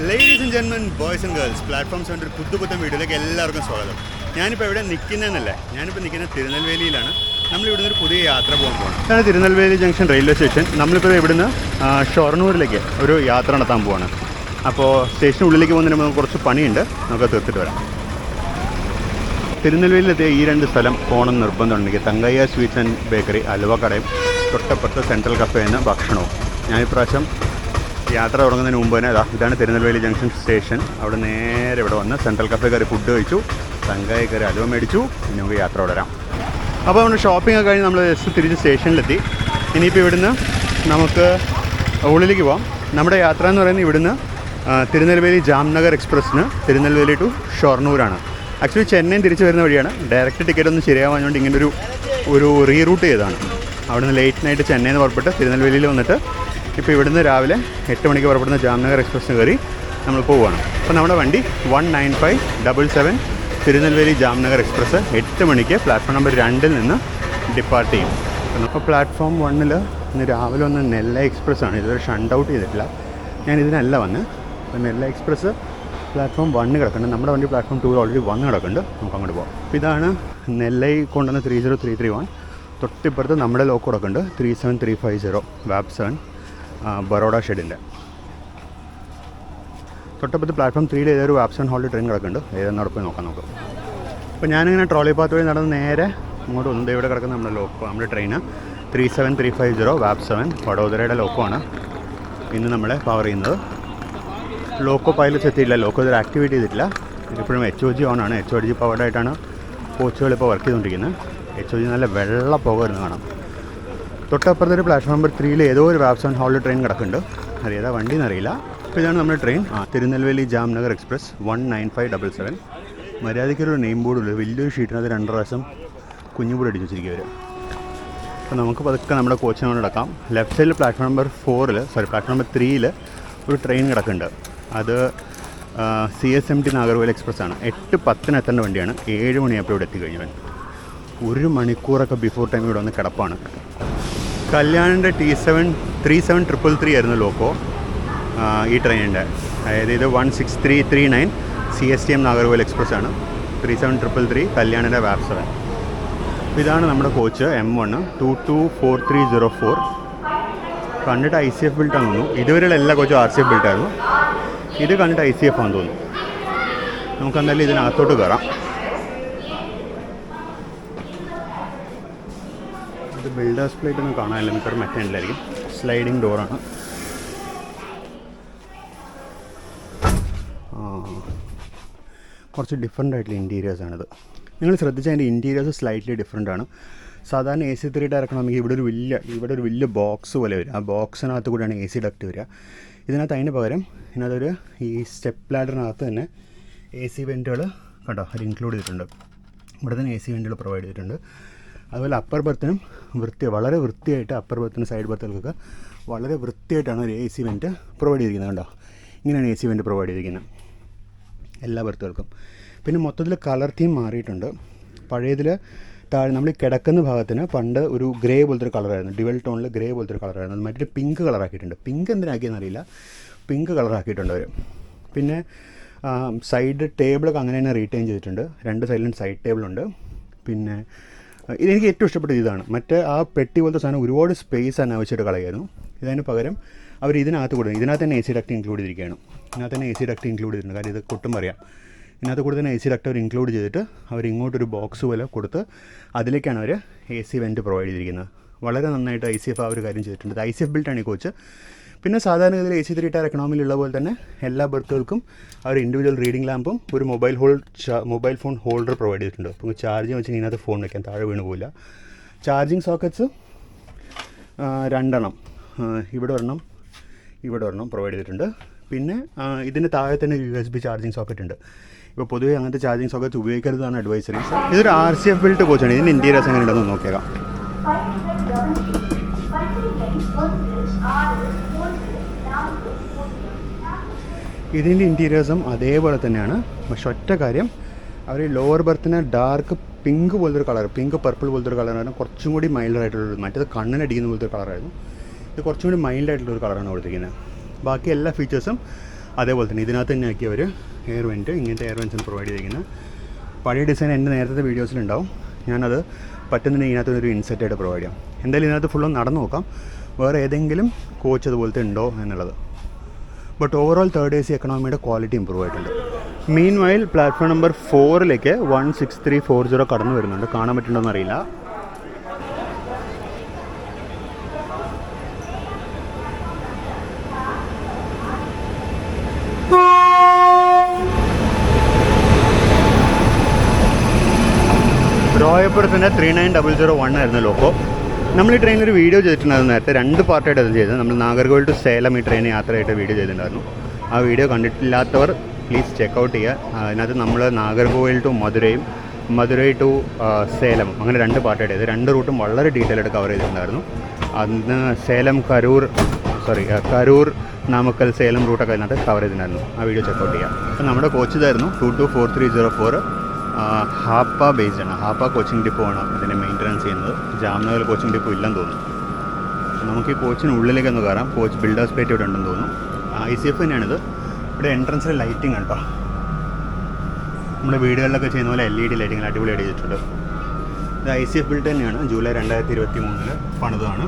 Ladies and gentlemen, boys and girls, platform സെവൻ്റെ ഒരു പുത്തൻ വീഡിയോയിലേക്ക് എല്ലാവർക്കും സ്വാഗതം. ഞാനിപ്പോൾ ഇവിടെ നിൽക്കുന്നതെന്നല്ലേ, ഞാനിപ്പോൾ നിൽക്കുന്നത് തിരുനെൽവേലിയിലാണ്. നമ്മളിവിടുന്ന് ഒരു പുതിയ യാത്ര പോകാൻ പോകണം. ഇതാണ് തിരുനെൽവേലി ജംഗ്ഷൻ റെയിൽവേ സ്റ്റേഷൻ. നമ്മളിപ്പോൾ ഇവിടുന്ന് ഷൊർണൂരിലേക്ക് ഒരു യാത്ര നടത്താൻ പോവാണ്. അപ്പോൾ സ്റ്റേഷനുള്ളിലേക്ക് പോകുന്നതിന് നമുക്ക് കുറച്ച് പണിയുണ്ട്, നമുക്ക് തീർത്തിട്ട് വരാം. തിരുനെൽവേലിയിലെത്തിയ ഈ രണ്ട് സ്ഥലം പോകണം നിർബന്ധമുണ്ടെങ്കിൽ തങ്കയ്യ സ്വീറ്റ്സ് ആൻഡ് ബേക്കറി, അലുവ കടയും തൊട്ടപ്പുറത്ത് സെൻട്രൽ കഫേ എന്ന ഭക്ഷണവും. ഞാനിപ്രാവശ്യം യാത്ര തുടങ്ങുന്നതിന് മുമ്പ് തന്നെ ഇതാണ് തിരുനെൽവേലി ജംഗ്ഷൻ സ്റ്റേഷൻ. അവിടെ നേരെ ഇവിടെ വന്ന് സെൻട്രൽ കഫേ കയറി ഫുഡ് കഴിച്ചു, തങ്കയ്യ കയറി അലുവ മേടിച്ചു. ഇനി നമുക്ക് യാത്ര തുടരാം. അപ്പോൾ നമ്മൾ ഷോപ്പിംഗ് ഒക്കെ കഴിഞ്ഞ് നമ്മൾ ജസ്റ്റ് തിരിച്ച് സ്റ്റേഷനിലെത്തി. ഇനിയിപ്പോൾ ഇവിടുന്ന് നമുക്ക് ഉള്ളിലേക്ക് പോകാം. നമ്മുടെ യാത്ര എന്ന് പറയുന്നത് ഇവിടുന്ന് തിരുനെൽവേലി ജാംനഗർ എക്സ്പ്രസ്സിന് തിരുനെൽവേലി ടു ഷൊർണൂരാണ്. ആക്ച്വലി ചെന്നൈ തിരിച്ച് വരുന്ന വഴിയാണ്. ഡയറക്റ്റ് ടിക്കറ്റ് ഒന്നും ശരിയാവാഞ്ഞുകൊണ്ട് ഇങ്ങനെ ഒരു റീറൂട്ട് ചെയ്തതാണ്. അവിടുന്ന് ലേറ്റ് നൈറ്റ് ചെന്നൈയിൽ നിന്ന് പുറപ്പെട്ട് തിരുനെൽവേലിയിൽ വന്നിട്ട് ഇപ്പോൾ ഇവിടുന്ന് രാവിലെ 8 മണിക്ക് പുറപ്പെടുന്ന ജാംനഗർ എക്സ്പ്രസ്സിന് കയറി നമ്മൾ പോവുകയാണ്. അപ്പോൾ നമ്മുടെ വണ്ടി 19577 തിരുനെൽവേലി ജാംനഗർ എക്സ്പ്രസ് 8 മണിക്ക് പ്ലാറ്റ്ഫോം നമ്പർ 2 നിന്ന് ഡിപ്പാർട്ട് ചെയ്യും. അപ്പോൾ പ്ലാറ്റ്ഫോം 1 ഇന്ന് രാവിലെ വന്ന നെല്ല എക്സ്പ്രസ്സാണ്. ഇതുവരെ ഷണ്ട് ഔട്ട് ചെയ്തിട്ടില്ല. ഞാൻ ഇതിനല്ല വന്ന്. അപ്പോൾ നെല്ല എക്സ്പ്രസ് പ്ലാറ്റ്ഫോം 1 കിടക്കുന്നുണ്ട്. നമ്മുടെ വണ്ടി പ്ലാറ്റ്ഫോം 2 ഓൾറെഡി വന്ന് കിടക്കുന്നുണ്ട്. നമുക്ക് അങ്ങോട്ട് പോകാം. അപ്പോൾ ഇതാണ് നെല്ലൈ കൊണ്ടുവന്ന 30331. തൊട്ടിപ്പുറത്ത് നമ്മുടെ ലോക്ക് കിടക്കുന്നുണ്ട് 37350 വാബ് 7 ബറോഡ ഷെഡിൻ്റെ. തൊട്ടപ്പുറത്ത് പ്ലാറ്റ്ഫോം 3 ഏതൊരു വാബ് 7 ഹോളിൽ ട്രെയിൻ കിടക്കുന്നുണ്ട്. ഏതെന്നവിടെ പോയി നോക്കാം നമുക്ക്. അപ്പോൾ ഞാനിങ്ങനെ ട്രോളി പാത്ത് വഴി നടന്ന് നേരെ ഇങ്ങോട്ട് വന്നത്. ഇവിടെ കിടക്കുന്ന നമ്മുടെ ലോക്കോ, നമ്മുടെ ട്രെയിന് 37350 വാബ് 7 വഡോദരയുടെ ലോക്കമാണ് ഇന്ന് നമ്മളെ പവർ ചെയ്യുന്നത്. ലോക്കോ പൈലറ്റ്സ് എത്തിയില്ല, ലോക്കോ ഇതൊരു ആക്ടിവേറ്റ് ചെയ്തിട്ടില്ല. ഇതിപ്പോഴും HOG ഓണാണ്. HOG പവർഡായിട്ടാണ് കോച്ചുകൾ ഇപ്പോൾ വർക്ക് ചെയ്തുകൊണ്ടിരിക്കുന്നത്. HOG നല്ല വെള്ള പുക വരുന്ന കാണാം. തൊട്ടപ്പുറത്തൊരു പ്ലാറ്റ്ഫോം നമ്പർ 3 ഏതോ ഒരു വാബ് 7 ഹോളിൽ ട്രെയിൻ കിടക്കുന്നുണ്ട്. അറിയാതെ വണ്ടി എന്നറിയില്ല. അപ്പോൾ ഇതാണ് നമ്മുടെ ട്രെയിൻ, തിരുനെൽവേലി ജാംനഗർ എക്സ്പ്രസ് 19577. മര്യാദയ്ക്കൊരു നെയിം ബോർഡുള്ളൂ, വലിയൊരു ഷീറ്റിനകത്ത് 2 പ്രാവശ്യം കുഞ്ഞുബോർഡ് അടിച്ച് വെച്ചിരിക്കുക. അപ്പോൾ നമുക്ക് പതുക്കെ നമ്മുടെ കോച്ചിനോട് നടക്കാം. ലെഫ്റ്റ് സൈഡിൽ പ്ലാറ്റ്ഫോം നമ്പർ 3 ഒരു ട്രെയിൻ കിടക്കുന്നുണ്ട്. അത് CSMT നാഗർകോവിൽ എക്സ്പ്രസ് ആണ്. 8:10 എത്തേണ്ട വണ്ടിയാണ്. 7 മണിയായപ്പോൾ ഇവിടെ എത്തിക്കഴിഞ്ഞവൻ. 1 മണിക്കൂറൊക്കെ ബിഫോർ ടൈം ഇവിടെ വന്ന് കിടപ്പാണ്. കല്യാണിൻ്റെ T7333 ആയിരുന്നു ലോക്കോ ഈ ട്രെയിനിൻ്റെ. അതായത് ഇത് 16339 CSTM നാഗർകോവിൽ എക്സ്പ്രസ് ആണ്. 37333 കല്യാണിൻ്റെ വാബ് 7. ഇതാണ് നമ്മുടെ കോച്ച് M1 224304. കണ്ടിട്ട് ICF ബിൽട്ടാന്ന് തോന്നുന്നു. ഇതുവരെയുള്ള എല്ലാ കോച്ചും RCF ബിൽട്ടായിരുന്നു. ഇത് കണ്ടിട്ട് ICF ആണെന്ന് തോന്നുന്നു. നമുക്ക് എന്തായാലും ഇതിനകത്തോട്ട് കയറാം. ഇത് ബിൽഡേഴ്സ് പ്ലേറ്റ് ഒന്നും കാണാനില്ല, മിക്കവാറും മെറ്റീരിയലായിരിക്കും. സ്ലൈഡിങ് ഡോറാണ്. കുറച്ച് ഡിഫറെൻ്റ് ആയിട്ടുള്ള ഇൻറ്റീരിയേഴ്സാണിത്. നിങ്ങൾ ശ്രദ്ധിച്ചാൽ അതിൻ്റെ ഇൻറ്റീരിയേഴ്സ് സ്ലൈറ്റ്ലി ഡിഫറെൻ്റ് ആണ്. സാധാരണ AC 3 ഇറക്കണമെങ്കിൽ ഇവിടെ ഒരു വലിയ ബോക്സ് പോലെ വരും. ആ ബോക്സിനകത്ത് കൂടെയാണ് AC ഡക്റ്റ് വരിക. ഇതിനകത്ത് അതിന് പകരം ഇതിനകത്തൊരു ഈ സ്റ്റെപ്പ് ലാഡറിനകത്ത് തന്നെ AC വെൻറ്റുകൾ കണ്ടോ അത് ഇൻക്ലൂഡ് ചെയ്തിട്ടുണ്ട്. ഇവിടെ തന്നെ AC വെൻറ്റുകൾ പ്രൊവൈഡ് ചെയ്തിട്ടുണ്ട്. അതുപോലെ അപ്പർ ബർത്തിനും വളരെ വൃത്തിയായിട്ട് അപ്പർ ബർത്തിനും സൈഡ് ബർത്തുകൾക്കൊക്കെ വളരെ വൃത്തിയായിട്ടാണ് ഒരു AC വെൻറ്റ് പ്രൊവൈഡ് ചെയ്തിരിക്കുന്നത്. കണ്ടോ ഇങ്ങനെയാണ് AC വെൻറ്റ് പ്രൊവൈഡ് ചെയ്തിരിക്കുന്നത് എല്ലാ ബർത്തുകൾക്കും. പിന്നെ മൊത്തത്തിൽ കളർ തീം മാറിയിട്ടുണ്ട്. പഴയതിൽ താഴെ നമ്മൾ കിടക്കുന്ന ഭാഗത്തിന് പണ്ട് ഒരു ഗ്രേ പോലത്തെ ഒരു കളറായിരുന്നു, ഡിവൽ ടോണിൽ ഗ്രേ പോലത്തെ ഒരു കളറായിരുന്നു. അത് മറ്റൊരു പിങ്ക് കളറാക്കിയിട്ടുണ്ട്. പിങ്ക് എന്തിനാക്കിയെന്ന് അറിയില്ല, പിങ്ക് കളറാക്കിയിട്ടുണ്ട് അവർ. പിന്നെ സൈഡ് ടേബിളൊക്കെ അങ്ങനെ തന്നെ റീറ്റെയിൻ ചെയ്തിട്ടുണ്ട്. 2 സൈഡിലും സൈഡ് ടേബിളുണ്ട്. പിന്നെ ഇതെനിക്ക് ഏറ്റവും ഇഷ്ടപ്പെട്ടത് ഇതാണ്. മറ്റേ ആ പെട്ടി പോലത്തെ സാധനം ഒരുപാട് സ്പേസ് അനാവശ്യമായിട്ട് കളയായിരുന്നു. ഇതിന് പകരം അവർ ഇതിനകത്ത് തന്നെ AC ഡക്റ്റ് ഇൻക്ലൂഡ് ചെയ്തിരിക്കുകയാണ്. ഇതിനകത്ത് തന്നെ AC ഡക്റ്റ് ഇൻക്ലൂഡ് ചെയ്തിട്ടുണ്ട്. കാര്യം ഇത് കൊട്ടും പറയാം. ഇതിനകത്ത് കൂടെ തന്നെ AC ഡക്റ്റ് അവർ ഇൻക്ലൂഡ് ചെയ്തിട്ട് അവർ ഇങ്ങോട്ടൊരു ബോക്സ് പോലെ കൊടുത്ത് അതിലേക്കാണ് അവർ AC വെൻറ്റ് പ്രൊവൈഡ് ചെയ്തിരിക്കുന്നത്. വളരെ നന്നായിട്ട് ICF ആ ഒരു കാര്യം ചെയ്തിട്ടുണ്ട്. ICF ബിൽട്ടാണ് ഈ കോച്ച്. പിന്നെ സാധാരണഗതിയിൽ AC 3 ടയർ എക്കണോമിയിലുള്ള പോലെ തന്നെ എല്ലാ ബർത്തുകൾക്കും അവർ ഇൻഡിവിജ്വൽ റീഡിംഗ് ലാമ്പും ഒരു മൊബൈൽ ഫോൺ ഹോൾഡർ പ്രൊവൈഡ് ചെയ്തിട്ടുണ്ട്. അപ്പോൾ ചാർജിങ് വെച്ച് ഇതിനകത്ത് ഫോൺ വയ്ക്കാൻ താഴെ വീണ് പോകില്ല. ചാർജിങ് സോക്കറ്റ്സ് 2 എണ്ണം, ഇവിടെ ഒരെണ്ണം പ്രൊവൈഡ് ചെയ്തിട്ടുണ്ട്. പിന്നെ ഇതിന് താഴെ തന്നെ USB ചാർജിങ് സോക്കറ്റ് ഉണ്ട്. ഇപ്പോൾ പൊതുവേ അങ്ങനത്തെ ചാർജിങ് സോക്കറ്റ് ഉപയോഗിക്കരുതാണ് അഡ്വൈസറി. ഇതൊരു RCF ബിൽട്ട് കോച്ചാണ്. ഇതിൻ്റെ ഇൻറ്റീരിയേഴ്സ് എങ്ങനെ ഉണ്ടെന്ന് നോക്കിയേക്കാം. ഇതിൻ്റെ ഇൻറ്റീരിയേഴ്സും അതേപോലെ തന്നെയാണ്. പക്ഷെ ഒറ്റ കാര്യം, അവർ ലോവർ ബർത്തിന് ഡാർക്ക് പിങ്ക് പോലത്തെ ഒരു കളർ, പിങ്ക് പർപ്പിൾ പോലത്തെ ഒരു കളറാണ്. കുറച്ചും കൂടി മൈൽഡായിട്ടുള്ളൊരു, മറ്റേത് കണ്ണിനടിക്കുന്ന പോലത്തെ ഒരു കളറായിരുന്നു. ഇത് കുറച്ചും കൂടി മൈൽഡായിട്ടുള്ളൊരു കളറാണ് കൊടുത്തിരിക്കുന്നത്. ബാക്കി എല്ലാ ഫീച്ചേഴ്സും അതേപോലെ തന്നെ ഇതിനകത്ത് തന്നെ ആക്കി അവർ എയർ വെൻറ്റ്, ഇങ്ങനത്തെ എയർ വെൻറ്റ്സ് പ്രൊവൈഡ് ചെയ്തിരിക്കുന്നത്. പഴയ ഡിസൈൻ എൻ്റെ നേരത്തെ വീഡിയോസിലുണ്ടാവും. ഞാനത് പറ്റുന്നുണ്ടെങ്കിൽ ഇതിനകത്ത് ഒരു ഇൻസെറ്റായിട്ട് പ്രൊവൈഡ് ചെയ്യാം. എന്തായാലും ഇതിനകത്ത് ഫുള്ളും നടന്നു നോക്കാം വേറെ ഏതെങ്കിലും കോച്ച് അതുപോലത്തെ ഉണ്ടോ എന്നുള്ളത്. ബട്ട് ഓവറോൾ തേർഡ് AC എക്കണോമിയുടെ ക്വാളിറ്റി ഇമ്പ്രൂവ് ആയിട്ടുണ്ട്. മീൻ വൈൽ പ്ലാറ്റ്ഫോം നമ്പർ 4 16340 കടന്നു വരുന്നുണ്ട്. കാണാൻ പറ്റുന്നുണ്ടോയെന്ന് അറിയില്ല. റോയപ്പുറത്തിൻ്റെ 39001 ആയിരുന്നു ലോക്കോ. നമ്മൾ ഈ ട്രെയിനിലൊരു വീഡിയോ ചെയ്തിട്ടുണ്ടായിരുന്നു നേരത്തെ, 2 പാർട്ടായിട്ട് അത് ചെയ്തത്. നമ്മൾ നാഗർകോവിൽ ടു സേലം ഈ ട്രെയിൻ യാത്രയായിട്ട് വീഡിയോ ചെയ്തിട്ടുണ്ടായിരുന്നു. ആ വീഡിയോ കണ്ടിട്ടില്ലാത്തവർ പ്ലീസ് ചെക്കൗട്ട് ചെയ്യുക. അതിനകത്ത് നമ്മൾ നാഗർകോവിൽ ടു മധുരയും മധുരൈ ടു സേലം അങ്ങനെ 2 പാർട്ടായിട്ട് ചെയ്ത് 2 റൂട്ടും വളരെ ഡീറ്റെയിൽ ആയിട്ട് കവർ ചെയ്തിട്ടുണ്ടായിരുന്നു. അന്ന് സേലം കരൂർ നാമക്കൽ സേലം റൂട്ടൊക്കെ അതിനകത്ത് കവർ ചെയ്തിട്ടുണ്ടായിരുന്നു. ആ വീഡിയോ ചെക്കൗട്ട് ചെയ്യുക. അപ്പോൾ നമ്മുടെ കോച്ച് ഇതായിരുന്നു 224304 ഹാപ്പ ബേസ്ഡ് ആണ്. ഹാപ്പ കോച്ചിങ് ഡിപ്പോ ആണ് ഇതിനെ മെയിൻ്റനൻസ് ചെയ്യുന്നത്. ജാംനഗർ കോച്ചിങ് ഡിപ്പോ ഇല്ലെന്ന് തോന്നുന്നു. നമുക്ക് ഈ കോച്ചിനുള്ളിലേക്ക് ഒന്ന് കയറാം. കോച്ച് ബിൽഡേഴ്സ് പ്ലേറ്റ് ഇവിടെ ഉണ്ടെന്ന് തോന്നുന്നു. ICF തന്നെയാണിത്. ഇവിടെ എൻട്രൻസിൽ ലൈറ്റിംഗ് ആണ് കേട്ടോ. നമ്മുടെ വീടുകളിലൊക്കെ ചെയ്യുന്ന പോലെ LED ലൈറ്റിംഗ് അടിപൊളിയായിട്ട് ചെയ്തിട്ടുണ്ട്. ഇത് ICF ബിൽഡ് തന്നെയാണ്. ജൂലൈ 2023 പണിതാണ്.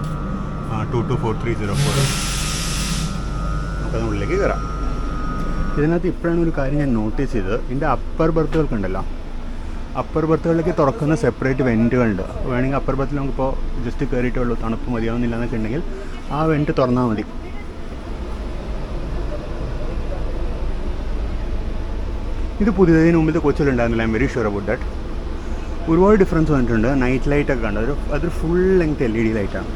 224304. നമുക്കത് ഉള്ളിലേക്ക് കയറാം. ഇതിനകത്ത് ഇപ്പോഴാണ് ഒരു കാര്യം ഞാൻ നോട്ടീസ് ചെയ്തത്. ഇതിൻ്റെ അപ്പർ ബർത്തുകൾക്കുണ്ടല്ലോ, അപ്പർ ബർത്തുകളിലേക്ക് തുറക്കുന്ന സെപ്പറേറ്റ് വെൻറ്റുകളുണ്ട്. വേണമെങ്കിൽ അപ്പർ ബർത്തിൽ നമുക്കിപ്പോൾ ജസ്റ്റ് കയറിയിട്ടേ ഉള്ളൂ, തണുപ്പ് മതിയാവുന്നില്ല എന്നൊക്കെ ഉണ്ടെങ്കിൽ ആ വെൻറ്റ് തുറന്നാൽ മതി. ഇത് പുതിയതിന് മുമ്പിലത്തെ കോച്ചുകളുണ്ടായിരുന്നില്ല. I am very sure about that. ഒരുപാട് ഡിഫറൻസ് വന്നിട്ടുണ്ട്. നൈറ്റ് ലൈറ്റൊക്കെ കണ്ടു. അതൊരു ഫുൾ ലെങ്ത് LED ലൈറ്റാണ്.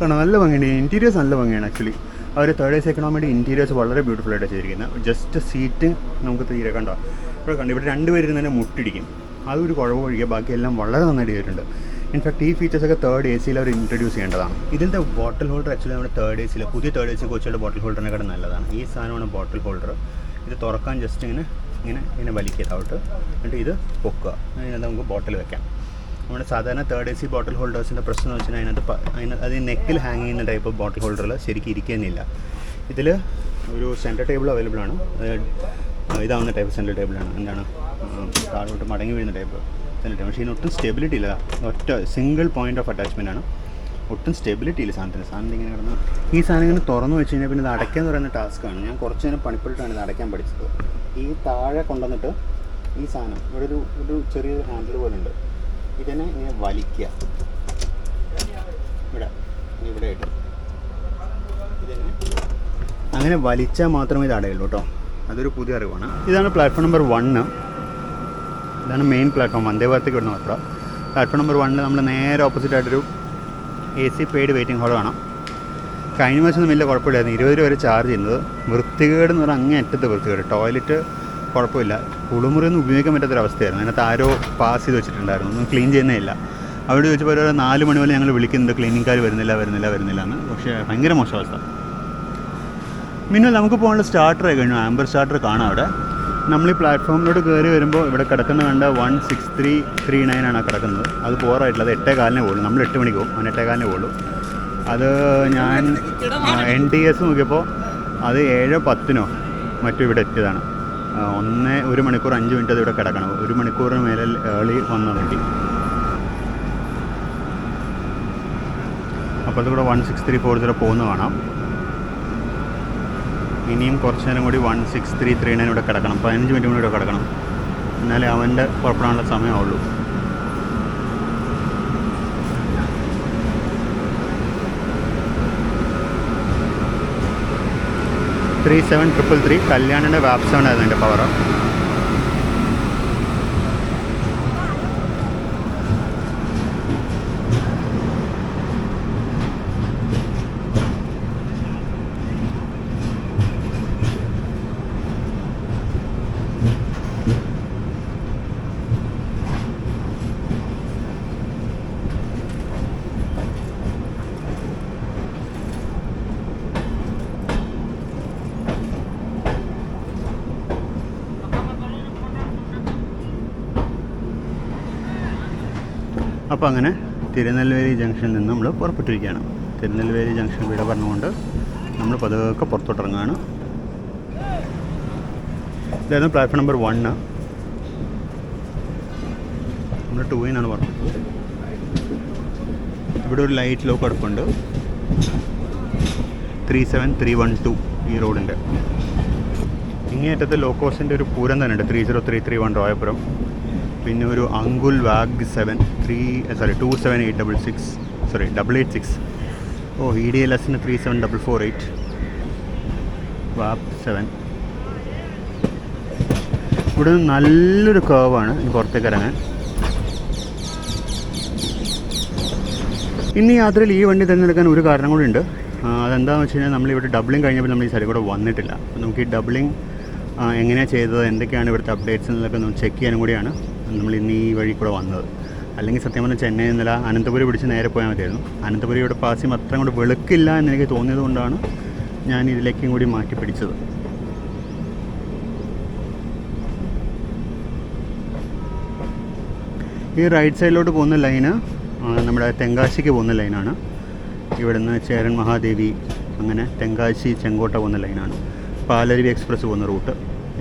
കാരണം നല്ല ഭംഗിയുണ്ട്. ഇൻറ്റീരിയേഴ്സ് നല്ല ഭംഗിയാണ് ആക്ച്വലി. അവർ തേർഡ് AC എക്കണോമിയുടെ ഇൻറ്റീരിയേഴ്സ് വളരെ ബ്യൂട്ടിഫുൾ ആയിട്ട് ചെയ്തിരിക്കുന്നത്. ജസ്റ്റ് സീറ്റ് നമുക്ക് തീരെ കണ്ടോ ഇവിടെ കണ്ടു. ഇവിടെ 2 പേര് ഇരുന്ന് തന്നെ മുട്ടിടിക്കും. അതൊരു കുഴവ് ഒഴികെ ബാക്കിയെല്ലാം വളരെ നന്നായിട്ട് ചെയ്തിട്ടുണ്ട്. ഇൻഫാക്ട് ഈ ഫീച്ചേഴ്സൊക്കെ തേർഡ് AC അവർ ഇൻട്രൊഡ്യൂസ് ചെയ്യേണ്ടതാണ്. ഇതിൻ്റെ ബോട്ടിൽ ഹോൾഡർ ആക്ച്വലി നമ്മുടെ തേർഡ് AC പുതിയ തേർഡ് AC കോച്ചുകളുടെ ബോട്ടിൽ ഹോൾഡറിനെക്കാളും നല്ലതാണ്. ഈ സാധനമാണ് ബോട്ടിൽ ഹോൾഡർ. ഇത് തുറക്കാൻ ജസ്റ്റ് ഇങ്ങനെ വലിക്കുക താഴോട്ട്, എന്നിട്ട് ഇത് പൊക്കുക. അതിനകത്ത് നമുക്ക് ബോട്ടിൽ വെക്കാം. നമ്മുടെ സാധാരണ തേർഡ് AC ബോട്ടിൽ ഹോൾഡേഴ്സിൻ്റെ പ്രശ്നം എന്ന് വെച്ചാൽ അതിനകത്ത് അത് നെക്കിൽ ഹാങ് ചെയ്യുന്ന ടൈപ്പ് ബോട്ടിൽ ഹോൾഡറിൽ ശരിക്കും ഇരിക്കുന്നില്ല. ഇതിൽ ഒരു സെൻറ്റർ ടേബിൾ അവൈലബിൾ ആണ്. ഇതാവുന്ന ടൈപ്പ് സെൻറ്റർ ടേബിളാണ്. എന്താണ് താഴോട്ട് മടങ്ങി വീഴുന്ന ടൈപ്പ് സെൻറ്റർ ടേബിൾ. പക്ഷേ ഇതിന് ഒട്ടും സ്റ്റെബിലിറ്റി ഇല്ല. ഒറ്റ സിംഗിൾ പോയിൻ്റ് ഓഫ് അറ്റാച്ച്മെൻ്റ് ആണ്. ഒട്ടും സ്റ്റെബിലിറ്റി ഇല്ല സാധനം ഇങ്ങനെ കിടന്ന്. ഈ സാധനം ഇങ്ങനെ തുറന്നു വെച്ച് കഴിഞ്ഞാൽ പിന്നെ ഇത് അടയ്ക്കുക എന്ന് പറയുന്ന ടാസ്ക്കാണ്. ഞാൻ കുറച്ച് നേരം പണിപ്പെട്ടിട്ടാണ് ഇത് അടയ്ക്കാൻ പഠിച്ചത്. ഈ താഴെ കൊണ്ടുവന്നിട്ട് ഈ സാധനം ഇവിടെ ഒരു ചെറിയൊരു ഹാൻഡിൽ പോലെ ഉണ്ട്. ഇതിനെ ഇങ്ങനെ വലിക്കുക, ഇവിടെ ഇട്ട് ഇതിനെ അങ്ങനെ വലിച്ചാൽ മാത്രമേ ഇത് അടയുള്ളൂ കേട്ടോ. അതൊരു പുതിയ അറിവാണ്. ഇതാണ് പ്ലാറ്റ്ഫോം നമ്പർ 1. ഇതാണ് മെയിൻ പ്ലാറ്റ്ഫോം. വന്ദേ ഭാരത്തേക്ക് വിടുന്ന മാത്രം. പ്ലാറ്റ്ഫോം നമ്പർ 1 നമ്മൾ നേരെ ഓപ്പോസിറ്റായിട്ടൊരു AC പെയ്ഡ് വെയിറ്റിംഗ് ഹാൾ കാണാം. കഴിഞ്ഞ വർഷം വലിയ കുഴപ്പമില്ലായിരുന്നു. 20 രൂപ വരെ ചാർജ് ചെയ്യുന്നത്. വൃത്തികേട് എന്ന് പറഞ്ഞാൽ അങ്ങേ അറ്റത്ത് വൃത്തികേട്. ടോയ്ലറ്റ് കുഴപ്പമില്ല, കുളിമുറിയൊന്നും ഉപയോഗിക്കാൻ പറ്റാത്തൊരവസ്ഥയായിരുന്നു. അതിനകത്ത് ആരോ പാസ് ചെയ്ത് വെച്ചിട്ടുണ്ടായിരുന്നു. ഒന്നും ക്ലീൻ ചെയ്യുന്നേ ഇല്ല. അവിടെ ചോദിച്ചപ്പോൾ ഒരു 4 മണി വരെ ഞങ്ങൾ വിളിക്കുന്നുണ്ട്, ക്ലീനിങ്കാർ വരുന്നില്ല എന്ന്. പക്ഷേ ഭയങ്കര മോശം അവസ്ഥ. പിന്നെ നമുക്ക് പോകാനുള്ള സ്റ്റാർട്ടർ കഴിഞ്ഞു. ആംബർ സ്റ്റാർട്ടർ കാണാം അവിടെ. നമ്മൾ ഈ പ്ലാറ്റ്ഫോമിലോട്ട് കയറി വരുമ്പോൾ ഇവിടെ കിടക്കുന്ന കണ്ട 16339 ആണ് കിടക്കുന്നത്. അത് പോറായിട്ടില്ല. അത് 8:15 പോകുള്ളൂ. നമ്മൾ 8 മണിക്ക് പോകും, അവന് 8:15 പോകുള്ളൂ. അത് ഞാൻ NTS നോക്കിയപ്പോൾ അത് 7:10 മറ്റും ഇവിടെ എത്തിയതാണ്. 1 മണിക്കൂർ 5 മിനിറ്റ് അത് ഇവിടെ കിടക്കണം. 1 മണിക്കൂറിന് മേലെ ഏർലി വന്നാൽ മതി. അപ്പോൾ അതിവിടെ 16340 പോകുന്ന കാണാം. ഇനിയും കുറച്ച് നേരം കൂടി 16339 ഇവിടെ കിടക്കണം. 15 മിനിറ്റ് കൂടി ഇവിടെ കിടക്കണം. എന്നാലേ അവൻ്റെ പുറപ്പെടാനുള്ള സമയമുള്ളൂ. $37,333 കല്യാണിൻ്റെ വാപ്പ് 7 ആയിരുന്നു എൻ്റെ പവർ. അപ്പോൾ അങ്ങനെ തിരുനെൽവേലി ജംഗ്ഷനിൽ നിന്ന് നമ്മൾ പുറപ്പെട്ടിരിക്കുകയാണ്. തിരുനെൽവേലി ജംഗ്ഷൻ വിട പറഞ്ഞുകൊണ്ട് നമ്മൾ പതുക്കെ പുറത്തോട്ടിറങ്ങുകയാണ്. ഇതായിരുന്നു പ്ലാറ്റ്ഫോം നമ്പർ 1. നമ്മൾ 2 എന്നാണ് പറഞ്ഞത്. ഇവിടെ ഒരു ലൈറ്റ് ലോ കിടപ്പുണ്ട്, 37312 ഈ റോഡിൻ്റെ. ഇങ്ങേയറ്റത്ത് ലോ കോസ്റ്റിൻ്റെ ഒരു പൂരം തന്നെ ഉണ്ട്, 30331 റോയപുരം. പിന്നെ ഒരു അങ്കുൽ വാഗ് 27866 EDLSന് 37448 വാപ്പ് 7. ഇവിടെ നല്ലൊരു കേവാണ് ഈ പുറത്തേക്ക് ഇറങ്ങാൻ. ഇന്ന് യാത്രയിൽ ഈ വണ്ടി തിരഞ്ഞെടുക്കാൻ ഒരു കാരണം കൂടി ഉണ്ട്. അതെന്താണെന്ന് വെച്ച് കഴിഞ്ഞാൽ നമ്മളിവിടെ ഡബ്ലിംഗ് കഴിഞ്ഞപ്പോൾ നമ്മൾ ഈ സൈഡിൽ കൂടെ വന്നിട്ടില്ല. അപ്പോൾ നമുക്ക് ഈ ഡബ്ലിംഗ് എങ്ങനെയാണ് ചെയ്തത്, എന്തൊക്കെയാണ് ഇവിടുത്തെ അപ്ഡേറ്റ്സ് എന്നൊക്കെ ഒന്ന് ചെക്ക് ചെയ്യാനും കൂടിയാണ് നമ്മൾ ഇന്ന് ഈ വഴി കൂടെ വന്നത്. അല്ലെങ്കിൽ സത്യം പറഞ്ഞാൽ ചെന്നൈ നില അനന്തപുരി പിടിച്ച് നേരെ പോയാൽ മതിയായിരുന്നു. അനന്തപുരി ഇവിടെ പാസ് ചെയ്യുമ്പോൾ അത്രയും കൂടെ വെളുക്കില്ല എന്നെനിക്ക് തോന്നിയത് കൊണ്ടാണ് ഞാൻ ഇതിലേക്കും കൂടി മാറ്റി പിടിച്ചത്. ഈ റൈറ്റ് സൈഡിലോട്ട് പോകുന്ന ലൈന് നമ്മുടെ തെങ്കാശിക്ക് പോകുന്ന ലൈനാണ്. ഇവിടുന്ന് ചേരൻ മഹാദേവി അങ്ങനെ തെങ്കാശി ചെങ്കോട്ട പോകുന്ന ലൈനാണ്. പാലരുവി എക്സ്പ്രസ് പോകുന്ന റൂട്ട്.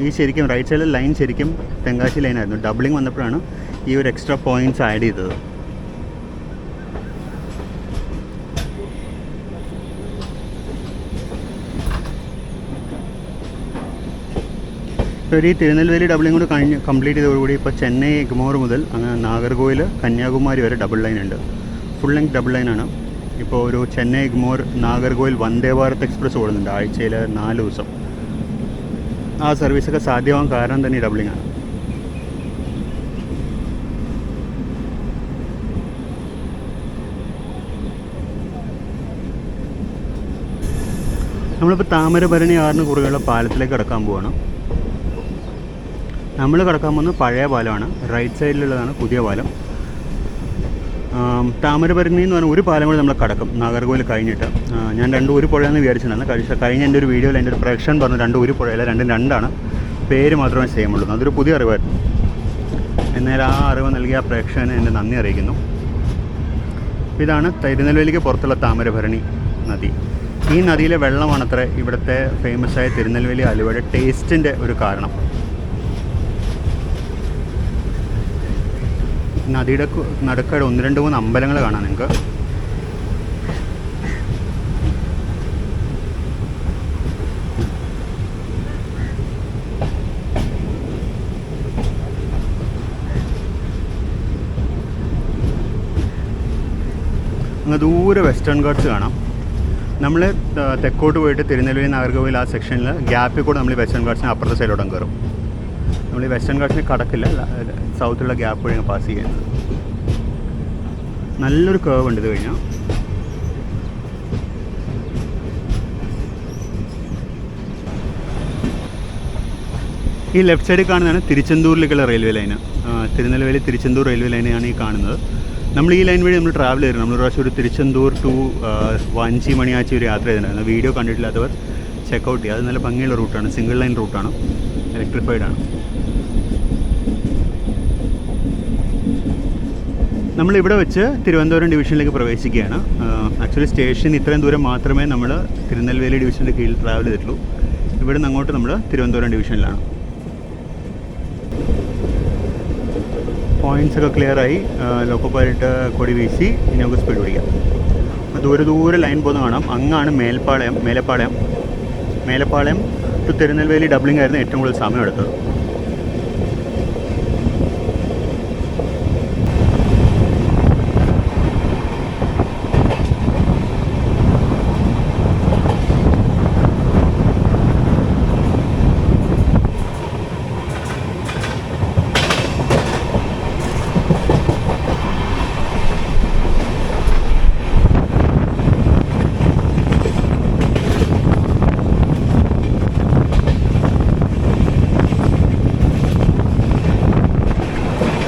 ഈ ശരിക്കും റൈറ്റ് സൈഡിലെ ലൈൻ ശരിക്കും തെങ്കാശി ലൈനായിരുന്നു. ഡബ്ലിംഗ് വന്നപ്പോഴാണ് ഈ ഒരു എക്സ്ട്രാ പോയിൻറ്റ്സ് ആഡ് ചെയ്തത്. ഇപ്പോൾ ഈ തിരുനെൽവേലി ഡബിളിംഗ് കൂടി കംപ്ലീറ്റ് ചെയ്തതോടുകൂടി ഇപ്പോൾ ചെന്നൈ എഗ്മോർ മുതൽ അങ്ങനെ നാഗർകോവിൽ കന്യാകുമാരി വരെ ഡബിൾ ലൈൻ ഉണ്ട്. ഫുൾ ലെങ്ത് ഡബിൾ ലൈനാണ്. ഇപ്പോൾ ഒരു ചെന്നൈ എഗ്മോർ നാഗർകോവിൽ വന്ദേ ഭാരത് എക്സ്പ്രസ് ഓടുന്നുണ്ട് ആഴ്ചയിൽ 4 ദിവസം. ആ സർവീസൊക്കെ സാധ്യമാകാൻ കാരണം തന്നെ ഈ ഡബിളിംഗ് ആണ്. നമ്മളിപ്പോൾ താമരഭരണി ആറിന് കുറുകെയുള്ള പാലത്തിലേക്ക് കടക്കാൻ പോവുകയാണ്. നമ്മൾ കടക്കാൻ പോകുന്നത് പഴയ പാലമാണ്. റൈറ്റ് സൈഡിലുള്ളതാണ് പുതിയ പാലം. താമരഭരണി എന്ന് പറഞ്ഞാൽ ഒരു പാലം കൂടി നമ്മൾ കടക്കും നാഗർകോവിൽ കഴിഞ്ഞിട്ട്. ഞാൻ 2 ഒരു പുഴയെന്ന് വിചാരിച്ചിട്ടുണ്ടായിരുന്നു. കഴിഞ്ഞ എൻ്റെ ഒരു വീഡിയോയിൽ എൻ്റെ ഒരു പ്രൊഡക്ഷൻ പറഞ്ഞു 2 ഒരു പുഴയല്ല, 2 പേര് മാത്രമേ സെയിം ഉള്ളൂ. അതൊരു പുതിയ അറിവായിരുന്നു. എന്നാൽ ആ അറിവ് നൽകിയ ആ പ്രേക്ഷകന് എൻ്റെ നന്ദി അറിയിക്കുന്നു. ഇതാണ് തിരുനെൽവേലിക്ക് പുറത്തുള്ള താമരഭരണി നദി. ഈ നദിയിലെ വെള്ളമാണത്രേ ഇവിടുത്തെ ഫേമസ് ആയ തിരുനെൽവേലി അലുവയുടെ ടേസ്റ്റിൻ്റെ ഒരു കാരണം. നദിയുടെ നടുക്കായിട്ട് 1, 2, 3 അമ്പലങ്ങൾ കാണാം നിങ്ങൾക്ക്. അങ്ങ് ദൂരെ വെസ്റ്റേൺ ഗാർഡ്സ് കാണാം. നമ്മൾ തെക്കോട്ട് പോയിട്ട് തിരുനെൽവേലി നാഗർകോവിൽ ആ സെക്ഷനിൽ ഗ്യാപ്പിൽ കൂടെ നമ്മൾ വെസ്റ്റേൺ ഗാർഡ്സിന് അപ്പുറത്തെ സൈഡോടം കയറും. നമ്മൾ ഈ വെസ്റ്റേൺ ഗാർഡ്സിന് കടക്കില്ല, സൗത്തിലുള്ള ഗ്യാപ്പ് വഴി പാസ് ചെയ്യുന്നത്. നല്ലൊരു കേവ് ഉണ്ട് ഇത് കഴിഞ്ഞാൽ. ഈ ലെഫ്റ്റ് സൈഡിൽ കാണുന്നതാണ് തിരുച്ചെന്തൂരിലേക്കുള്ള railway line. Tirunelveli Tiruchendur railway ലൈനാണ് ഈ കാണുന്നത്. നമ്മൾ ഈ ലൈൻ വഴി നമ്മൾ ട്രാവൽ ചെയ്തിരുന്നു. നമ്മൾ പ്രാവശ്യം ഒരു തിരുച്ചെന്തൂർ ടു വാഞ്ചി മണിയാച്ചി ഒരു യാത്ര ചെയ്തിട്ടുണ്ടായിരുന്നു. വീഡിയോ കണ്ടിട്ടില്ലാത്തവർ ചെക്കൗട്ട് ചെയ്യുക. അത് നല്ല ഭംഗിയുള്ള റൂട്ടാണ്, സിംഗിൾ ലൈൻ റൂട്ടാണ്, ഇലക്ട്രിഫൈഡാണ്. നമ്മളിവിടെ വെച്ച് തിരുവനന്തപുരം ഡിവിഷനിലേക്ക് പ്രവേശിക്കുകയാണ്. ആക്ച്വലി സ്റ്റേഷൻ ഇത്രയും ദൂരം മാത്രമേ നമ്മൾ തിരുനെൽവേലി ഡിവിഷൻ്റെ കീഴിൽ ട്രാവൽ ചെയ്തിട്ടുള്ളൂ. ഇവിടെ നിന്ന് അങ്ങോട്ട് നമ്മൾ തിരുവനന്തപുരം ഡിവിഷനിലാണ്. പോയിൻറ്റ്സൊക്കെ ക്ലിയറായി. ലോക്കോ പൈലറ്റ് കൊടി വീശി ഇനി നമുക്ക് സ്പീഡ് പിടിക്കാം. ദൂരെ ലൈൻ പോകുന്ന കാണാം. അങ്ങാണ് മേലപ്പാളയം ടു തിരുനെൽവേലി ഡബ്ലിംഗ് ആയിരുന്നു ഏറ്റവും കൂടുതൽ സമയം എടുത്തത്.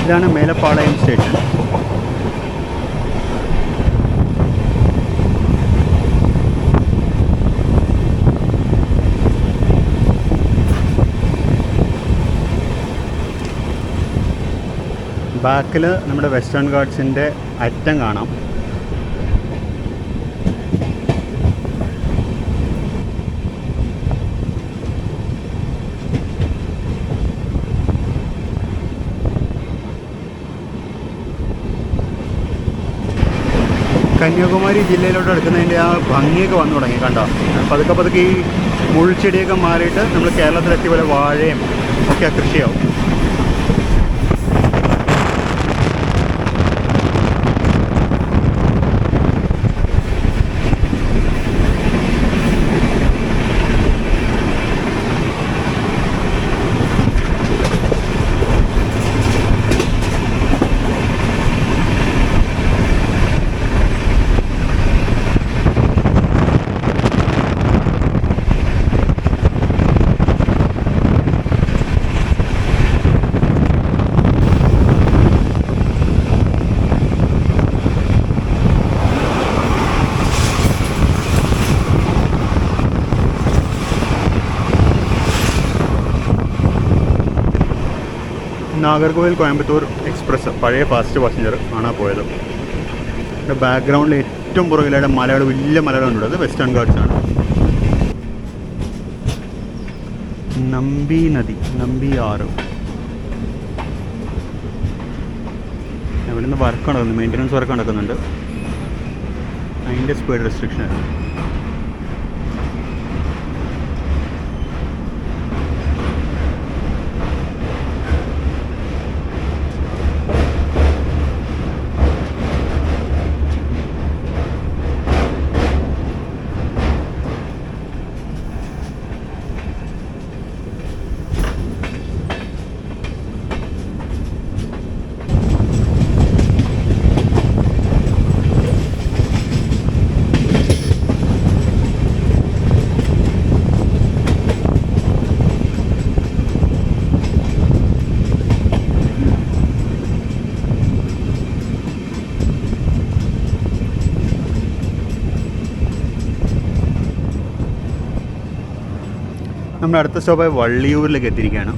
ഇതാണ് മേലപ്പാളയം സ്റ്റേഷൻ. ബാക്കിൽ നമ്മുടെ വെസ്റ്റേൺ ഗാർഡ്സിൻ്റെ അറ്റം കാണാം. കന്യാകുമാരി ജില്ലയിലോട്ട് എടുക്കുന്നതിൻ്റെ ആ ഭംഗിയൊക്കെ വന്നു തുടങ്ങി കണ്ടോ. പതുക്കെ പതുക്കെ ഈ മുൾച്ചെടിയൊക്കെ മാറിയിട്ട് നമ്മൾ കേരളത്തിലെത്തിയ പോലെ വാഴയും ഒക്കെ കൃഷിയാവും. നാഗർകോവിൽ കോയമ്പത്തൂർ എക്സ്പ്രസ് പഴയ ഫാസ്റ്റ് പാസഞ്ചർ ആണ് പോയത്. ബാക്ക്ഗ്രൗണ്ടിൽ ഏറ്റവും പുറകിലായിട്ട് മലകൾ, വലിയ മലകളുണ്ട്. അത് വെസ്റ്റേൺ ഗാർഡ്സ് ആണ്. നമ്പി നദി, നമ്പി ആറ്. ഇവിടെ നിന്ന് വർക്ക് നടക്കുന്നു, മെയിൻ്റനൻസ് വർക്ക് നടക്കുന്നുണ്ട്. അതിൻ്റെ സ്പീഡ് റെസ്ട്രിക്ഷൻ ആണ്. നമ്മുടെ അടുത്ത സ്റ്റോപ്പായി വള്ളിയൂരിലേക്ക് എത്തിയിരിക്കുകയാണ്.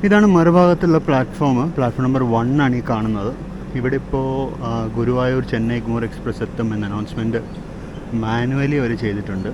ഇതാണ് മറുഭാഗത്തുള്ള പ്ലാറ്റ്ഫോം നമ്പർ 1 ആണ് ഈ കാണുന്നത്. ഇവിടെ ഇപ്പോൾ ഗുരുവായൂർ ചെന്നൈ എഗ്മോർ എക്സ്പ്രസ് എത്തും എന്ന അനൗൺസ്മെൻറ്റ് മാനുവലി അവർ ചെയ്തിട്ടുണ്ട്.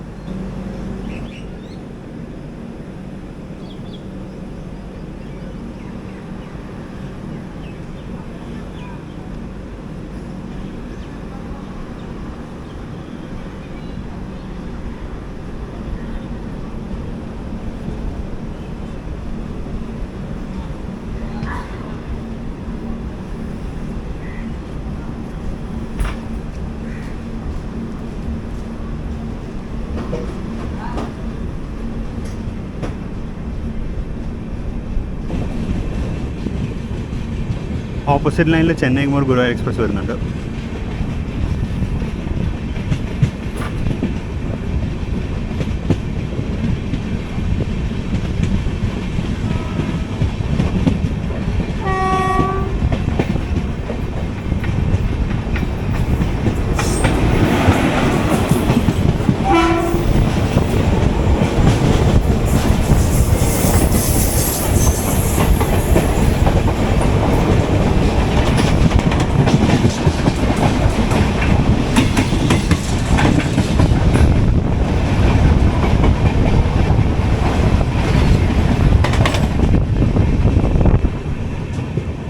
ഓപ്പോസിറ്റ് ലൈനിൽ ചെന്നൈ എഗ്മോർ ഗുരുവായൂർ എക്സ്പ്രസ് വരുന്നുണ്ട്.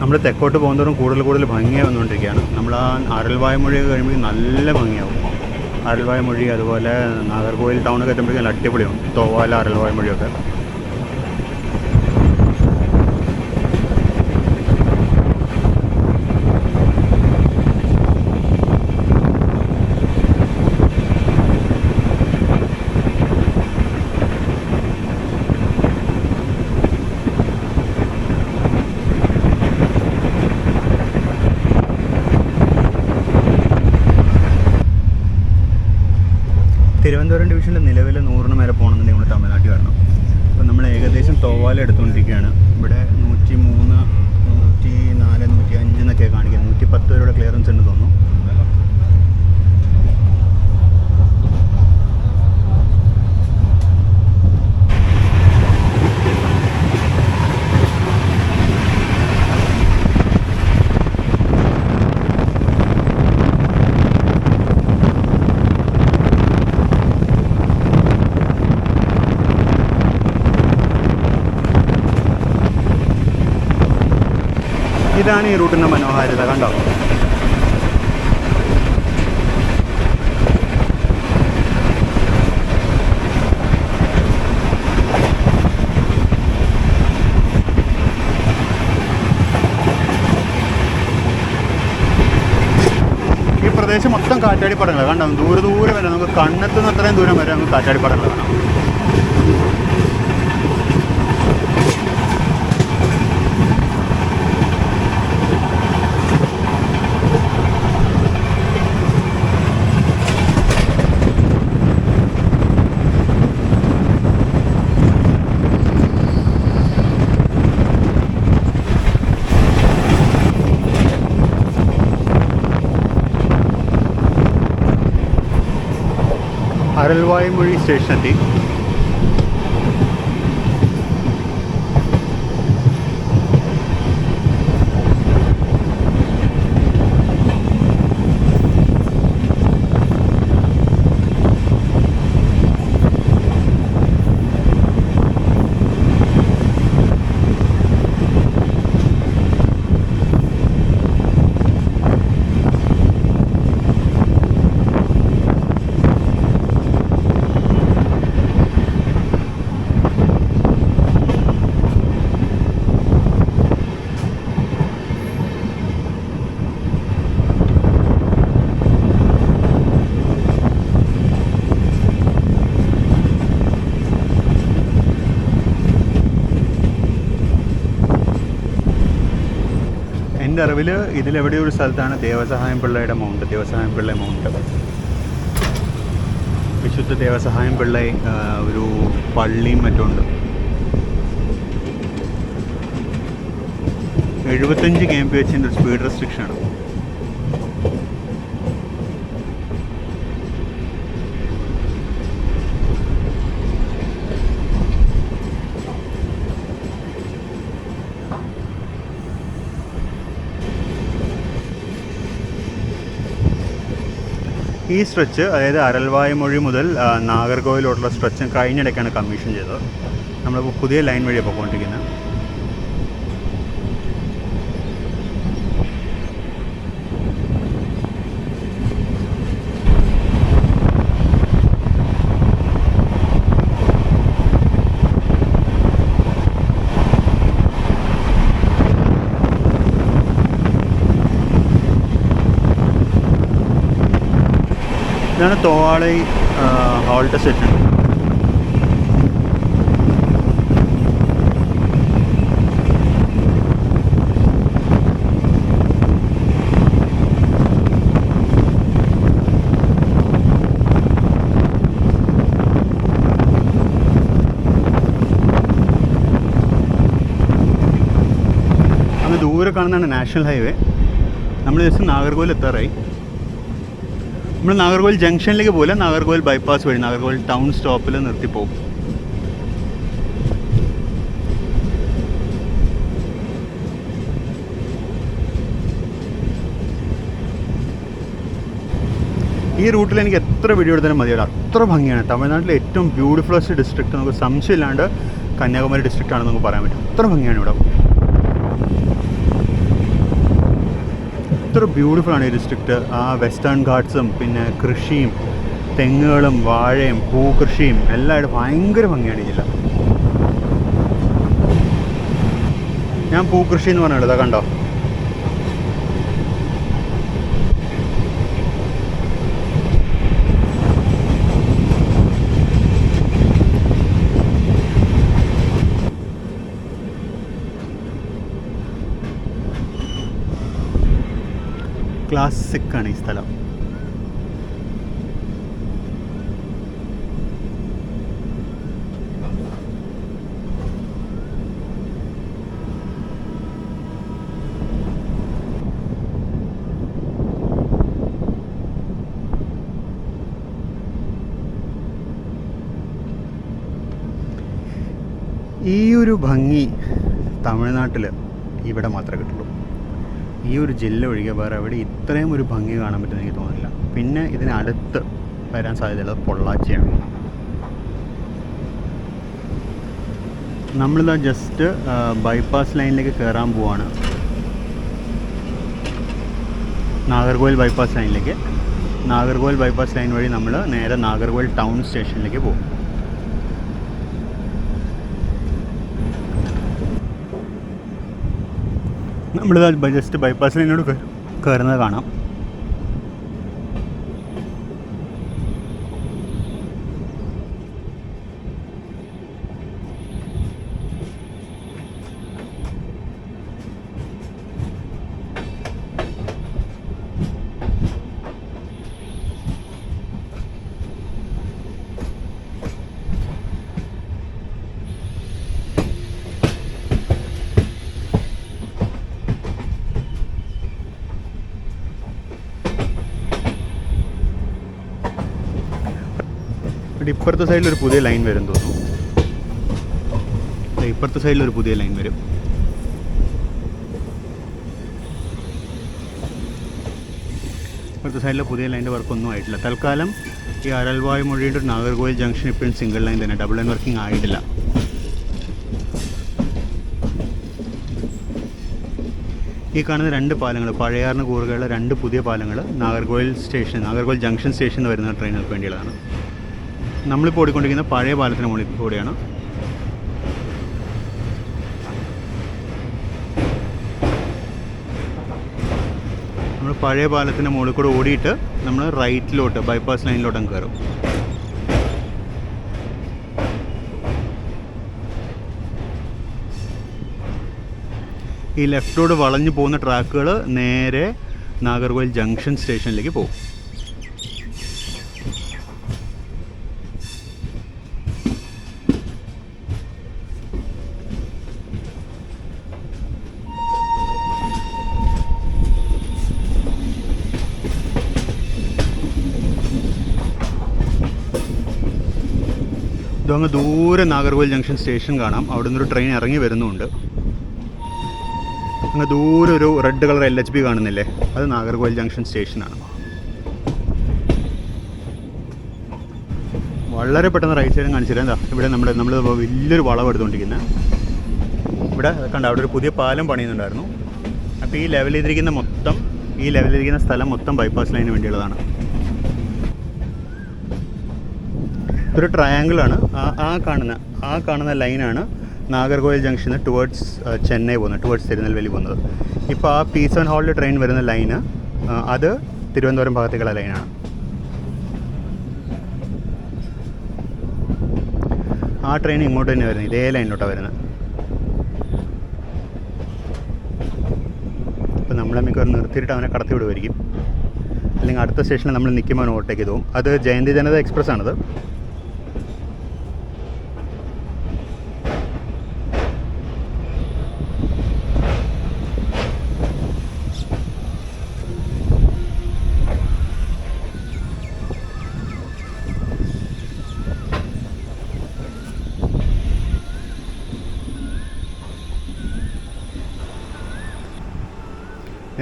നമ്മൾ തെക്കോട്ട് പോകുന്നതോറും കൂടുതൽ ഭംഗിയായി വന്നുകൊണ്ടിരിക്കുകയാണ്. നമ്മൾ ആ അരൽവായ്മൊഴിയൊക്കെ കഴിയുമ്പോൾ നല്ല ഭംഗിയാവും. അരൽവായ്മൊഴി, അതുപോലെ നാഗർകോവിൽ ടൗണൊക്കെ എത്തുമ്പോഴേക്കും നല്ല അടിപൊളിയാവും. തോവാല, അരൽവായ്മൊഴിയൊക്കെ. തിരുവനന്തപുരം ഡിവിഷനിൽ നിലവിൽ 100 മേലെ പോകണമെന്നുണ്ടെങ്കിൽ നമ്മൾ തമിഴ്നാട്ടിൽ വരണം. അപ്പോൾ നമ്മൾ ഏകദേശം തോവാല എടുത്തുകൊണ്ടിരിക്കുകയാണ്. ഇവിടെ 103, 104, 105 എന്നൊക്കെ കാണിക്കുന്നത്. 110 വരെയുള്ള ക്ലിയറൻസ് ഉണ്ട് തോന്നുന്നു. ഇതാണ് ഈ റൂട്ടിൻ്റെ മനോഹാരിത. കണ്ടോ? പ്രദേശം മൊത്തം കാറ്റാടിപ്പടങ്ങൾ കണ്ടോ? ദൂരെ ദൂരെ വരെ നമുക്ക് കണ്ണെത്തുന്ന അത്രയും ദൂരം വരെ നമുക്ക് കാറ്റാടിപ്പടങ്ങൾ കാണാം. അരൽവായ്മൊഴി സ്റ്റേഷനെത്തി. എൻ്റെ അറിവിൽ ഇതിലെവിടെയോ ഒരു സ്ഥലത്താണ് ദേവസഹായം പിള്ളയുടെ മൗണ്ട്, ദേവസഹായം പിള്ള മൗണ്ട്. വിശുദ്ധ ദേവസഹായം പിള്ള ഒരു പള്ളിയും മറ്റുമുണ്ട്. 75 kmph ഒരു സ്പീഡ് റെസ്ട്രിക്ഷനാണ്. ഈ സ്ട്രെച്ച്, അതായത് അരൽവായ്മൊഴി മുതൽ നാഗർകോവിലോട്ടുള്ള സ്ട്രെച്ച് കഴിഞ്ഞിടയ്ക്കാണ് കമ്മീഷൻ ചെയ്തത്. നമ്മളിപ്പോൾ പുതിയ ലൈൻ വഴിയാണ് പോയിക്കൊണ്ടിരിക്കുന്നത്. ഇതാണ് തോവാളൈ ഹോൾട്ട് സ്റ്റേഷൻ. അങ്ങ് ദൂരെ കാണുന്നതാണ് നാഷണൽ ഹൈവേ. നമ്മൾ ജസ്റ്റ് നാഗർകോവിൽ എത്താറായി. നമ്മൾ നാഗർകോവിൽ ജംഗ്ഷനിലേക്ക് പോലെ നാഗർകോവിൽ ബൈപ്പാസ് വഴി നാഗർകോവിൽ ടൗൺ സ്റ്റോപ്പിൽ നിർത്തിപ്പോകും. ഈ റൂട്ടിൽ എനിക്ക് എത്ര വീഡിയോ എടുത്താലും മതിയല്ല, അത്ര ഭംഗിയാണ്. തമിഴ്നാട്ടിലെ ഏറ്റവും ബ്യൂട്ടിഫുള്ളസ്റ്റ് ഡിസ്ട്രിക്റ്റ് നമുക്ക് സംശയമില്ലാണ്ട് കന്യാകുമാരി ഡിസ്ട്രിക്റ്റ് ആണെന്ന് നമുക്ക് പറയാൻ പറ്റും. അത്ര ഭംഗിയാണ് ഇവിടെ. എത്ര ബ്യൂട്ടിഫുള്ളാണ് ഈ ഡിസ്ട്രിക്റ്റ്. ആ വെസ്റ്റേൺ ഘാട്ട്സും പിന്നെ കൃഷിയും തെങ്ങുകളും വാഴയും പൂക്കൃഷിയും എല്ലായിട്ട് ഭയങ്കര ഭംഗിയാണ് ഈ ജില്ല. ഞാൻ പൂക്കൃഷി എന്ന് പറഞ്ഞത് കണ്ടോ? ക്ലാസിക്കാണ് ഈ സ്ഥലം. ഈ ഒരു ഭംഗി തമിഴ്നാട്ടിൽ ഇവിടെ മാത്രമേ കിട്ടുള്ളൂ. ഈ ഒരു ജില്ല ഒഴികെ വേറെ അവിടെ ഇത്രയും ഒരു ഭംഗി കാണാൻ പറ്റുമെന്ന് എനിക്ക് തോന്നുന്നില്ല. പിന്നെ ഇതിനടുത്ത് വരാൻ സാധ്യതയുള്ളത് പൊള്ളാച്ചിയാണ്. നമ്മളിതാ ജസ്റ്റ് ബൈപ്പാസ് ലൈനിലേക്ക് കയറാൻ പോവാണ്. നാഗർകോവിൽ ബൈപ്പാസ് ലൈനിലേക്ക്. നാഗർകോവിൽ ബൈപ്പാസ് ലൈൻ വഴി നമ്മൾ നേരെ നാഗർകോവിൽ ടൗൺ സ്റ്റേഷനിലേക്ക് പോകും. നമ്മളിത് ജസ്റ്റ് ബൈപ്പാസ് ലൈനോട് കയറുന്നത് കാണാം. ഇപ്പുറത്തെ സൈഡിലൊരു പുതിയ ലൈൻ വരും തോന്നുന്നു. ഇപ്പുറത്തെ സൈഡിലൊരു പുതിയ ലൈൻ വരും. ഇപ്പുറത്തെ സൈഡിലെ പുതിയ ലൈൻ്റെ വർക്കൊന്നും ആയിട്ടില്ല. തൽക്കാലം ഈ അരൽവായ് മൊഴിയുടെ നാഗർകോവിൽ ജംഗ്ഷൻ ഇപ്പോഴും സിംഗിൾ ലൈൻ തന്നെ, ഡബിൾ ലൈൻ വർക്കിംഗ് ആയിട്ടില്ല. ഈ കാണുന്ന 2 പാലങ്ങൾ, പഴയാറിന് കൂറുകയുള്ള 2 പുതിയ പാലങ്ങൾ നാഗർകോവിൽ ജംഗ്ഷൻ സ്റ്റേഷനിൽ വരുന്ന ട്രെയിനുകൾക്ക് വേണ്ടിയുള്ളതാണ്. നമ്മളിപ്പോൾ ഓടിക്കൊണ്ടിരിക്കുന്ന പഴയ പാലത്തിന് മുകളിൽ കൂടെയാണ്. നമ്മൾ പഴയ പാലത്തിൻ്റെ മുകളിൽ കൂടെ ഓടിയിട്ട് നമ്മൾ റൈറ്റിലോട്ട് ബൈപ്പാസ് ലൈനിലോട്ടും കയറും. ഈ ലെഫ്റ്റോട് വളഞ്ഞു പോകുന്ന ട്രാക്കുകൾ നേരെ നാഗർകോവിൽ ജംഗ്ഷൻ സ്റ്റേഷനിലേക്ക് പോകും. അങ്ങ് ദൂരെ നാഗർകോവിൽ ജംഗ്ഷൻ സ്റ്റേഷൻ കാണാം. അവിടെ നിന്നൊരു ട്രെയിൻ ഇറങ്ങി വരുന്നുണ്ട്. അങ്ങ് ദൂരെ ഒരു റെഡ് കളർ LHB കാണുന്നില്ലേ, അത് നാഗർകോവിൽ ജംഗ്ഷൻ സ്റ്റേഷനാണ്. വളരെ പെട്ടെന്ന് റൈറ്റ് സൈഡും കാണിച്ചിട്ട് എന്താ ഇവിടെ നമ്മൾ വലിയൊരു വളവ് എടുത്തുകൊണ്ടിരിക്കുന്നത്. ഇവിടെ കണ്ട അവിടെ ഒരു പുതിയ പാലം പണിയുന്നുണ്ടായിരുന്നു. അപ്പോൾ ഈ ലെവൽ ചെയ്തിരിക്കുന്ന സ്ഥലം മൊത്തം ബൈപ്പാസ് ലൈനിന് വേണ്ടിയുള്ളതാണ്. ഇതൊരു ട്രയാങ്കിളാണ്. ആ കാണുന്ന ലൈനാണ് നാഗർകോവിൽ ജംഗ്ഷന് ടുവേർഡ്സ് ചെന്നൈ പോകുന്നത്, ടുവേർഡ്സ് തിരുനെൽവേലി പോകുന്നത്. ഇപ്പോൾ ആ P7 ഹാളിൽ ട്രെയിൻ വരുന്ന ലൈന് അത് തിരുവനന്തപുരം ഭാഗത്തേക്കുള്ള ലൈനാണ്. ആ ട്രെയിൻ ഇങ്ങോട്ട് തന്നെ വരുന്നത്, ഇതേ ലൈനിലോട്ടാണ് വരുന്നത്. അപ്പോൾ നമ്മളെ മിക്കവാറും നിർത്തിയിട്ട് അവനെ കടത്തി വിടുമായിരിക്കും, അല്ലെങ്കിൽ അടുത്ത സ്റ്റേഷനിൽ നമ്മൾ നിൽക്കുമ്പോൾ ഓവർടേക്ക് ചെയ്തു പോകും. അത് ജയന്തി ജനത എക്സ്പ്രസ് ആണത്.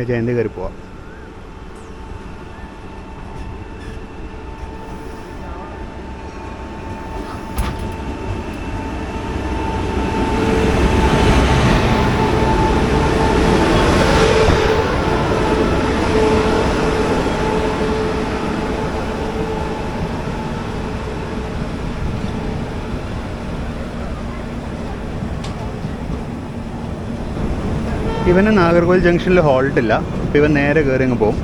ജയന്തി കയറി പോവാം. ഇവന് നാഗർകോവിൽ ജംഗ്ഷനിൽ ഹോൾട്ട് ഇല്ല. അപ്പോൾ ഇവൻ നേരെ കയറി അങ്ങ് പോകും.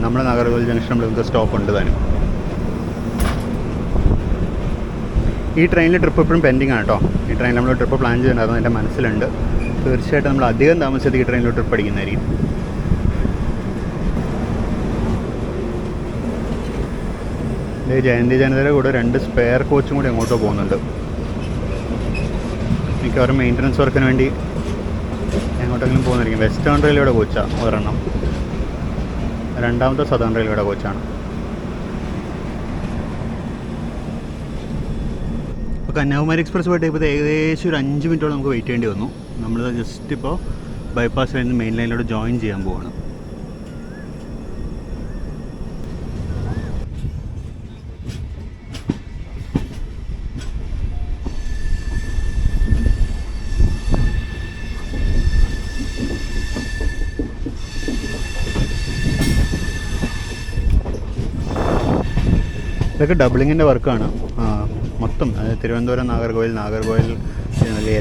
നമ്മൾ നാഗർകോവിൽ ജംഗ്ഷൻ നമ്മൾക്ക് സ്റ്റോപ്പ് ഉണ്ട് താനും. ഈ ട്രെയിനിൽ ട്രിപ്പ് എപ്പോഴും പെൻഡിങ് ആണ് കേട്ടോ. ഈ ട്രെയിനിൽ നമ്മൾ ട്രിപ്പ് പ്ലാൻ ചെയ്തിട്ടുണ്ടായിരുന്നു, എൻ്റെ മനസ്സിലുണ്ട്. തീർച്ചയായിട്ടും നമ്മൾ അധികം താമസിച്ചത് ഈ ട്രെയിനിൽ ട്രിപ്പ് അടിക്കുന്നതായിരിക്കും. ജയന്തി ജനതയുടെ കൂടെ 2 സ്പെയർ കോച്ചും കൂടി അങ്ങോട്ടോ പോകുന്നുണ്ട്. മിക്കവാറും മെയിൻ്റനൻസ് വർക്കിന് വേണ്ടി എങ്ങോട്ടെങ്കിലും പോകുന്നതായിരിക്കും. വെസ്റ്റേൺ റെയിൽവേയുടെ കോച്ചാണ് ഒരെണ്ണം, രണ്ടാമത്തെ സദേൺ റെയിൽവേയുടെ കോച്ചാണ്. ഇപ്പോൾ കന്യാകുമാരി എക്സ്പ്രസ് പോയിട്ട് ഇപ്പോൾ ഏകദേശം ഒരു 5 മിനിറ്റോളം നമുക്ക് വെയിറ്റ് ചെയ്യേണ്ടി വന്നു. നമ്മൾ ജസ്റ്റ് ഇപ്പോൾ ബൈപ്പാസ് ലൈനിൽ നിന്ന് മെയിൻ ലൈനിലോട്ട് ജോയിൻ ചെയ്യാൻ പോവാണ്. ഇതൊക്കെ ഡബിളിങ്ങിൻ്റെ വർക്കാണ്. മൊത്തം തിരുവനന്തപുരം നാഗർകോവിൽ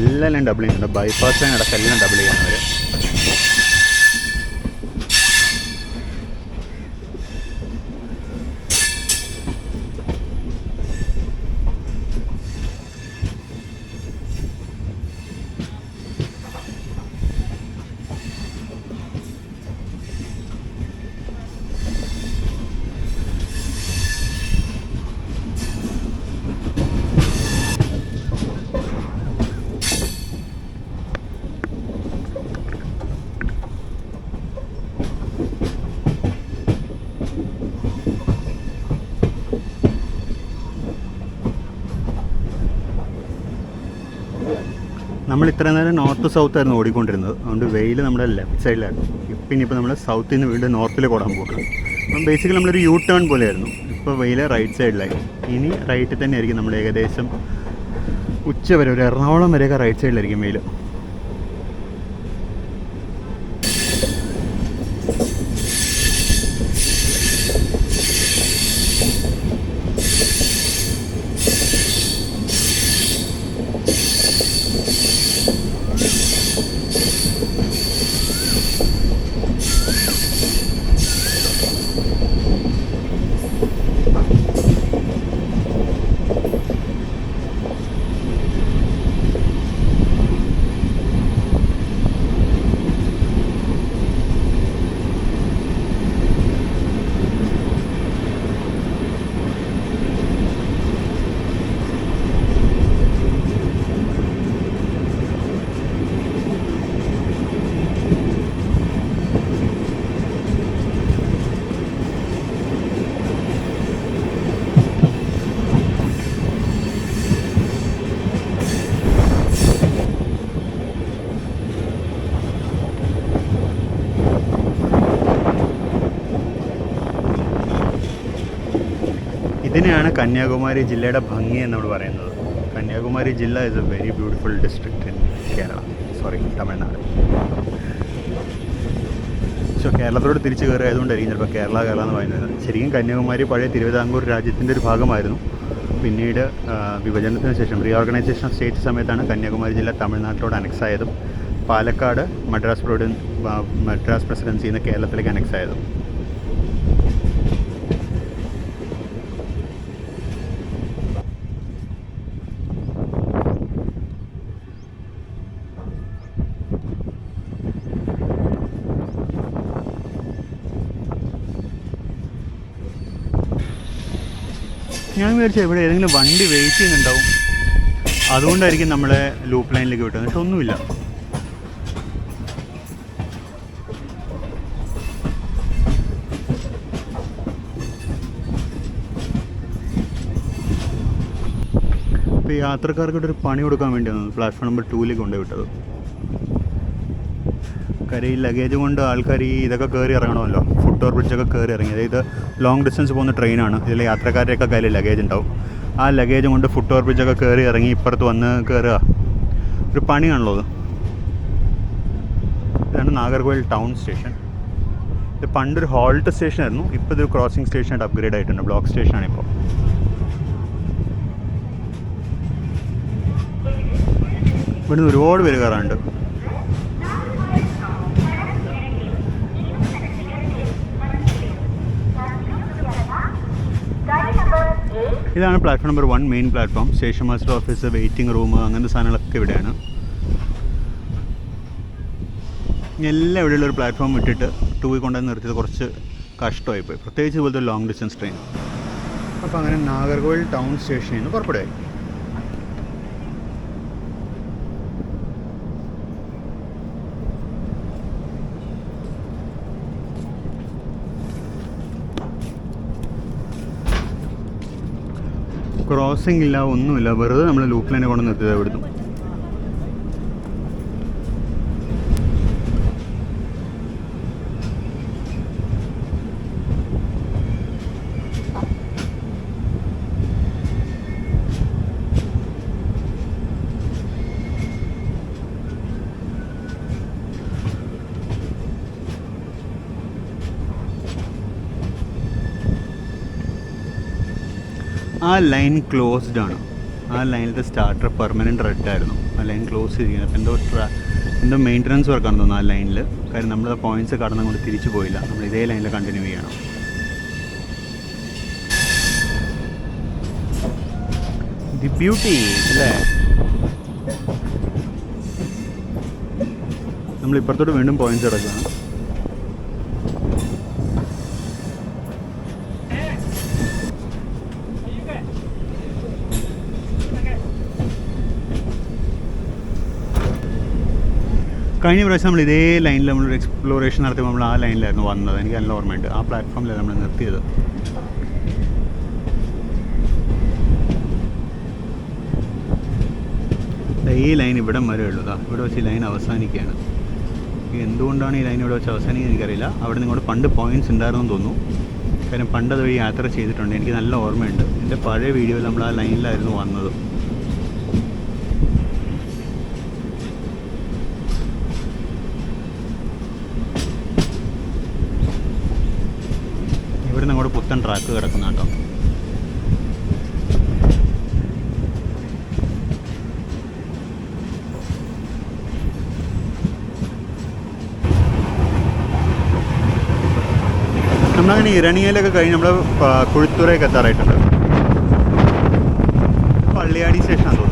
എല്ലാം ഡബിളിങ് ഉണ്ട്. ബൈപ്പാസ് ലൈൻ അടക്കം എല്ലാം ഡബിൾ ചെയ്യണം അവർ. നമ്മൾ ഇത്ര നേരം നോർത്ത് സൗത്ത് ആയിരുന്നു ഓടിക്കൊണ്ടിരുന്നത്. അതുകൊണ്ട് വെയിൽ നമ്മുടെ ലെഫ്റ്റ് സൈഡിലായിരുന്നു. ഇനിയിപ്പോൾ നമ്മൾ സൗത്തിൽ നിന്ന് വീണ്ടും നോർത്തിലേക്ക് ഓടാൻ പോകുന്നത്. അപ്പം ബേസിക്കലി നമ്മളൊരു യൂ ടേൺ പോലെയായിരുന്നു. ഇപ്പോൾ വെയിൽ റൈറ്റ് സൈഡിലായി. ഇനി റൈറ്റിൽ തന്നെ ആയിരിക്കും നമ്മൾ ഏകദേശം ഉച്ച വരെ, ഒരു എറണാകുളം വരെയൊക്കെ റൈറ്റ് സൈഡിലായിരിക്കും വെയിൽ. ഇതിനെയാണ് കന്യാകുമാരി ജില്ലയുടെ ഭംഗി എന്ന് നമ്മൾ പറയുന്നത്. കന്യാകുമാരി ജില്ല is A very beautiful district in Tamil Nadu. പക്ഷേ കേരളത്തോട് തിരിച്ച് കയറിയതുകൊണ്ടായിരിക്കും ചിലപ്പോൾ കേരള എന്ന് പറയുന്നത്. ശരിക്കും കന്യാകുമാരി പഴയ തിരുവിതാംകൂർ രാജ്യത്തിൻ്റെ ഒരു ഭാഗമായിരുന്നു. പിന്നീട് വിഭജനത്തിന് ശേഷം റീഓർഗനൈസേഷൻ ഓഫ് സ്റ്റേറ്റ് സമയത്താണ് കന്യാകുമാരി ജില്ല തമിഴ്നാട്ടിലോട് അനക്സ് ആയതും പാലക്കാട് മദ്രാസ് പ്രസിഡൻസിയിൽ നിന്ന് കേരളത്തിലേക്ക് അനക്സ് ആയതും. ഞാൻ വിചാരിച്ചു ഇവിടെ ഏതെങ്കിലും വണ്ടി വെയിറ്റ് ചെയ്യുന്നുണ്ടാവും, അതുകൊണ്ടായിരിക്കും നമ്മളെ ലൂപ്പ് ലൈനിലേക്ക് വിട്ടത്. പക്ഷെ ഒന്നുമില്ല. ഇപ്പോൾ യാത്രക്കാർക്കിട്ട് ഒരു പണി കൊടുക്കാൻ വേണ്ടിയാണ് പ്ലാറ്റ്ഫോം നമ്പർ 2ലേക്ക് കൊണ്ടുപോയി വിട്ടത്. കാര്യം ഈ ലഗേജ് കൊണ്ട് ആൾക്കാർ ഈ ഇതൊക്കെ കയറി ഇറങ്ങണമല്ലോ, ഫുട് ഓവർ ബ്രിഡ്ജൊക്കെ കയറി ഇറങ്ങി. അതായത് ലോങ് ഡിസ്റ്റൻസ് പോകുന്ന ട്രെയിനാണ്. ഇതിൽ യാത്രക്കാരുടെയൊക്കെ കയ്യിൽ ലഗേജ് ഉണ്ടാവും. ആ ലഗേജ് കൊണ്ട് ഫുട് ഓവർ ബ്രിഡ്ജൊക്കെ കയറി ഇറങ്ങി ഇപ്പുറത്ത് വന്ന് കയറുക ഒരു പണിയാണല്ലോ അത്. ഇതാണ് നാഗർകോവിൽ ടൗൺ സ്റ്റേഷൻ. ഇത് പണ്ടൊരു ഹോൾട്ട് സ്റ്റേഷനായിരുന്നു. ഇപ്പോൾ ഇതൊരു ക്രോസിംഗ് സ്റ്റേഷനായിട്ട് അപ്ഗ്രേഡ് ആയിട്ടുണ്ട്. ബ്ലോക്ക് സ്റ്റേഷനാണിപ്പോൾ. ഇവിടുന്ന് ഒരുപാട് പേര് കയറാറുണ്ട്. ഇതാണ് platform number 1 main platform. Station master office, waiting room, അങ്ങനത്തെ സാധനങ്ങളൊക്കെ ഇവിടെയാണ്. എല്ലാം ഇവിടെയുള്ളൊരു പ്ലാറ്റ്ഫോം വിട്ടിട്ട് 2 കൊണ്ടുവന്ന് നിർത്തിയത് കുറച്ച് കഷ്ടമായിപ്പോയി, പ്രത്യേകിച്ച് ഇതുപോലത്തെ ലോങ് ഡിസ്റ്റൻസ് ട്രെയിൻ. അപ്പോൾ അങ്ങനെ നാഗർകോവിൽ ടൗൺ സ്റ്റേഷനിൽ നിന്ന് പുറപ്പെടുകയായി. ക്രോസിംഗ് ഇല്ല, ഒന്നുമില്ല, വെറുതെ നമ്മൾ ലൂപ്പ് ലൈനെ കൊണ്ട് നിർത്തിയത് ഇവിടുന്ന്. ആ ലൈൻ ക്ലോസ്ഡ് ആണ്. ആ ലൈനിലത്തെ സ്റ്റാർട്ടർ പെർമനൻറ്റ് റെഡ് ആയിരുന്നു. ആ ലൈൻ ക്ലോസ് ചെയ്തിരിക്കുന്നത്. അപ്പോൾ എന്തോ മെയിൻ്റനൻസ് വർക്കാണെന്ന് തോന്നുന്നു ആ ലൈനിൽ. കാര്യം നമ്മൾ പോയിൻറ്റ്സ് കടന്നും കൊണ്ട് തിരിച്ചു പോയില്ല. നമ്മൾ ഇതേ ലൈനിൽ കണ്ടിന്യൂ ചെയ്യണം. ദി ബ്യൂട്ടി അല്ലേ? നമ്മളിപ്പുറത്തോട്ട് വീണ്ടും പോയിൻറ്റ്സ് കിടക്കുകയാണ്. കഴിഞ്ഞ പ്രാവശ്യം നമ്മൾ ഇതേ ലൈനിൽ നമ്മളൊരു എക്സ്പ്ലോറേഷൻ നടത്തിയപ്പോൾ നമ്മൾ ആ ലൈനിലായിരുന്നു വന്നത്. എനിക്ക് നല്ല ഓർമ്മയുണ്ട്. ആ പ്ലാറ്റ്ഫോമിലാണ് നമ്മൾ നിർത്തിയത്. ഈ ലൈൻ ഇവിടെ വരെ ഉള്ളതാ. ഇവിടെ വെച്ച് ഈ ലൈൻ അവസാനിക്കുകയാണ്. എന്തുകൊണ്ടാണ് ഈ ലൈൻ ഇവിടെ വെച്ച് അവസാനിക്കുക എനിക്കറിയില്ല. അവിടെ നിങ്ങോട്ട് പണ്ട് പോയിൻറ്റ്സ് ഉണ്ടായിരുന്നു തോന്നുന്നു. കാര്യം പണ്ട് അതുവഴി യാത്ര ചെയ്തിട്ടുണ്ട്. എനിക്ക് നല്ല ഓർമ്മയുണ്ട്. എൻ്റെ പഴയ വീഡിയോയിൽ നമ്മൾ ആ ലൈനിലായിരുന്നു വന്നത്. ഇവിടെ നിന്ന് അങ്ങോട്ട് പുത്തൻ ട്രാക്ക് കിടക്കുന്ന കേട്ടോ. നമ്മളങ്ങനെ ഇരണിയലൊക്കെ കഴിഞ്ഞ് നമ്മൾ കുഴിത്തുറയൊക്കെ എത്താറായിട്ടുണ്ട്. പള്ളിയാടി സ്റ്റേഷനാണ് തോന്നുന്നു.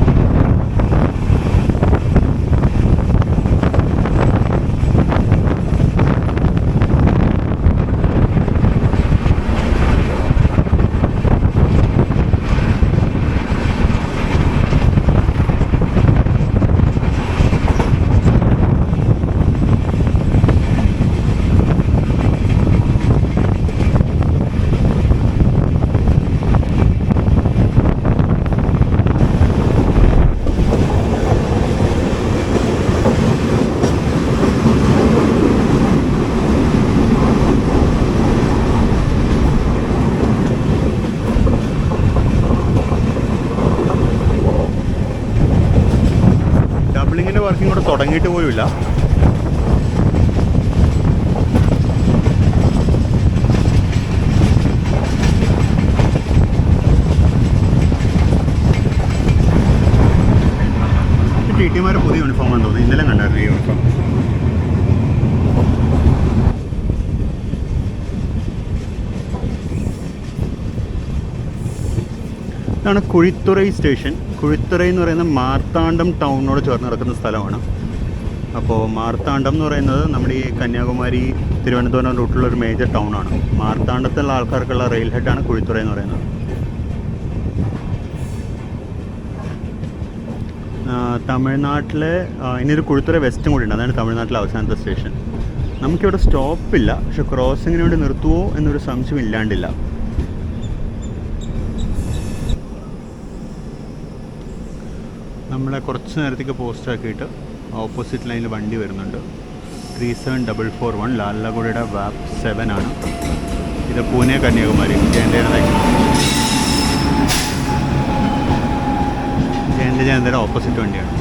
ഡബ്ലിങ്ങിൻ്റെ വർക്കിംഗ് കൂടെ തുടങ്ങിയിട്ട് പോലുമില്ല. ടി.ടിമാരെ പുതിയ യൂണിഫോമാണെന്ന് തോന്നുന്നു. ഇന്നലെ കണ്ടായിരുന്നു ഈ യൂണിഫോം. ഇതാണ് കുഴിത്തുറൈ സ്റ്റേഷൻ. കുഴിത്തുറൈ എന്ന് പറയുന്നത് മാർത്താണ്ഡം ടൗണിനോട് ചേർന്ന് കിടക്കുന്ന സ്ഥലമാണ്. അപ്പോൾ മാർത്താണ്ഡം എന്ന് പറയുന്നത് നമ്മുടെ ഈ കന്യാകുമാരി തിരുവനന്തപുരം റൂട്ടിലുള്ളൊരു മേജർ ടൗണാണ്. മാർത്താണ്ഡത്തുള്ള ആൾക്കാർക്കുള്ള റെയിൽ ഹെഡാണ് കുഴിത്തുറൈ എന്ന് പറയുന്നത്. തമിഴ്നാട്ടിലെ ഇനിയൊരു കുഴിത്തുറ വെസ്റ്റും കൂടി ഉണ്ട്. അതാണ് തമിഴ്നാട്ടിലെ അവസാനത്തെ സ്റ്റേഷൻ. നമുക്കിവിടെ സ്റ്റോപ്പില്ല, പക്ഷെ ക്രോസിങ്ങിന് വേണ്ടി നിർത്തുമോ എന്നൊരു സംശയം ഇല്ലാണ്ടില്ല. നമ്മളെ കുറച്ച് നേരത്തേക്ക് പോസ്റ്റ് ആക്കിയിട്ട് ഓപ്പോസിറ്റ് ലൈനിൽ വണ്ടി വരുന്നുണ്ട്. 37441 ലാലഗുഡയുടെ വാപ്പ് 7 ആണ്. ഇത് പൂനെ കന്യാകുമാരി ജയന്തയുടെ ഓപ്പോസിറ്റ് വണ്ടിയാണ്.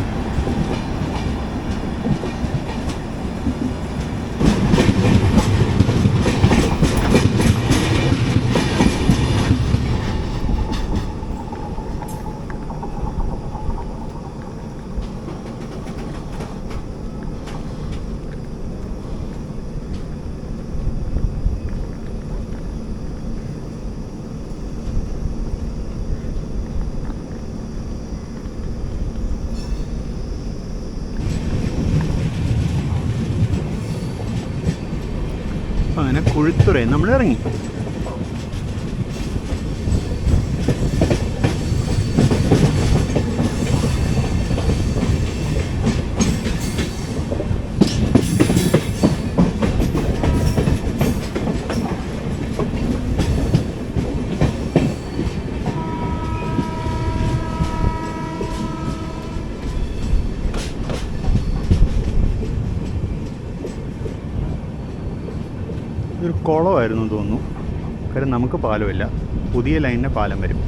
അങ്ങനെ കുഴിത്തുറ നമ്മൾ ഇറങ്ങി. ഇതൊരു കുളമായിരുന്നു തോന്നുന്നു. കാര്യം നമുക്ക് പാലമില്ല. പുതിയ ലൈനിന് പാലം വരും.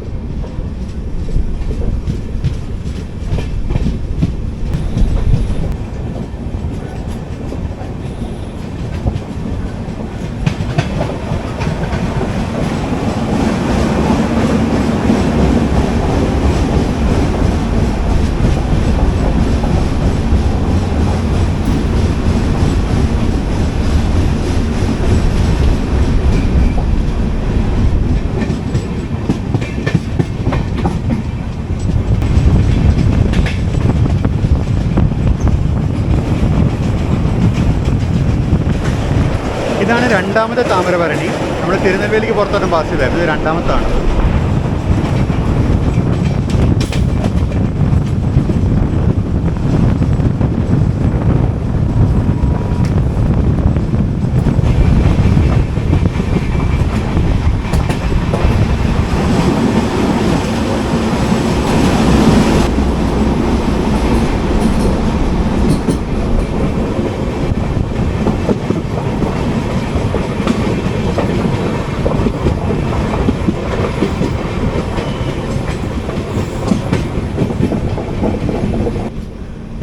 രണ്ടാമത്തെ താമരഭരണി. നമ്മൾ തിരുനെൽവേലിക്ക് പുറത്തോട്ടും പാസ് ചെയ്തായിരുന്നു. ഇത് രണ്ടാമത്താണ്.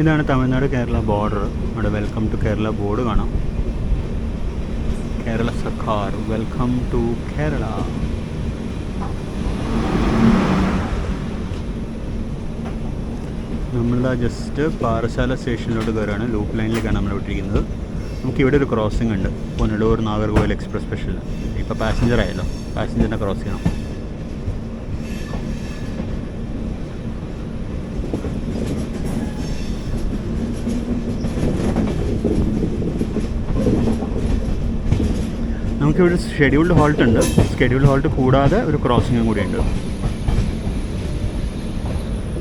ഇതാണ് തമിഴ്നാട് കേരള ബോർഡർ. അവിടെ വെൽക്കം ടു കേരള ബോർഡ് കാണാം. കേരള സർക്കാർ വെൽക്കം ടു കേരള. നമ്മളിതാ ജസ്റ്റ് പാറശാല സ്റ്റേഷനിലോട്ട് കയറുകയാണ്. ലൂപ്പ് ലൈനിലേക്കാണ് നമ്മൾ വിട്ടിരിക്കുന്നത്. നമുക്കിവിടെ ഒരു ക്രോസിംഗ് ഉണ്ട്, പുനലൂർ നാഗർകോവിൽ എക്സ്പ്രസ് സ്പെഷ്യൽ. ഇപ്പോൾ പാസഞ്ചർ ആയല്ലോ, പാസഞ്ചറിനെ ക്രോസ് ചെയ്യണം. നമുക്കിവിടെ ഷെഡ്യൂൾഡ് ഹോൾട്ട് ഉണ്ട്. ഷെഡ്യൂൾഡ് ഹോൾട്ട് കൂടാതെ ഒരു ക്രോസിങ്ങും കൂടിയുണ്ട്.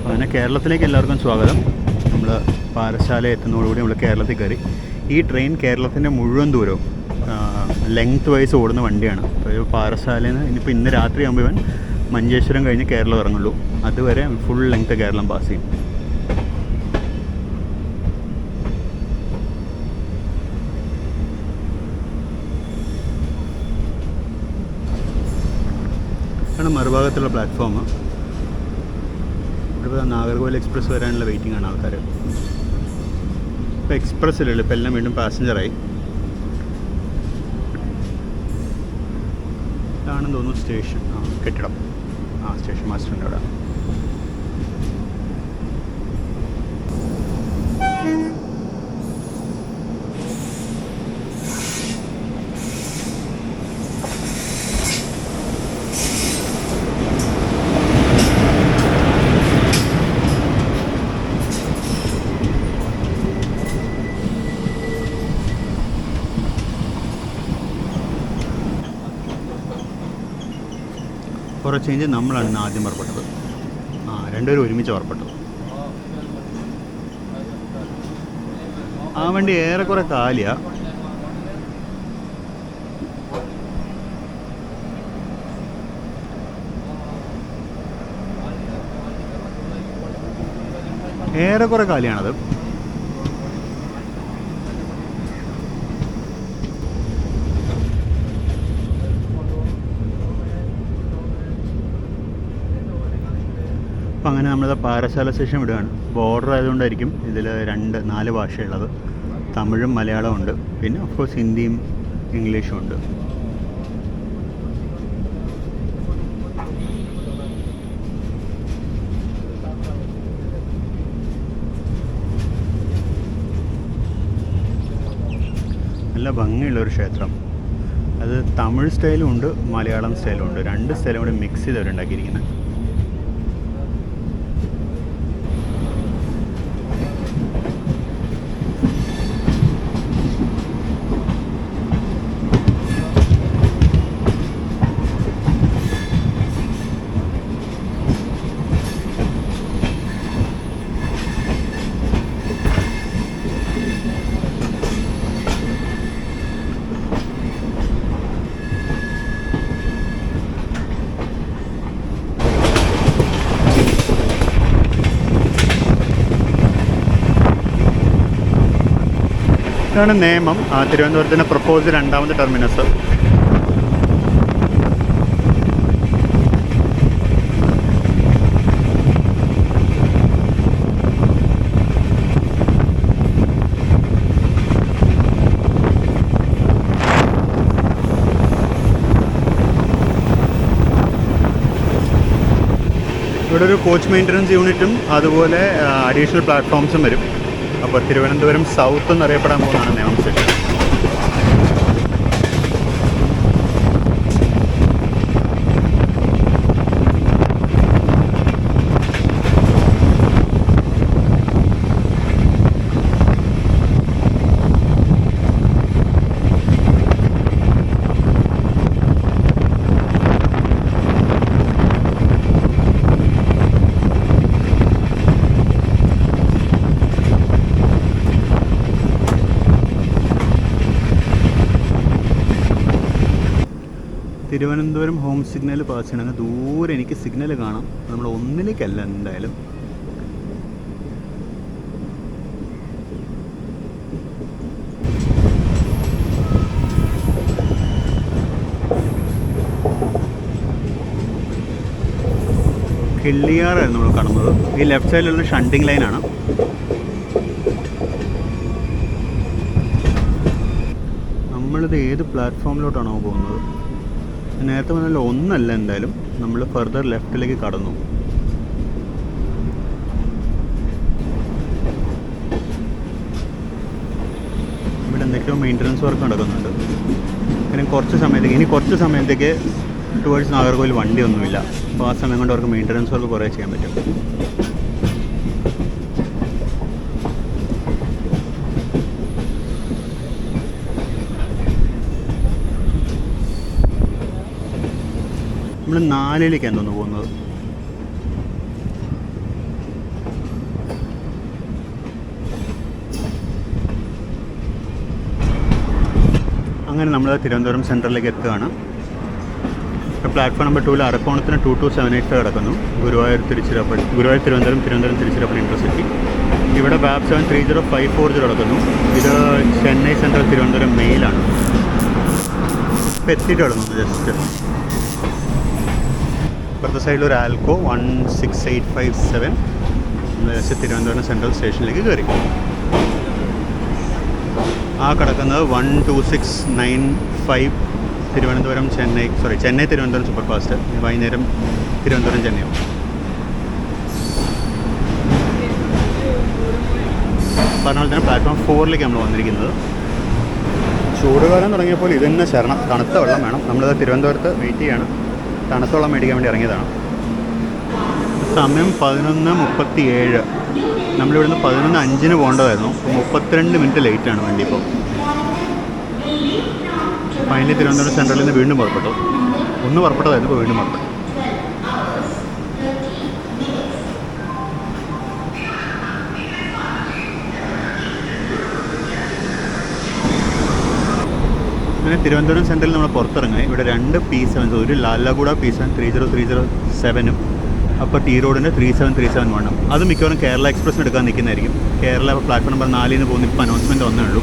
അങ്ങനെ കേരളത്തിലേക്ക് എല്ലാവർക്കും സ്വാഗതം. നമ്മൾ പാറശാല എത്തുന്നതോടുകൂടി നമ്മൾ കേരളത്തിൽ കയറി. ഈ ട്രെയിൻ കേരളത്തിൻ്റെ മുഴുവൻ ദൂരവും ലെങ്ത് വൈസ് ഓടുന്ന വണ്ടിയാണ്. അപ്പോൾ പാറശാലയിൽ നിന്ന് ഇനിയിപ്പോൾ ഇന്ന് രാത്രി ആകുമ്പോൾ ഇവൻ മഞ്ചേശ്വരം കഴിഞ്ഞ് കേരളം ഇറങ്ങുള്ളൂ. അതുവരെ ഫുൾ ലെങ്ത് കേരളം പാസ് ചെയ്യും. ആണ് മറുഭാഗത്തുള്ള പ്ലാറ്റ്ഫോം. ഇവിടെ നാഗർകോവിൽ എക്സ്പ്രസ് വരാനുള്ള വെയിറ്റിംഗ് ആണ് ആൾക്കാർ. ഇപ്പോൾ എക്സ്പ്രസ്സിലുള്ള ഇപ്പോൾ എല്ലാം വീണ്ടും പാസഞ്ചറായി. ഇതാണെന്ന് തോന്നുന്നു സ്റ്റേഷൻ. കെട്ടിടം. സ്റ്റേഷൻ മാസ്റ്ററിൻ്റെ അവിടെ. കുറേ ചേഞ്ച് നമ്മളാണ് ഇന്ന് ആദ്യം പുറപ്പെട്ടത്. രണ്ടുപേരും ഒരുമിച്ച് പുറപ്പെട്ടത്. ആ വണ്ടി ഏറെക്കുറെ കാലിയാണ്. ഏറെക്കുറെ കാലിയാണത്. അപ്പോൾ അങ്ങനെ നമ്മളിത് പാറശാല സ്റ്റേഷൻ വിടുകയാണ്. ബോർഡർ ആയതുകൊണ്ടായിരിക്കും ഇതിൽ 4 ഭാഷയുള്ളത്. തമിഴും മലയാളവും ഉണ്ട്, പിന്നെ ഓഫ് കോഴ്സ് ഹിന്ദിയും ഇംഗ്ലീഷും ഉണ്ട്. നല്ല ഭംഗിയുള്ളൊരു ക്ഷേത്രം. അത് തമിഴ് സ്റ്റൈലും ഉണ്ട്, മലയാളം സ്റ്റൈലും ഉണ്ട്. 2 സ്റ്റൈലും കൂടി മിക്സ് ചെയ്തവരുണ്ടാക്കിയിരിക്കുന്നത്. ഇതാണ് നേമം, തിരുവനന്തപുരത്തിന് പ്രപ്പോസ് 2ാമത്തെ ടെർമിനസ്. ഇവിടെ ഒരു കോച്ച് മെയിൻ്റനൻസ് യൂണിറ്റും അതുപോലെ അഡീഷണൽ പ്ലാറ്റ്ഫോംസും വരും. അപ്പോൾ തിരുവനന്തപുരം സൗത്ത് എന്നറിയപ്പെടാൻ പോകുന്നതാണ് Nemom station. Thiruvananthapuram home signal pass ചെയ്യണമെങ്കിൽ ദൂരെ എനിക്ക് സിഗ്നൽ കാണാം. നമ്മൾ ഒന്നിലേക്കല്ല എന്തായാലും. കിള്ളിയാറായിരുന്നു നമ്മൾ കാണുന്നത്. ഈ ലെഫ്റ്റ് സൈഡിലുള്ള ഷണ്ടിങ് ലൈനാണ്. നമ്മളിത് ഏത് പ്ലാറ്റ്ഫോമിലോട്ടാണോ പോകുന്നത്? നേരത്തെ പറഞ്ഞാൽ ഒന്നല്ല എന്തായാലും. നമ്മൾ ഫർദർ ലെഫ്റ്റിലേക്ക് കടന്നു. ഇവിടെ എന്തൊക്കെയോ മെയിൻ്റനൻസ് വർക്ക് നടക്കുന്നുണ്ട്. ഇനി കുറച്ച് സമയത്തേക്ക് ടുവേഴ്സ് നാഗർകോവിൽ വണ്ടിയൊന്നുമില്ല. അപ്പോൾ ആ സമയം കൊണ്ട് അവർക്ക് മെയിൻ്റനൻസ് വർക്ക് കുറേ ചെയ്യാൻ പറ്റും. നമ്മൾ 4-ലേക്കാണ് തോന്നുന്നു പോകുന്നത്. അങ്ങനെ നമ്മൾ തിരുവനന്തപുരം സെൻട്രലിലേക്ക് എത്തുകയാണ്. പ്ലാറ്റ്ഫോം നമ്പർ 2-ൽ അറക്കോണത്തിന് 22785 കിടക്കുന്നു. ഗുരുവായൂർ തിരുവനന്തപുരം തിരുച്ചിറപ്പള്ളി ഇൻ്റർസിറ്റി. ഇവിടെ ബാബ് 730540 കിടക്കുന്നു. ഇത് ചെന്നൈ സെൻട്രൽ തിരുവനന്തപുരം മെയിലാണ്. ഇപ്പം എത്തിയിട്ട് കിടന്നു ജസ്റ്റ്. ഇപ്പുറത്തെ സൈഡിൽ ഒരു ആൽക്കോ 16857 ജസ്റ്റ് തിരുവനന്തപുരം സെൻട്രൽ സ്റ്റേഷനിലേക്ക് കയറി. ആ കിടക്കുന്നത് 12695 ചെന്നൈ തിരുവനന്തപുരം സൂപ്പർ ഫാസ്റ്റ്. വൈകുന്നേരം തിരുവനന്തപുരം ചെന്നൈയോ. പറഞ്ഞ പോലെ തന്നെ പ്ലാറ്റ്ഫോം 4-ലേക്ക് നമ്മൾ വന്നിരിക്കുന്നത്. ചൂടുകാലം തുടങ്ങിയപ്പോൾ ഇത് തന്നെ ശരണം. തണുത്ത വെള്ളം വേണം. നമ്മളിത് തിരുവനന്തപുരത്ത് വെയിറ്റ് ചെയ്യാണ്. തണുത്ത വെള്ളം മേടിക്കാൻ വേണ്ടി ഇറങ്ങിയതാണ്. സമയം 11:37. നമ്മളിവിടുന്ന് 11:05 പോകേണ്ടതായിരുന്നു. 32 മിനിറ്റ് ലേറ്റാണ് വണ്ടി ഇപ്പോൾ. ഫൈനലി തിരുവനന്തപുരം സെൻട്രലിൽ നിന്ന് വീണ്ടും പുറപ്പെട്ടു. ഒന്ന് പുറപ്പെട്ടതായിരുന്നു, ഇപ്പോൾ വീണ്ടും പുറപ്പെട്ടു. പിന്നെ തിരുവനന്തപുരം സെൻട്രലിൽ നമ്മൾ പുറത്തിറങ്ങി. ഇവിടെ 2 P7, ഒരു ലാലാഗുഡ P7 30307-ഉം അപ്പോൾ ടി റോഡിൻ്റെ 37371. അത് മിക്കവാറും കേരള എക്സ്പ്രസ്സിന് എടുക്കാൻ നിൽക്കുന്നതായിരിക്കും. കേരള പ്ലാറ്റ്ഫോം നമ്പർ 4-ൽ നിന്ന് പോകുന്ന ഇപ്പോൾ അനൗൺസ്മെൻറ്റ് വന്നേ ഉള്ളൂ.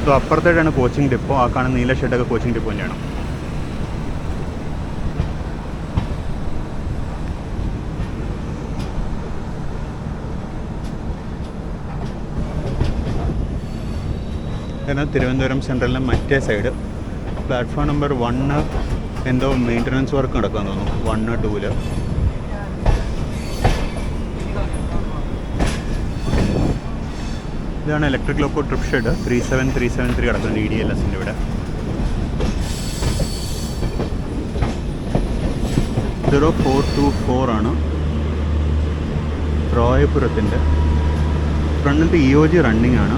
സോ അപ്പുറത്തായിട്ടാണ് കോച്ചിങ് ഡിപ്പോ. ആ കാണുന്ന നീല ഷെഡൊക്കെ കോച്ചിങ് ഡിപ്പോ തന്നെയാണ്. എന്നാൽ തിരുവനന്തപുരം സെൻട്രലിൻ്റെ മറ്റേ സൈഡ് പ്ലാറ്റ്ഫോം നമ്പർ 1 എന്തോ മെയിൻ്റനൻസ് വർക്ക് നടക്കുമെന്ന് തോന്നുന്നു. 1, 2-ൽ. ഇതാണ് ഇലക്ട്രിക് ലോക്കോ ട്രിപ്പ് ഷെഡ് 37373 കിടക്കുന്നത് EDLSൻ്റെ ഇവിടെ. 0424 ആണ് റോയപുരത്തിൻ്റെ. ഫ്രണ്ടിലത്തെ EOG റണ്ണിങ് ആണ്.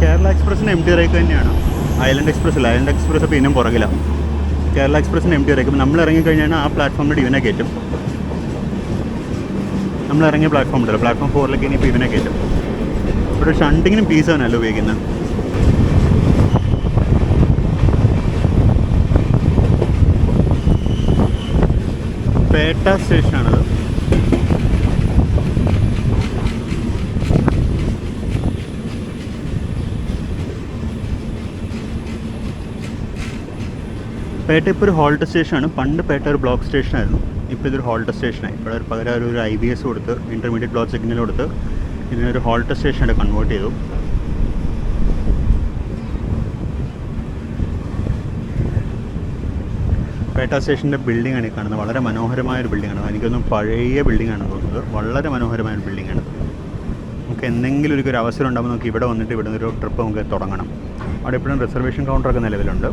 കേരള എക്സ്പ്രസ്സിന് MT റേക്ക് തന്നെയാണ്. ഐലൻഡ് എക്സ്പ്രസ് അപ്പോൾ ഇന്നും പുറകിലാണ്. കേരള എക്സ്പ്രസ്സിന് MT റേക്ക്. നമ്മൾ ഇറങ്ങിക്കഴിഞ്ഞാൽ ആ പ്ലാറ്റ്ഫോമിൽ ഇവനെ കയറ്റും. നമ്മൾ ഇറങ്ങിയ പ്ലാറ്റ്ഫോം ഉണ്ടല്ലോ, പ്ലാറ്റ്ഫോം 4-ലേക്ക് ഇനിയിപ്പോൾ ഇവനെ കയറ്റും. ഇവിടെ ഷണ്ടിങ്ങിനും P7 അല്ല ഉപയോഗിക്കുന്നത്. പേട്ട സ്റ്റേഷനാണത്. പേട്ട ഇപ്പോൾ ഒരു ഹോൾട്ട് സ്റ്റേഷനാണ്. പണ്ട് പേട്ട ഒരു ബ്ലോക്ക് സ്റ്റേഷനായിരുന്നു. ഇപ്പോൾ ഇതൊരു ഹോൾട്ട് സ്റ്റേഷനായി. ഇപ്പോൾ പകരം ഒരു IBS കൊടുത്ത്, ഇൻ്റർമീഡിയറ്റ് ബ്ലോക്ക് സിഗ്നൽ കൊടുത്ത് ഇതിനൊരു ഹോൾട്ട് സ്റ്റേഷനായിട്ട് കൺവേർട്ട് ചെയ്തു. പേട്ട സ്റ്റേഷൻ്റെ ബിൽഡിങ്ങാണ് ഈ കാണുന്നത്. വളരെ മനോഹരമായൊരു ബിൽഡിങ്ങാണ്. എനിക്കൊന്നും പഴയ ബിൽഡിങ്ങാണ് തോന്നുന്നത്. വളരെ മനോഹരമായൊരു ബിൽഡിങ്ങാണ്. നമുക്ക് എന്തെങ്കിലും ഒരു അവസരം ഉണ്ടാകുമ്പോൾ നമുക്ക് ഇവിടെ വന്നിട്ട് ഇവിടെ നിന്നൊരു ട്രിപ്പ് നമുക്ക് തുടങ്ങണം. അവിടെ എപ്പോഴും റിസർവേഷൻ കൗണ്ടറൊക്കെ നിലവിലുണ്ട്.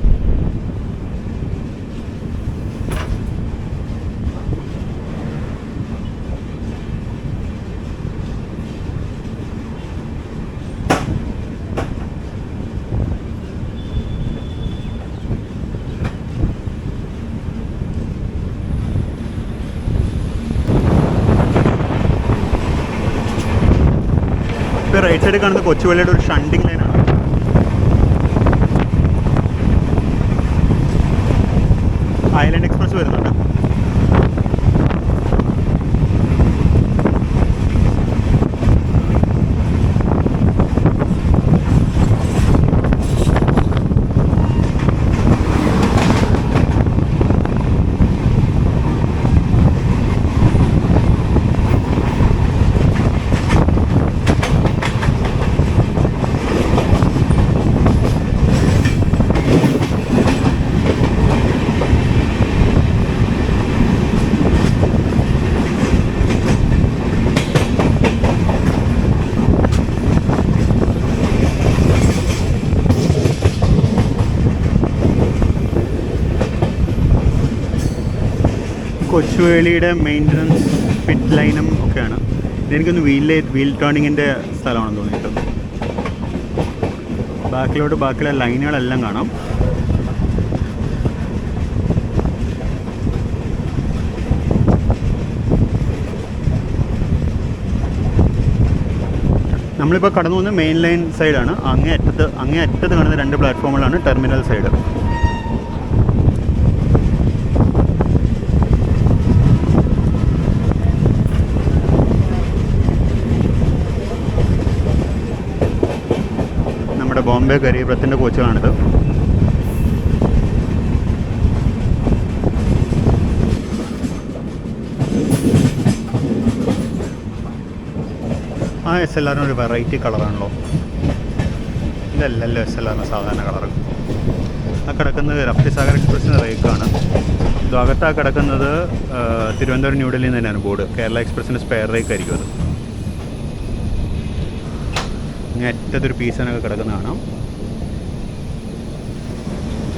റൈറ്റ് സൈഡിൽ കാണുന്ന കൊച്ചുവേളിയുടെ ഒരു ഷണ്ടിങ് ലൈനാണ്. ഐലൻഡ് എക്സ്പ്രസ് വരുന്നുണ്ട്. കൊച്ചുവേളിയുടെ മെയിൻ്റനൻസ് പിറ്റ് ലൈനും ഒക്കെയാണ്. ഇതെനിക്കൊന്ന് വീൽ ടേണിങ്ങിൻ്റെ സ്ഥലമാണെന്ന് തോന്നിയിട്ട്. ബാക്കിലുള്ള ലൈനുകളെല്ലാം കാണാം. നമ്മളിപ്പോൾ കടന്നു പോകുന്നത് മെയിൻ ലൈൻ സൈഡാണ്. അങ്ങേ അറ്റത്ത് കാണുന്ന 2 പ്ലാറ്റ്ഫോമുകളാണ് ടെർമിനൽ സൈഡ്. ബോംബെ ഗരീബ്രത്തിൻ്റെ കോച്ചുകളാണിത്. ആ SLRന് ഒരു വെറൈറ്റി കളറാണല്ലോ. ഇതല്ലല്ലോ SLRന് സാധാരണ കളറ്. ആ കിടക്കുന്നത് രപ്തിസാഗർ എക്സ്പ്രസിൻ്റെ റേക്കാണ്. അകത്താ കിടക്കുന്നത് തിരുവനന്തപുരം ന്യൂഡൽഹിയിൽ തന്നെയാണ് ബോർഡ്. കേരള എക്സ്പ്രസിൻ്റെ സ്പെയർ റേക്ക് ആയിരിക്കും അത്. അറ്റത്തൊരു പീസനൊക്കെ കിടക്കുന്ന കാണാം.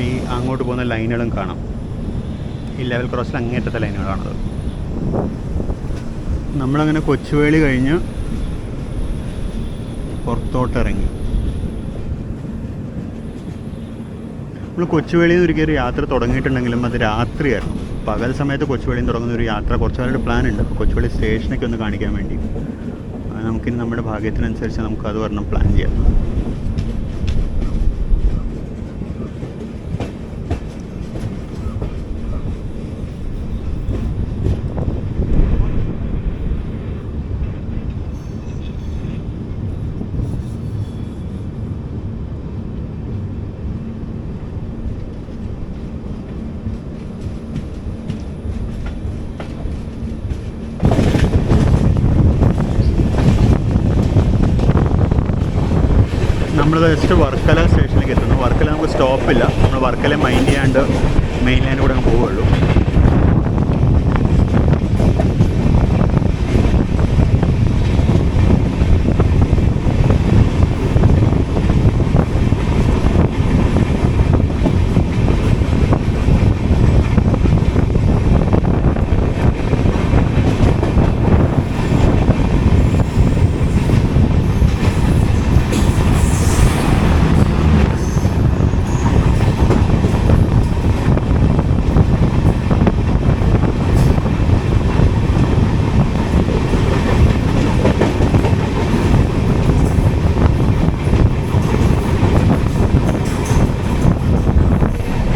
ഈ അങ്ങോട്ട് പോകുന്ന ലൈനുകളും കാണാം. ഈ ലെവൽ ക്രോസിൽ അങ്ങേറ്റത്തെ ലൈനുകളാണത്. നമ്മളങ്ങനെ കൊച്ചുവേളി കഴിഞ്ഞ് പുറത്തോട്ടിറങ്ങി. നമ്മൾ കൊച്ചുവേളിയിൽ നിന്ന് ഒരിക്കലും യാത്ര തുടങ്ങിയിട്ടുണ്ടെങ്കിലും അത് രാത്രിയായിരുന്നു. പകൽ സമയത്ത് കൊച്ചുവേളിയിൽ നിന്ന് തുടങ്ങുന്ന ഒരു യാത്ര കുറച്ച് കാലമായിട്ട് പ്ലാൻ ഉണ്ട്. അപ്പോൾ കൊച്ചുവേളി സ്റ്റേഷനൊക്കെ ഒന്ന് കാണിക്കാൻ വേണ്ടി നമുക്കിനി നമ്മുടെ ഭാഗ്യത്തിനനുസരിച്ച് നമുക്കത് പറഞ്ഞ് പ്ലാൻ ചെയ്യാം. നമ്മൾ ജസ്റ്റ് വർക്കല സ്റ്റേഷനിലേക്ക് എത്തുന്നു. വർക്കല നമുക്ക് സ്റ്റോപ്പില്ല. നമ്മൾ വർക്കല മൈൻഡ് ചെയ്യാണ്ട് മെയിൻ ലൈനിൽ കൂടെ അങ്ങ് പോവുള്ളൂ.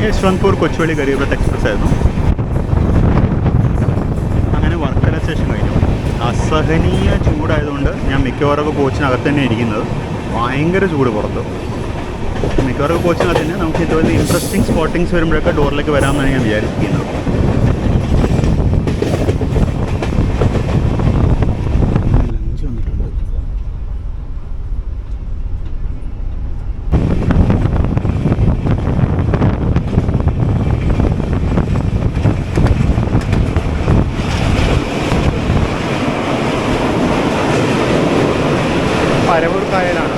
യശ്വന്ത്പൂർ കൊച്ചുവേളി ഗരീബ്രത്ത് എക്സ്പ്രസ് ആയിരുന്നു. അങ്ങനെ വർക്കല സ്റ്റേഷൻ കഴിഞ്ഞു. അസഹനീയ ചൂടായതുകൊണ്ട് ഞാൻ മിക്കവാറൊക്കെ കോച്ചിനകത്ത് തന്നെ ഇരിക്കുന്നത്. ഭയങ്കര ചൂട് പുറത്ത്. മിക്കവാറൊക്കെ കോച്ചിനകത്ത് തന്നെ നമുക്ക് ഇതുപോലെ ഇൻട്രസ്റ്റിംഗ് സ്പോട്ടിങ്സ് വരുമ്പോഴൊക്കെ ഡോറിലേക്ക് വരാമെന്നാണ് ഞാൻ വിചാരിക്കുന്നത്. പരവൂർ കായലാണ്.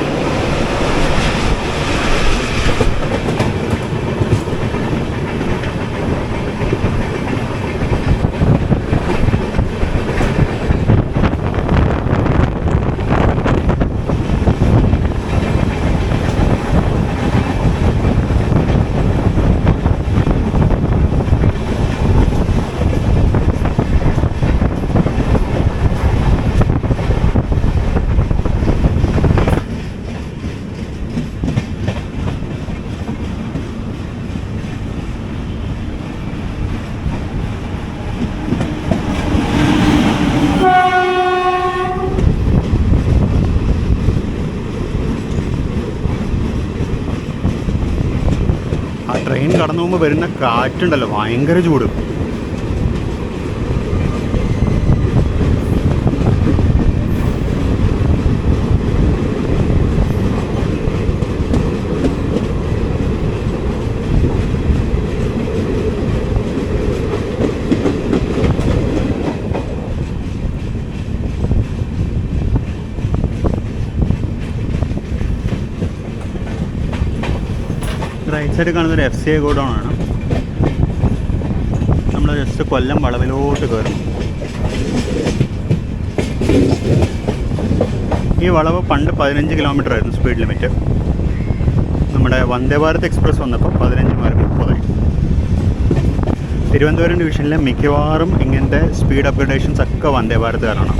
കടന്നു പോകുമ്പോൾ വരുന്ന കാറ്റുണ്ടല്ലോ, ഭയങ്കര ചൂട്. റൈറ്റ് സൈഡ് കാണുന്നൊരു FCI ഗോഡൗൺ ആണ്. നമ്മൾ ജസ്റ്റ് കൊല്ലം വളവിലോട്ട് കയറും. ഈ വളവ് പണ്ട് 15 കിലോമീറ്റർ ആയിരുന്നു സ്പീഡ് ലിമിറ്റ്. നമ്മുടെ വന്ദേ ഭാരത് എക്സ്പ്രസ് വന്നപ്പോൾ 15 മാറി 30. തിരുവനന്തപുരം ഡിവിഷനിലെ മിക്കവാറും ഇങ്ങനത്തെ സ്പീഡ് അപ്ഗ്രഡേഷൻസ് ഒക്കെ വന്ദേ ഭാരതുകാരാണ്.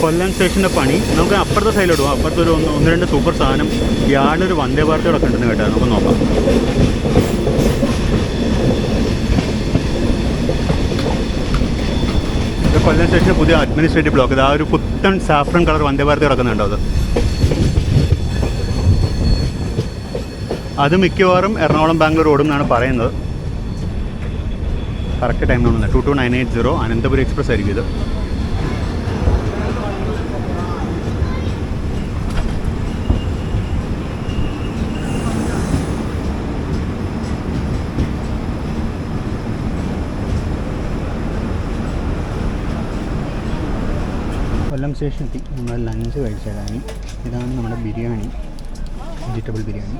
കൊല്ലം സ്റ്റേഷൻ്റെ പണി നമുക്ക് അപ്പുറത്തെ സൈഡിലിടും. അപ്പുറത്ത് ഒരു ഒന്ന് രണ്ട് സൂപ്പർ സാധനം യാതൊരു വന്ദേ ഭാരതോടൊക്കെ ഉണ്ടെന്ന് കേട്ടാൽ നമുക്ക് നോക്കാം. ഇത് കൊല്ലം സ്റ്റേഷൻ്റെ പുതിയ അഡ്മിനിസ്ട്രേറ്റീവ് ബ്ലോക്ക്. ഇത് ആ ഒരു പുത്തൻ സാഫ്രൺ കളർ വന്ദേ ഭാരത് കിടക്കുന്നുണ്ടോ അത് മിക്കവാറും എറണാകുളം ബാംഗ്ലൂർ ഓടും എന്നാണ് പറയുന്നത്. കറക്റ്റ് ടൈം നോക്കുന്നത് 22980 അനന്തപുരം എക്സ്പ്രസ് ആയിരിക്കും ഇത്. കൊല്ലം സ്റ്റേഷൻ എത്തി. നമ്മൾ ലഞ്ച് കഴിച്ചതാണ്. ഇതാണ് നമ്മുടെ ബിരിയാണി, വെജിറ്റബിൾ ബിരിയാണി.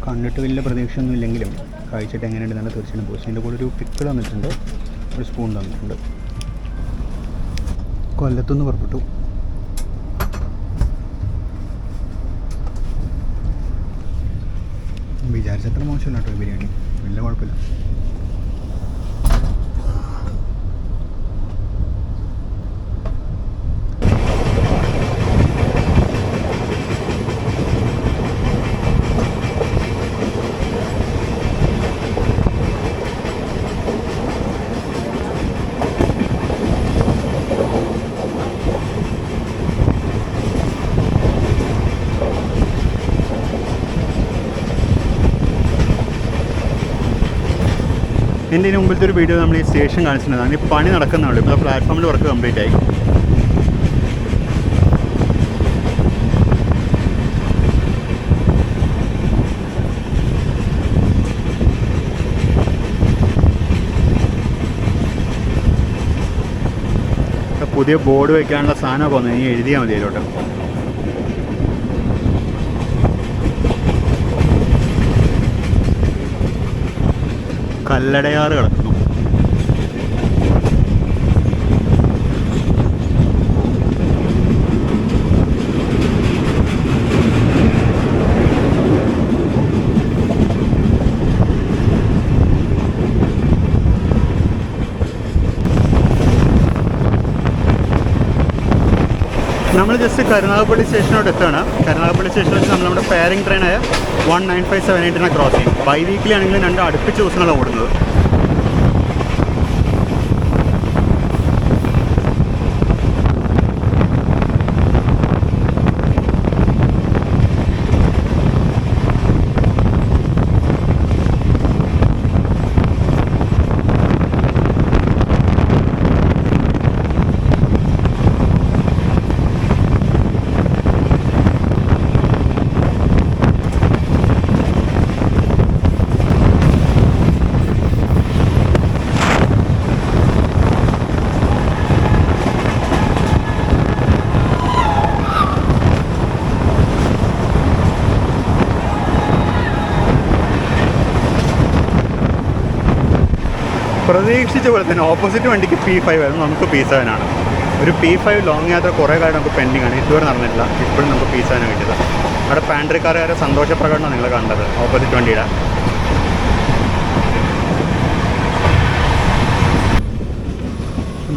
കണ്ടിട്ട് വലിയ പ്രതീക്ഷയൊന്നും ഇല്ലെങ്കിലും കഴിച്ചിട്ട് എങ്ങനെയുണ്ട് നല്ല തീർച്ചയായിട്ടും പോസ്റ്റ്. അതിൻ്റെ കൂടെ ഒരു പിക്കിൾ തന്നിട്ടുണ്ട്, ഒരു സ്പൂൺ തന്നിട്ടുണ്ട്. കൊല്ലത്തുനിന്ന് പുറപ്പെട്ടു. വിചാരിച്ചത്ര മോശമല്ല കേട്ടോ ബിരിയാണി, വലിയ കുഴപ്പമില്ല. എൻ്റെ ഇതിന് മുമ്പിലത്തെ ഒരു വീഡിയോ നമ്മൾ ഈ സ്റ്റേഷൻ കാണിച്ചിട്ടുണ്ടായിരുന്നു. ഈ പണി നടക്കുന്നുള്ളൂ. ഇപ്പോൾ പ്ലാറ്റ്ഫോമിൽ വർക്ക് കംപ്ലീറ്റ് ആയി. പുതിയ ബോർഡ് വയ്ക്കാനുള്ള സാധനമൊക്കെ വന്നു. ഇനി എഴുതിയാൽ മതി അതിലോട്ട്. കല്ലടയാറ് കിടക്കുന്നു. നമ്മൾ ജസ്റ്റ് കരുനാഗപ്പള്ളി സ്റ്റേഷനോട് എത്തുകയാണ്. കരുനാഗപ്പള്ളി സ്റ്റേഷനിൽ വെച്ച് നമ്മൾ നമ്മുടെ ഫെയറിംഗ് ട്രെയിനായ 19578 ക്രോസ് ചെയ്യും. ബൈ വീക്കിലി ആണെങ്കിലും 2 അടുപ്പിച്ച് ദിവസങ്ങളാണ് ഓടുന്നത്. പ്രതീക്ഷിച്ച പോലെ തന്നെ ഓപ്പോസിറ്റ് വണ്ടിക്ക് P5 ആയിരുന്നു, നമുക്ക് P7 ആണ്. ഒരു P5 ലോങ് യാത്ര കുറേ കാര്യം നമുക്ക് പെൻഡിങ് ആണ്, ഇതുവരെ നടന്നിട്ടില്ല. ഇപ്പോഴും നമുക്ക് P7 കിട്ടിയത്. അവിടെ പാൻട്രിക്കാരുടെ സന്തോഷപ്രകടനം നിങ്ങൾ കണ്ടത് ഓപ്പോസിറ്റ് വണ്ടിയുടെ.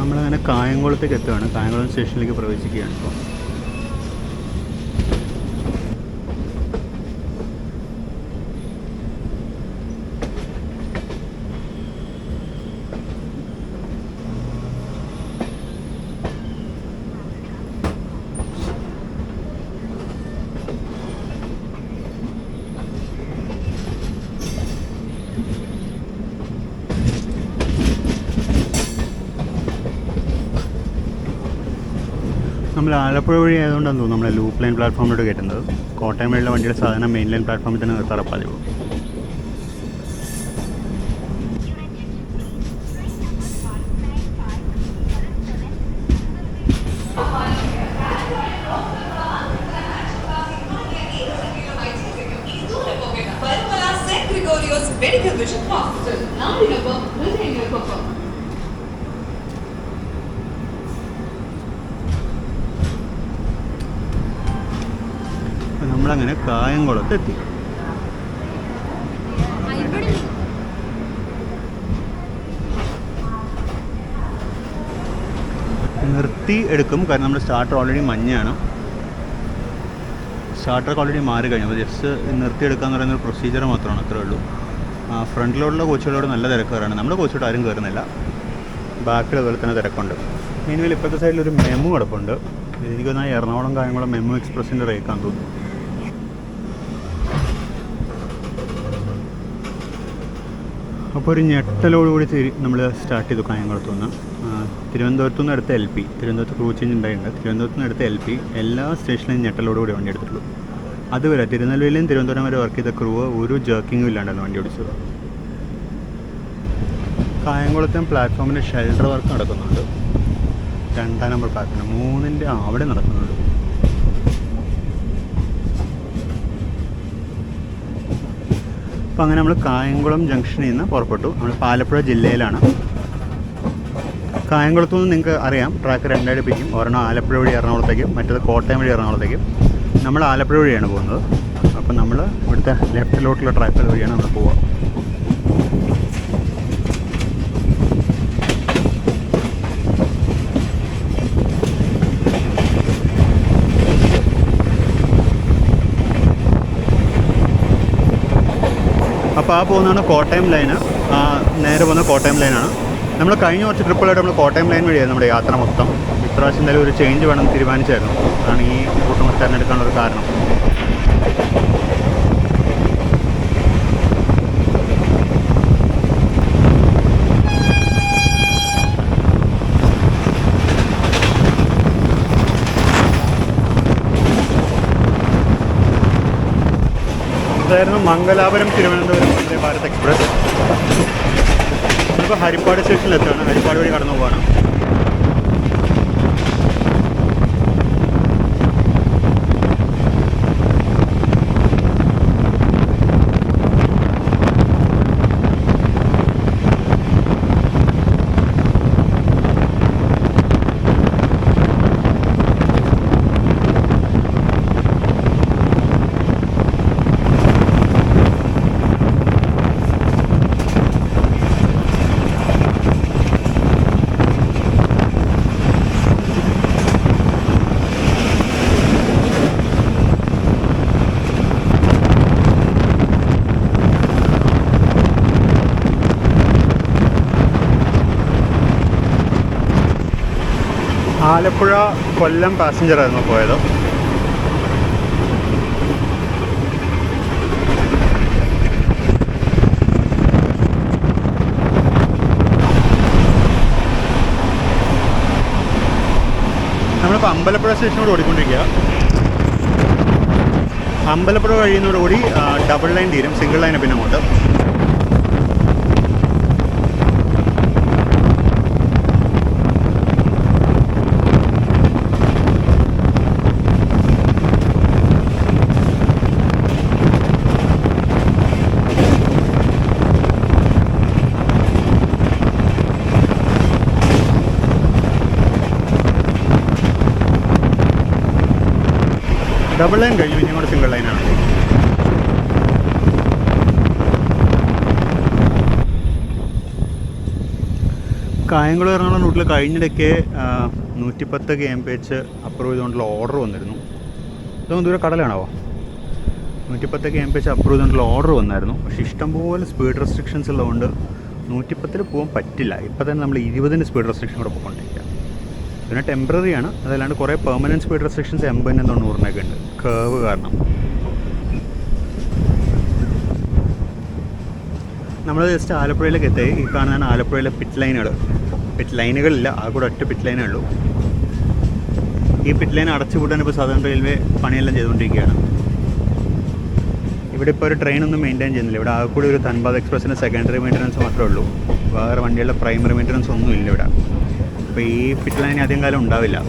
നമ്മളങ്ങനെ കായംകുളത്തേക്ക് എത്തുകയാണ്. കായംകുളം സ്റ്റേഷനിലേക്ക് പ്രവേശിക്കുകയാണ് ഇപ്പോൾ. നമ്മൾ ആലപ്പുഴ വഴി ആയതുകൊണ്ടാണ് തോന്നുന്നു നമ്മളെ ലൂപ്പ് ലൈൻ പ്ലാറ്റ്ഫോമിലോട്ട് കയറ്റുന്നത്. കോട്ടയം വഴിയുള്ള വണ്ടിയുടെ സാധാരണ മെയിൻ ലൈൻ പ്ലാറ്റ്ഫോമിൽ തന്നെ നിർത്താറ് പതിവ്. Medical Vision Hospital. നാടിനൊപ്പം ഹൃദയങ്ങൾക്കൊപ്പം. നമ്മളങ്ങനെ കായംകുളത്തെത്തി. നിർത്തി എടുക്കും, കാരണം നമ്മുടെ സ്റ്റാർട്ടർ ഓൾറെഡി മഞ്ഞാണ്. സ്റ്റാർട്ടറൊക്കെ ഓൾറെഡി മാറി കഴിഞ്ഞു. അപ്പോൾ ജസ്റ്റ് നിർത്തിയെടുക്കുക എന്ന് പറയുന്ന ഒരു പ്രൊസീജിയർ മാത്രമാണ്, അത്രേ ഉള്ളൂ. ഫ്രണ്ടിലോട്ടുള്ള കോച്ചുകളോട് നല്ല തിരക്കാറാണ്. നമ്മുടെ കോച്ചിലോട്ട് ആരും കയറുന്നില്ല. ബാക്കിൽ അതുപോലെ തന്നെ തിരക്കുണ്ട്. മീനുവിൽ ഇപ്പോഴത്തെ സൈഡിലൊരു മെമു കിടപ്പുണ്ട്. എനിക്ക് തോന്നുന്നത് എറണാകുളം കായംകുളം മെമു എക്സ്പ്രസിൻ്റെ റേക്കാന്ന് തോന്നുന്നു. അപ്പോൾ ഒരു ഞെട്ടലോടുകൂടി നമ്മൾ സ്റ്റാർട്ട് ചെയ്തു കായംകുളത്ത് നിന്ന്. തിരുവനന്തപുരത്തു നിന്ന് അടുത്ത LP, തിരുവനന്തപുരത്ത് ക്രൂ ചേഞ്ച് ഉണ്ടായിട്ടുണ്ട്. തിരുവനന്തപുരത്ത് നിന്ന് അടുത്ത LP എല്ലാ സ്റ്റേഷനിലും ഞെട്ടലോടുകൂടി വണ്ടി എടുത്തിട്ടുള്ളൂ. അതുവരെ തിരുനെൽവേലിയും തിരുവനന്തപുരം വരെ വർക്ക് ചെയ്ത ക്രൂ ഒരു ജർക്കിങ്ങും ഇല്ലാണ്ടാണ് വണ്ടി ഓടിച്ചത്. കായംകുളത്തും പ്ലാറ്റ്ഫോമിൻ്റെ ഷെൽട്ടർ വർക്ക് നടക്കുന്നുണ്ട്. 2-ാം നമ്പർ പ്ലാറ്റ്ഫോം 3-ൻ്റെ അവിടെ നടക്കുന്നുണ്ട്. അപ്പോൾ അങ്ങനെ നമ്മൾ കായംകുളം ജംഗ്ഷനിൽ നിന്ന് പുറപ്പെട്ടു. നമ്മൾ ആലപ്പുഴ ജില്ലയിലാണ്. കായംകുളത്തു നിന്ന് നിങ്ങൾക്ക് അറിയാം ട്രാക്ക് 2ആയിട്ട് പിരിക്കും. ഒരെണ്ണം ആലപ്പുഴ വഴി എറണാകുളത്തേക്കും, മറ്റേത് കോട്ടയം വഴി എറണാകുളത്തേക്കും. നമ്മൾ ആലപ്പുഴ വഴിയാണ് പോകുന്നത്. അപ്പോൾ നമ്മൾ ഇവിടുത്തെ ലെഫ്റ്റിലോട്ടുള്ള ട്രാക്കുകൾ വഴിയാണ് നമ്മൾ പോവുക. അപ്പോൾ ആ പോകുന്നതാണ് കോട്ടയം ലൈന്. നേരെ പോകുന്ന കോട്ടയം ലൈനാണ്. നമ്മൾ കഴിഞ്ഞ കുറച്ച് ട്രിപ്പുകളായിട്ട് നമ്മൾ കോട്ടയം ലൈൻ വഴിയായിരുന്നു നമ്മുടെ യാത്ര മൊത്തം. ഇപ്രാവശ്യം എന്തായാലും ഒരു ചേഞ്ച് വേണം തീരുമാനിച്ചായിരുന്നു. അതാണ് ഈ റൂട്ട് തിരഞ്ഞെടുക്കാനുള്ളൊരു കാരണം. ഇതായിരുന്നു മംഗലാപുരം തിരുവനന്തപുരം വന്ദേ ഭാരത് എക്സ്പ്രസ്. നമ്മളിപ്പോൾ ഹരിപ്പാട് സ്റ്റേഷനിലെത്താണ്. ഹരിപ്പാട് വഴി കടന്നു പോവാണ്. ആലപ്പുഴ കൊല്ലം പാസഞ്ചറായിരുന്നു പോയത്. നമ്മളിപ്പോൾ അമ്പലപ്പുഴ സ്റ്റേഷനോട് ഓടിക്കൊണ്ടിരിക്കുക. അമ്പലപ്പുഴ കഴിയുന്നതോടുകൂടി ഡബിൾ ലൈൻ തീരും, സിംഗിൾ ലൈനെ പിന്നെ അങ്ങോട്ട്. ഡബിൾ ലൈൻ കഴിഞ്ഞു, ഇനി കൂടെ സിംഗിൾ ലൈനാണ്. കായംകുളം എറണാകുളം റൂട്ടിൽ കഴിഞ്ഞിടയ്ക്ക് 110 kmph അപ്രൂവ് ചെയ്തുകൊണ്ടുള്ള ഓർഡർ വന്നിരുന്നു. ഇതൊന്നും ദൂരെ കടലാണോ? 110 kmph അപ്രൂവ് ചെയ്തുകൊണ്ടുള്ള ഓർഡർ വന്നായിരുന്നു. പക്ഷേ ഇഷ്ടംപോലെ സ്പീഡ് റെസ്ട്രിക്ഷൻസ് ഉള്ളതുകൊണ്ട് 110 പോകാൻ പറ്റില്ല. ഇപ്പോൾ തന്നെ നമ്മൾ 20 സ്പീഡ് റെസ്ട്രിക്ഷൻ കൂടെ പോയിക്കൊണ്ടിരിക്കുക. പിന്നെ ടെമ്പററി ആണ്, അതല്ലാണ്ട് കുറേ പെർമനൻറ്റ് സ്പീഡ് റെസ്ട്രിക്ഷൻസ് 80 90 ഉണ്ട് കേവ് കാരണം. നമ്മൾ ജസ്റ്റ് ആലപ്പുഴയിലേക്ക് എത്തി. ഈ കാണുന്നതാണ് ആലപ്പുഴയിലെ പിറ്റ് ലൈനുകൾ. പിറ്റ് ലൈനുകളില്ല, ആ കൂടെ ഒറ്റ പിറ്റ് ലൈനേ ഉള്ളൂ. ഈ പിറ്റ് ലൈൻ അടച്ചുപൂട്ടാൻ ഇപ്പോൾ സദേൺ റെയിൽവേ പണിയെല്ലാം ചെയ്തുകൊണ്ടിരിക്കുകയാണ്. ഇവിടെ ഇപ്പോൾ ഒരു ട്രെയിനൊന്നും മെയിൻറ്റെയിൻ ചെയ്യുന്നില്ല. ഇവിടെ ആകെ കൂടി ഒരു ധൻബാദ് എക്സ്പ്രസ്സിൻ്റെ സെക്കൻഡറി മെയിൻ്റനൻസ് മാത്രമേ ഉള്ളൂ. വേറെ വണ്ടികളുടെ പ്രൈമറി മെയിൻ്റനൻസ് ഒന്നും ഇല്ല ഇവിടെ. അപ്പോൾ ഈ പിറ്റ് ലൈൻ അധികം കാലം ഉണ്ടാവില്ല.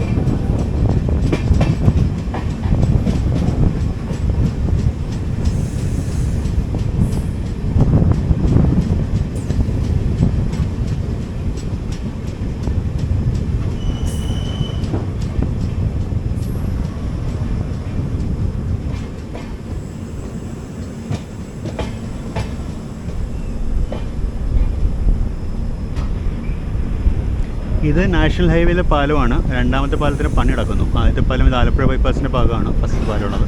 ഇത് നാഷണൽ ഹൈവേയിലെ പാലമാണ്. രണ്ടാമത്തെ പാലത്തിന് പണി നടക്കുന്നു. ആദ്യത്തെ പാലം ഇത് ആലപ്പുഴ ബൈപ്പാസിൻ്റെ ഭാഗമാണ് ഫസ്റ്റ് പാലമുള്ളത്.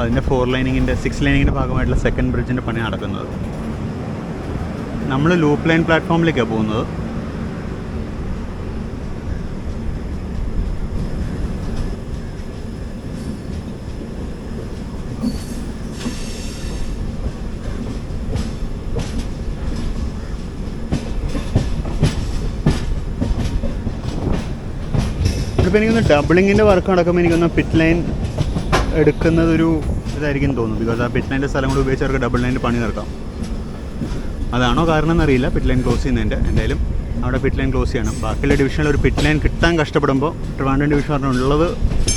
അതിൻ്റെ 4 ലൈനിങ്ങിൻ്റെ 6 ലൈനിങ്ങിൻ്റെ ഭാഗമായിട്ടുള്ള സെക്കൻഡ് ബ്രിഡ്ജിൻ്റെ പണി നടക്കുന്നത്. നമ്മൾ ലൂപ്പ് ലൈൻ പ്ലാറ്റ്ഫോമിലേക്കാണ് പോകുന്നത്. ഇപ്പോൾ എനിക്കൊന്ന് ഡബിളിങ്ങിൻ്റെ വർക്ക് നടക്കുമ്പോൾ എനിക്കൊന്ന് പിറ്റ് ലൈൻ എടുക്കുന്നതൊരു ഇതായിരിക്കും തോന്നുന്നു. ബിക്കോസ് ആ പിറ്റ് ലൈൻ്റെ സ്ഥലം കൂടി ഉപയോഗിച്ച് അവർക്ക് ഡബിൾ ലൈനിൻ്റെ പണി നടക്കാം. അതാണോ കാരണം എന്നറിയില്ല പിറ്റ് ലൈൻ ക്ലോസ് ചെയ്യുന്നതിൻ്റെ. എന്തായാലും അവിടെ പിറ്റ് ലൈൻ ക്ലോസ് ചെയ്യണം. ബാക്കിയുള്ള ഡിവിഷനിൽ ഒരു പിറ്റ് ലൈൻ കിട്ടാൻ കഷ്ടപ്പെടുമ്പോൾ ട്രിവാൻഡ്രം ഡിവിഷൻ പറഞ്ഞുള്ളത്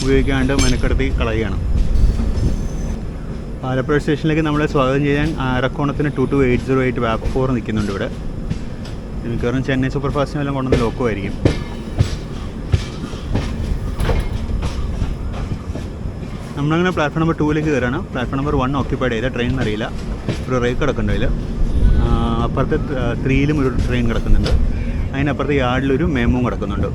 ഉപയോഗിക്കാണ്ട് മെനക്കെടുത്തി കളയുകയാണ്. ആലപ്പുഴ സ്റ്റേഷനിലേക്ക് നമ്മളെ സ്വാഗതം ചെയ്യാൻ അരക്കോണത്തിന് 22808 വാപ്പ് 4 നിൽക്കുന്നുണ്ട് ഇവിടെ. മിക്കവാറും ചെന്നൈ സൂപ്പർ ഫാസ്റ്റിനെല്ലാം കൊണ്ടുവന്ന് ലോക്കുമായിരിക്കും. നമ്മളങ്ങനെ പ്ലാറ്റ്ഫോം നമ്പർ 2ലേക്ക് കയറാണ്. പ്ലാറ്റ്ഫോം നമ്പർ 1 ഓക്യുപ്പൈഡ് ചെയ്ത ട്രെയിൻ എന്നറിയില്ല. ഒരു റേക്ക് കിടക്കുന്നുണ്ട് അതിൽ. അപ്പുറത്തെ 3ലും ഒരു ട്രെയിൻ കിടക്കുന്നുണ്ട്. അതിനപ്പുറത്തെ യാർഡിലൊരു മെമും കിടക്കുന്നുണ്ട്.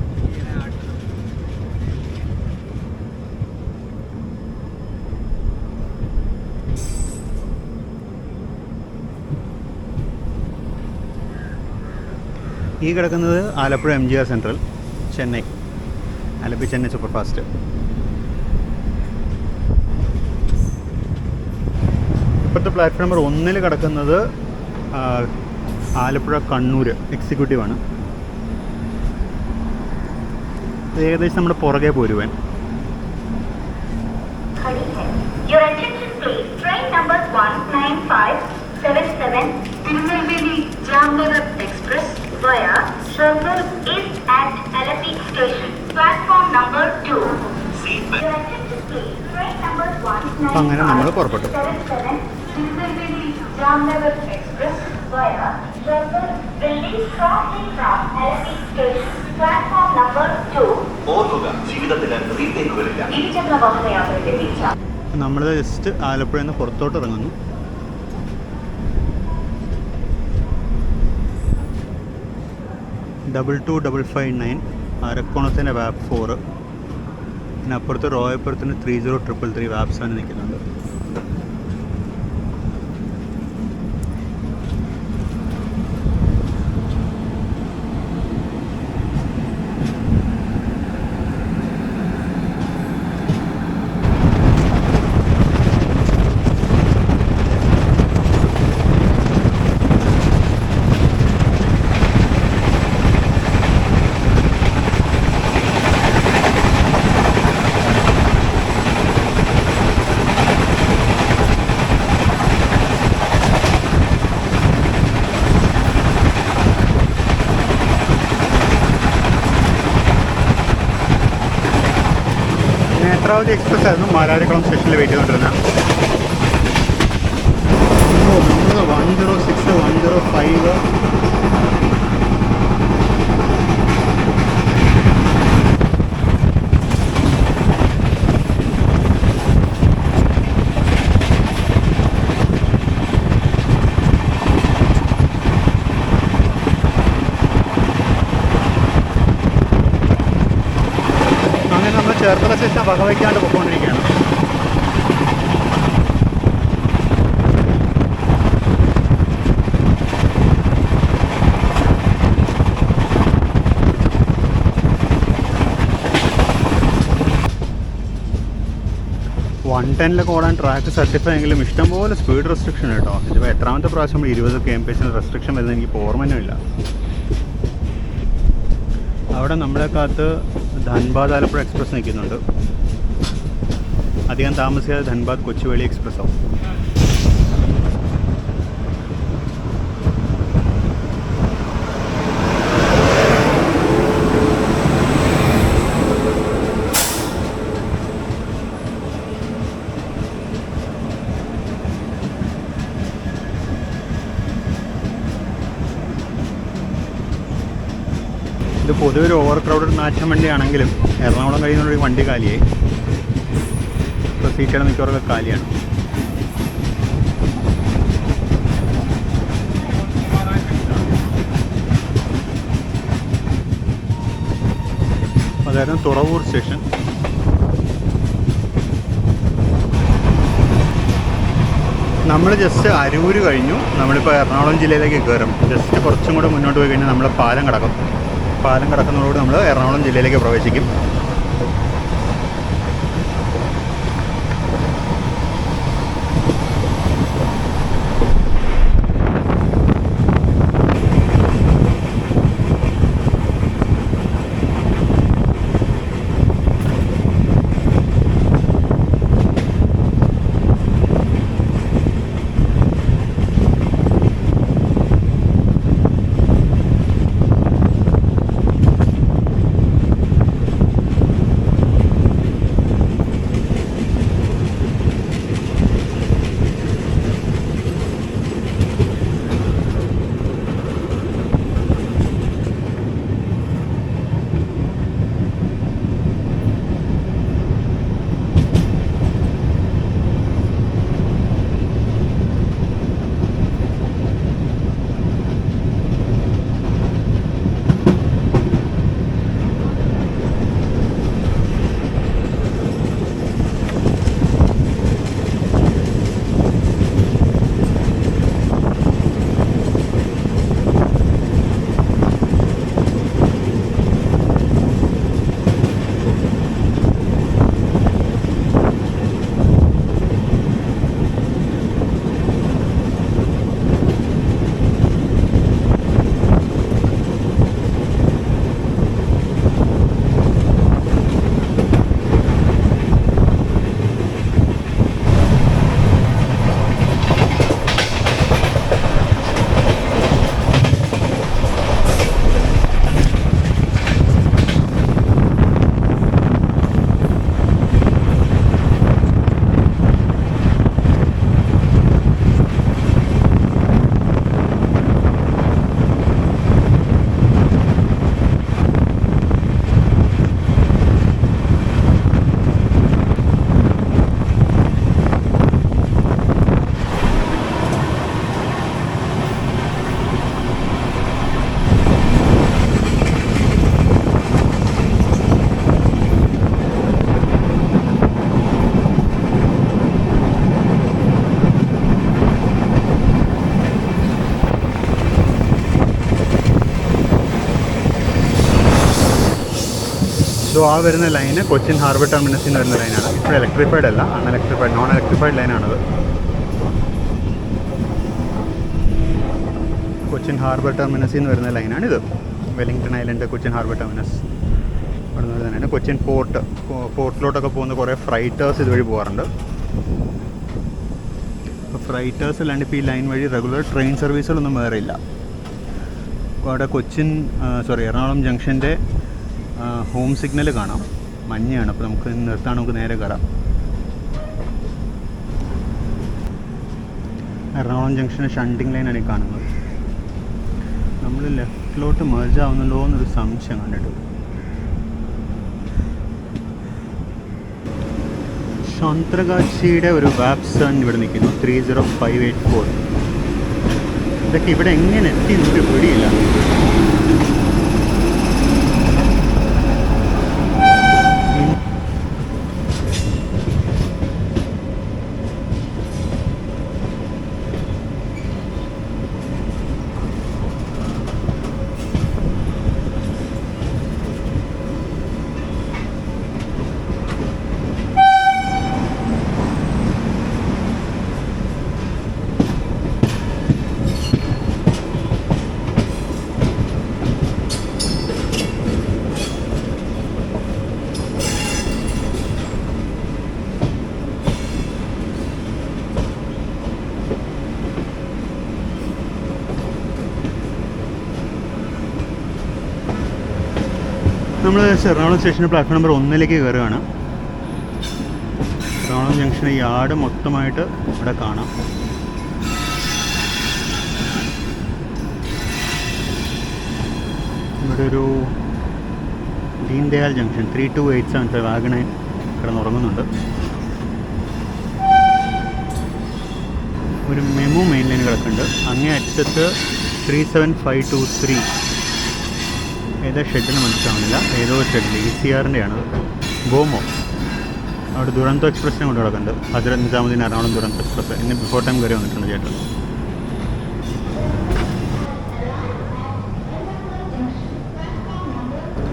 ഈ കിടക്കുന്നത് Alappuzha MGR central Chennai, Alappuzha Chennai super fast. ഇപ്പോഴത്തെ പ്ലാറ്റ്ഫോം നമ്പർ 1 കിടക്കുന്നത് ആലപ്പുഴ കണ്ണൂർ എക്സിക്യൂട്ടീവാണ്. ഏകദേശം നമ്മുടെ പുറകെ പോരുവാൻ. Your attention please. Train number 19577 Tirunelveli Jamnagar Express via Sharpur is at Alapi Station. Platform number 2. Your attention please. Train number 19577 അങ്ങനെ നമ്മൾ പുറപ്പെട്ടു. Tirunelveli Jamnagar Express via Sharpur will leave shortly from Alapi Station. Platform number 2. ഓർക്കുക, ജീവിതത്തിൽ റീടേക്കുകളില്ല. ഇരുചക്ര വാഹന യാത്രയുടെ വീഴ്ച. നമ്മൾ ജസ്റ്റ് ആലപ്പുഴയിൽ നിന്ന് പുറത്തോട്ട് ഇറങ്ങുന്നു. ഡബിൾ 2559 അരക്കോണത്തിൻ്റെ വാപ്പ് 4. പിന്നെ അപ്പുറത്ത് റോയപ്പുറത്തിന് 30333 വാപ്സാണ് നിൽക്കുന്നുണ്ട്. നേത്രാവതി എക്സ്പ്രസ് ആയിരുന്നു മാരാരിക്കുളം സ്റ്റേഷനിൽ വെയിറ്റ് ചെയ്തുകൊണ്ടിരുന്നത്. നമ്മൾ 106 105 ചേർത്തല സ്റ്റേഷൻ വകവയ്ക്കാണ്ട് പോയിക്കൊണ്ടിരിക്കുകയാണ്. 110 ഓടാൻ ട്രാക്ക് സർട്ടിഫൈ എങ്കിലും ഇഷ്ടംപോലെ സ്പീഡ് റെസ്ട്രിക്ഷൻ കേട്ടോ. ഇതിപ്പോൾ എത്രാമത്തെ പ്രാവശ്യം നമ്മൾ 20 km/h റെസ്ട്രിക്ഷൻ വരുന്നത് എനിക്ക് ഓർമ്മ തന്നെ ഇല്ല. അവിടെ നമ്മളെ കാത്ത് ധൻബാദ് ആലപ്പുഴ എക്സ്പ്രസ് നിൽക്കുന്നുണ്ട്. അധികം താമസിയാതെ ധൻബാദ് കൊച്ചുവേളി എക്സ്പ്രസ് ആവും. ഇത് പൊതുവെ ഒരു ഓവർ ക്രൗഡഡ് നാറ്റം വണ്ടിയാണെങ്കിലും എറണാകുളം കഴിയുന്നൊരു വണ്ടി കാലിയായി. ഇപ്പോൾ സീറ്റുകൾ മിക്കവാറൊക്കെ കാലിയാണ്. അതായിരുന്നു തുറവൂർ സ്റ്റേഷൻ. നമ്മൾ ജസ്റ്റ് അരൂർ കഴിഞ്ഞു. നമ്മളിപ്പോൾ എറണാകുളം ജില്ലയിലേക്ക് കയറും. ജസ്റ്റ് കുറച്ചും കൂടെ മുന്നോട്ട് പോയി കഴിഞ്ഞാൽ നമ്മൾ പാലം കടക്കും. പാലം കടക്കുന്നതോടുകൂടി നമ്മൾ എറണാകുളം ജില്ലയിലേക്ക് പ്രവേശിക്കും. ആ വരുന്ന ലൈന് കൊച്ചിൻ ഹാർബർ ടെർമിനസിൽ നിന്ന് വരുന്ന ലൈനാണ്. ഇപ്പോൾ ഇലക്ട്രിഫൈഡ് അല്ല, അൺഇലക്ട്രിഫൈഡ്, നോൺ ഇലക്ട്രിഫൈഡ് ലൈനാണത്. കൊച്ചിൻ ഹാർബർ ടെർമിനസിൽ നിന്ന് വരുന്ന ലൈനാണിത്. Wellington Island Cochin harbour terminus അവിടെ നിന്ന് തന്നെയാണ്. കൊച്ചിൻ പോർട്ടിലോട്ടൊക്കെ പോകുന്ന കുറേ ഫ്രൈറ്റേഴ്സ് ഇതുവഴി പോകാറുണ്ട്. അപ്പോൾ ഫ്രൈറ്റേഴ്സ് അല്ലാണ്ട് ഇപ്പോൾ ഈ ലൈൻ വഴി റെഗുലർ ട്രെയിൻ സർവീസുകളൊന്നും വേറെ ഇല്ല. അവിടെ എറണാകുളം ജംഗ്ഷൻ്റെ ഹോം സിഗ്നൽ കാണാം, മഞ്ഞയാണ്. അപ്പോൾ നമുക്ക് നിർത്താൻ നമുക്ക് നേരെ കയറാം. എറണാകുളം ജംഗ്ഷന് ഷണ്ടിങ് ലൈനാണ് ഈ കാണുന്നത്. നമ്മൾ ലെഫ്റ്റിലോട്ട് മെർജ് ആവുന്നുണ്ടോ എന്നൊരു സംശയം കണ്ടിട്ട്. സന്ത്രഗാച്ചിയുടെ ഒരു വാപ്സൺ ഇവിടെ നിൽക്കുന്നു, 30584. ഇതൊക്കെ ഇവിടെ എങ്ങനെ എത്തി എന്നൊരു പിടിയില്ല. നമ്മൾ എറണാകുളം സ്റ്റേഷൻ്റെ പ്ലാറ്റ്ഫോം നമ്പർ 1 കയറുകയാണ്. എറണാകുളം ജംഗ്ഷന് യാർഡ് മൊത്തമായിട്ട് ഇവിടെ കാണാം. ഇവിടെ ഒരു ദീൻ ദയാൽ ജംഗ്ഷൻ 32875 വാഗണൈൻ കിടന്നുറങ്ങുന്നുണ്ട്. ഒരു മെമു മെയിൻ ലൈൻ കിടക്കുന്നുണ്ട്. അങ്ങേ അറ്റത്ത് 37523 ഏതാ ഷെഡിന് മനസ്സിലാവുന്നില്ല, ഏതോ ഷെഡിൽ ECRൻ്റെ ആണ്. ഗോമോ അവിടെ ദുരന്തോ എക്സ്പ്രസ്സിനെ കൊണ്ട് കിടക്കുന്നുണ്ട്. ഹസ്രത്ത് നിസാമുദ്ദീൻ എറണാകുളം ദുരന്തോ എക്സ്പ്രസ് ഇന്ന് ബിഫോർ ടൈം കയറി വന്നിട്ടുണ്ട് ചേട്ടൻ.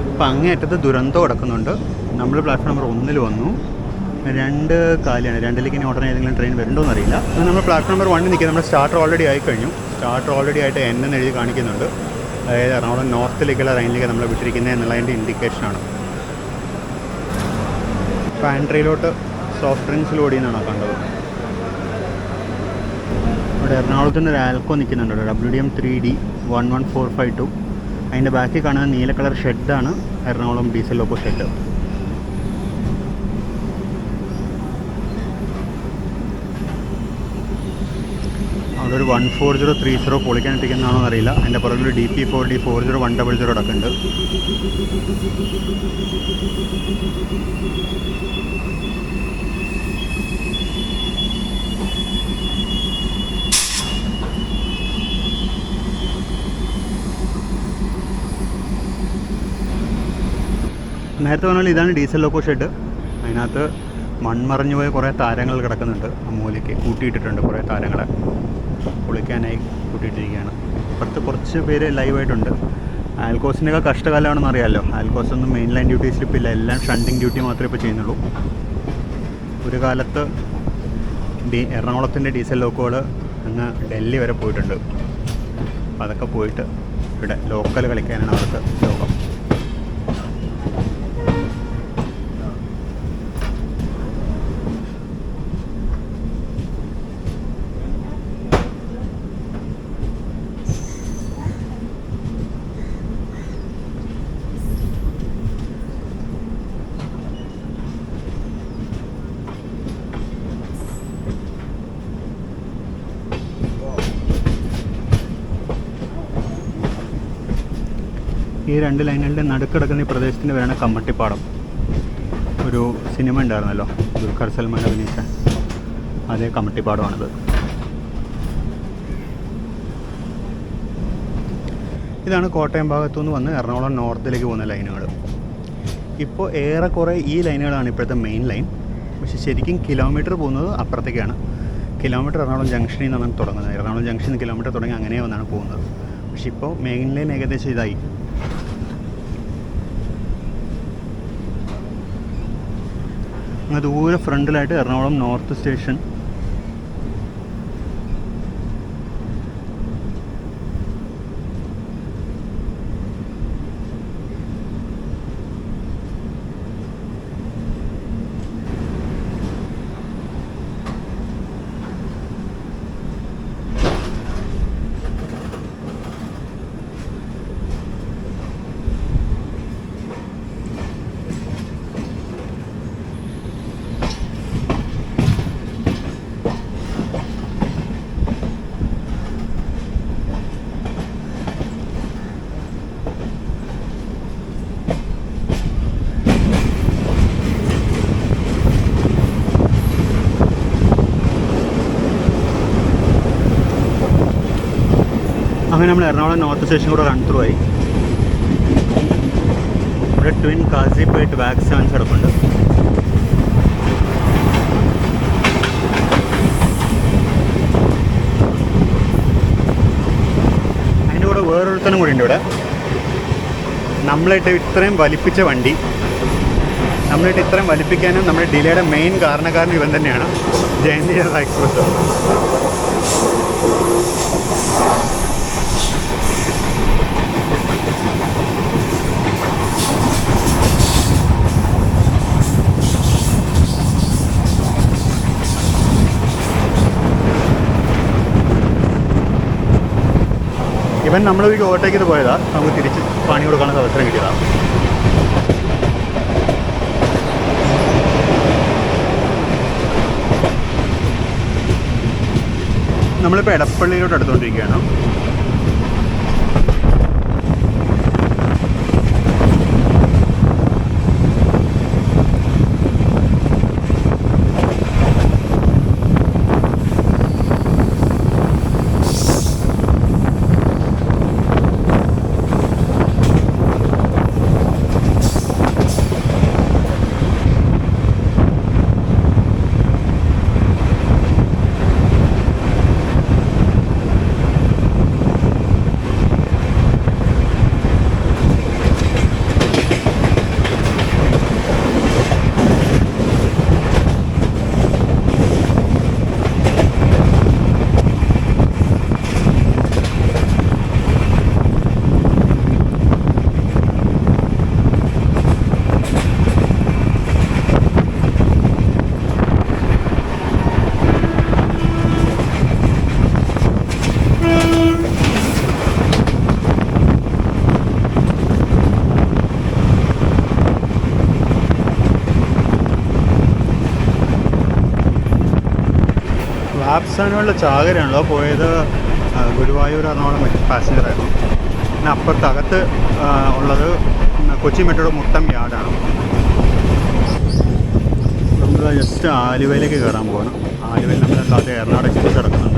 അപ്പം അങ്ങേ അറ്റത്ത് ദുരന്തോ കിടക്കുന്നുണ്ട്. നമ്മൾ പ്ലാറ്റ്ഫോം നമ്പർ 1 വന്നു. 2 കാലിയാണ്. 2ലേക്ക് ഇനി ഉടനെ ഏതെങ്കിലും ട്രെയിൻ വരുന്നുണ്ടോ എന്നറിയില്ല. അത് നമ്മൾ പ്ലാറ്റ്ഫോം നമ്പർ 1 നിൽക്കുക. നമ്മുടെ സ്റ്റാർട്ടർ ഓൾറെഡി ആയിക്കഴിഞ്ഞു. സ്റ്റാർട്ടർ ഓൾറെഡി ആയിട്ട് N എന്ന് എഴുതി കാണിക്കുന്നുണ്ട്. അതായത് എറണാകുളം നോർത്തിലേക്കുള്ള ലൈനിലേക്ക് നമ്മൾ വിട്ടിരിക്കുന്നത് എന്നുള്ളതിൻ്റെ ഇൻഡിക്കേഷനാണ്. പാൻട്രിയിലോട്ട് സോഫ്റ്റ് ഡ്രിങ്ക്സ് ലോഡ് ചെയ്യുന്നതാണോ കണ്ടത്? ഇവിടെ എറണാകുളത്ത് നിന്ന് ഒരു ആൽക്കോ നിൽക്കുന്നുണ്ട്. WDM 3D 11452. അതിൻ്റെ ബാക്കിൽ കാണുന്ന നീല കളർ ഷെഡാണ് എറണാകുളം ഡീസൽ ലോക്കോ ഷെഡ്. അവിടെ ഒരു 14030 പൊളിക്കാൻ എത്തിക്കുന്നതാണോ എന്നറിയില്ല. അതിൻ്റെ പുറകിൽ DP4D 40100 അടക്കമുണ്ട്. നേരത്തെ പറഞ്ഞാൽ ഇതാണ് ഡീസൽ ലോക്കോ ഷെഡ്. അതിനകത്ത് മൺമറഞ്ഞു പോയ കുറേ താരങ്ങൾ കിടക്കുന്നുണ്ട്. ആ മൂലയ്ക്ക് കൂട്ടിയിട്ടിട്ടുണ്ട്. കുറേ താരങ്ങളെ പൊളിക്കാനായി കൂട്ടിയിട്ടിരിക്കുകയാണ്. അപ്പുറത്ത് കുറച്ച് പേര് ലൈവായിട്ടുണ്ട്. ആൽക്കോസിൻ്റെയൊക്കെ കഷ്ടകാലമാണെന്ന് അറിയാമല്ലോ. ആൽക്കോസ് ഒന്നും മെയിൻ ലൈൻ ഡ്യൂട്ടി സ്ലിപ്പില്ല. എല്ലാം ഷണ്ടിങ് ഡ്യൂട്ടി മാത്രമേ ഇപ്പോൾ ചെയ്യുന്നുള്ളൂ. ഒരു കാലത്ത് എറണാകുളത്തിൻ്റെ ഡീസൽ ലോക്കോകൾ അങ്ങ് ഡൽഹി വരെ പോയിട്ടുണ്ട്. അപ്പോൾ അതൊക്കെ പോയിട്ട് ഇവിടെ ലോക്കൽ കളിക്കാനാണ് അവർക്ക് ലോകം. ഈ 2 ലൈനുകളുടെ നടുക്കിടക്കുന്ന ഈ പ്രദേശത്തിൻ്റെ പേരാണ് കമ്മട്ടിപ്പാടം. ഒരു സിനിമ ഉണ്ടായിരുന്നല്ലോ, ദുൽഖർ സൽമാൻ അഭിനയിച്ച, അതേ കമ്മട്ടിപ്പാടമാണിത്. ഇതാണ് കോട്ടയം ഭാഗത്തുനിന്ന് വന്ന് എറണാകുളം നോർത്തിലേക്ക് പോകുന്ന ലൈനുകൾ. ഇപ്പോൾ ഏറെക്കുറെ ഈ ലൈനുകളാണ് ഇപ്പോഴത്തെ മെയിൻ ലൈൻ. പക്ഷേ ശരിക്കും കിലോമീറ്റർ പോകുന്നത് അപ്പുറത്തേക്കാണ്. കിലോമീറ്റർ എറണാകുളം ജംഗ്ഷനിൽ നിന്നാണ് തുടങ്ങുന്നത്. എറണാകുളം ജംഗ്ഷനിൽ കിലോമീറ്റർ തുടങ്ങി അങ്ങനെ വന്നാണ് പോകുന്നത്. പക്ഷേ ഇപ്പോൾ മെയിൻ ലൈൻ ഏകദേശം ഇതായി. അങ്ങ് ദൂരെ ഫ്രണ്ടിലായിട്ട് എറണാകുളം നോർത്ത് സ്റ്റേഷൻ. അങ്ങനെ നമ്മൾ എറണാകുളം നോർത്ത് സ്റ്റേഷൻ കൂടെ റൺ ത്രൂ ആയി. ഇവിടെ ട്വിൻ കാസിപ്പേട്ട് വാക്സ് സെവൻസ് കിടപ്പുണ്ട്. അതിൻ്റെ കൂടെ വേറൊരുത്തനും കൂടി ഉണ്ട്. ഇവിടെ നമ്മളായിട്ട് ഇത്രയും വലിപ്പിച്ച വണ്ടി, നമ്മളായിട്ട് ഇത്രയും വലിപ്പിക്കാനും നമ്മുടെ ഡിലേയുടെ മെയിൻ കാരണക്കാരൻ ഇവൻ തന്നെയാണ്, ജയന്തി എക്സ്പ്രസ്. ഇവൻ നമ്മളൊരു ഓവർടേക്ക് ചെയ്ത് പോയതാണ്. നമുക്ക് തിരിച്ച് പണി കൊടുക്കാനുള്ള അവസരം കിട്ടിയതാണ്. നമ്മളിപ്പോൾ എടപ്പള്ളിയിലോട്ട് എടുത്തുകൊണ്ടിരിക്കുകയാണ്. വാപ്സാനുള്ള ചാകരയാണല്ലോ പോയത്. ഗുരുവായൂർ എറണാകുളം പാസഞ്ചറായിരുന്നു. പിന്നെ അപ്പുറത്തകത്ത് ഉള്ളത് കൊച്ചി മെട്രോയുടെ മുട്ടം യാർഡാണ്. നമ്മൾ ജസ്റ്റ് ആലുവയിലേക്ക് കയറാൻ പോകണം. ആലുവയിൽ നമ്മളല്ലാതെ എറണാകുളം എക്സ്പ്രസ് കിടക്കുന്നുണ്ട്.